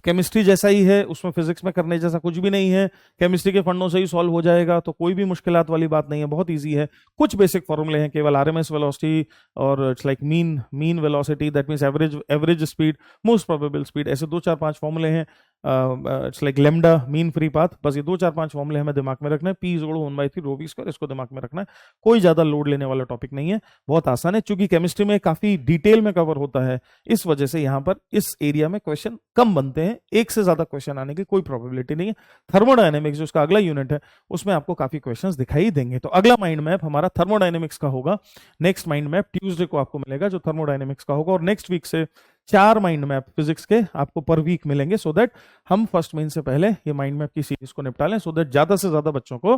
केमिस्ट्री जैसा ही है, उसमें फिजिक्स में करने जैसा कुछ भी नहीं है, केमिस्ट्री के फंडों से ही सॉल्व हो जाएगा, तो कोई भी मुश्किलात वाली बात नहीं है, बहुत इजी है. कुछ बेसिक फॉर्मूले हैं केवल, RMS वेलोसिटी और it's like mean velocity, that means average speed, most probable speed, ऐसे 2-4-5 फॉर्मूले हैं. It's like lambda, mean free path, बस ये 2-4-5 फॉर्मूले हमें दिमाग में रखना है. P = 1/3 ρ v², इसको दिमाग में रखना है, कोई ज्यादा लोड लेने वाला टॉपिक नहीं है, बहुत आसान है. चूंकि केमिस्ट्री में काफी डिटेल में कवर होता है, इस वजह से यहाँ पर इस एरिया में क्वेश्चन कम बनते हैं, एक से ज्यादा क्वेश्चन आने की कोई प्रोबेबिलिटी नहीं है. थर्मोडायनेमिक्स जो उसका अगला यूनिट है, उसमें आपको काफी क्वेश्चंस दिखाई देंगे. तो अगला माइंड मैप हमारा थर्मोडायनेमिक्स का होगा, नेक्स्ट माइंड मैप ट्यूसडे को आपको मिलेगा जो थर्मोडायनेमिक्स का होगा, और नेक्स्ट वीक से 4 माइंड मैप फिजिक्स के आपको पर वीक मिलेंगे, सो दैट हम फर्स्ट महीने से पहले ये माइंड मैप की सीरीज को निपटा लें, सो दैट ज्यादा से ज्यादा बच्चों को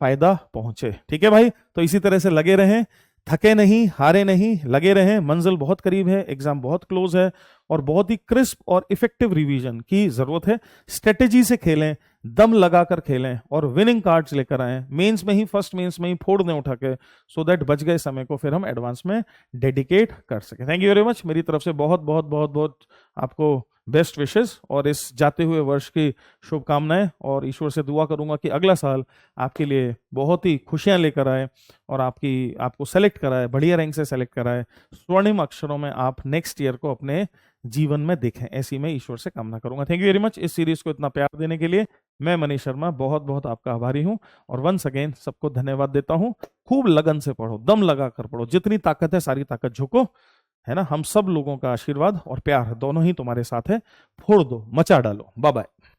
फायदा पहुंचे. ठीक है भाई, तो इसी तरह से लगे रहें, थके नहीं, हारे नहीं, लगे रहें. मंजिल बहुत करीब है, एग्जाम बहुत क्लोज है, और बहुत ही क्रिस्प और इफेक्टिव रिवीजन की जरूरत है. स्ट्रेटेजी से खेलें, दम लगाकर खेलें, और विनिंग कार्ड्स लेकर आए. मेंस में ही, फर्स्ट मेंस में ही फोड़ दें उठा के, सो दैट बच गए समय को फिर हम एडवांस में डेडिकेट कर सकें. Thank you very much. मेरी तरफ से बहुत बहुत बहुत बहुत आपको बेस्ट विशेस और इस जाते हुए वर्ष की शुभकामनाएं, और ईश्वर से दुआ करूंगा कि अगला साल आपके लिए बहुत ही खुशियां लेकर आए, और आपको सेलेक्ट कराए, बढ़िया रैंक से सेलेक्ट कराए, स्वर्णिम अक्षरों में आप नेक्स्ट ईयर को अपने जीवन में देखें, ऐसी मैं ईश्वर से कामना करूंगा. थैंक यू वेरी मच इस सीरीज को इतना प्यार देने के लिए. मैं मनीष शर्मा बहुत बहुत आपका आभारी हूं, और वंस अगेन सबको धन्यवाद देता हूं. खूब लगन से पढ़ो, दम लगा कर पढ़ो, जितनी ताकत है सारी ताकत झोंको, है ना. हम सब लोगों का आशीर्वाद और प्यार दोनों ही तुम्हारे साथ है. फोड़ दो, मचा डालो. Bye bye.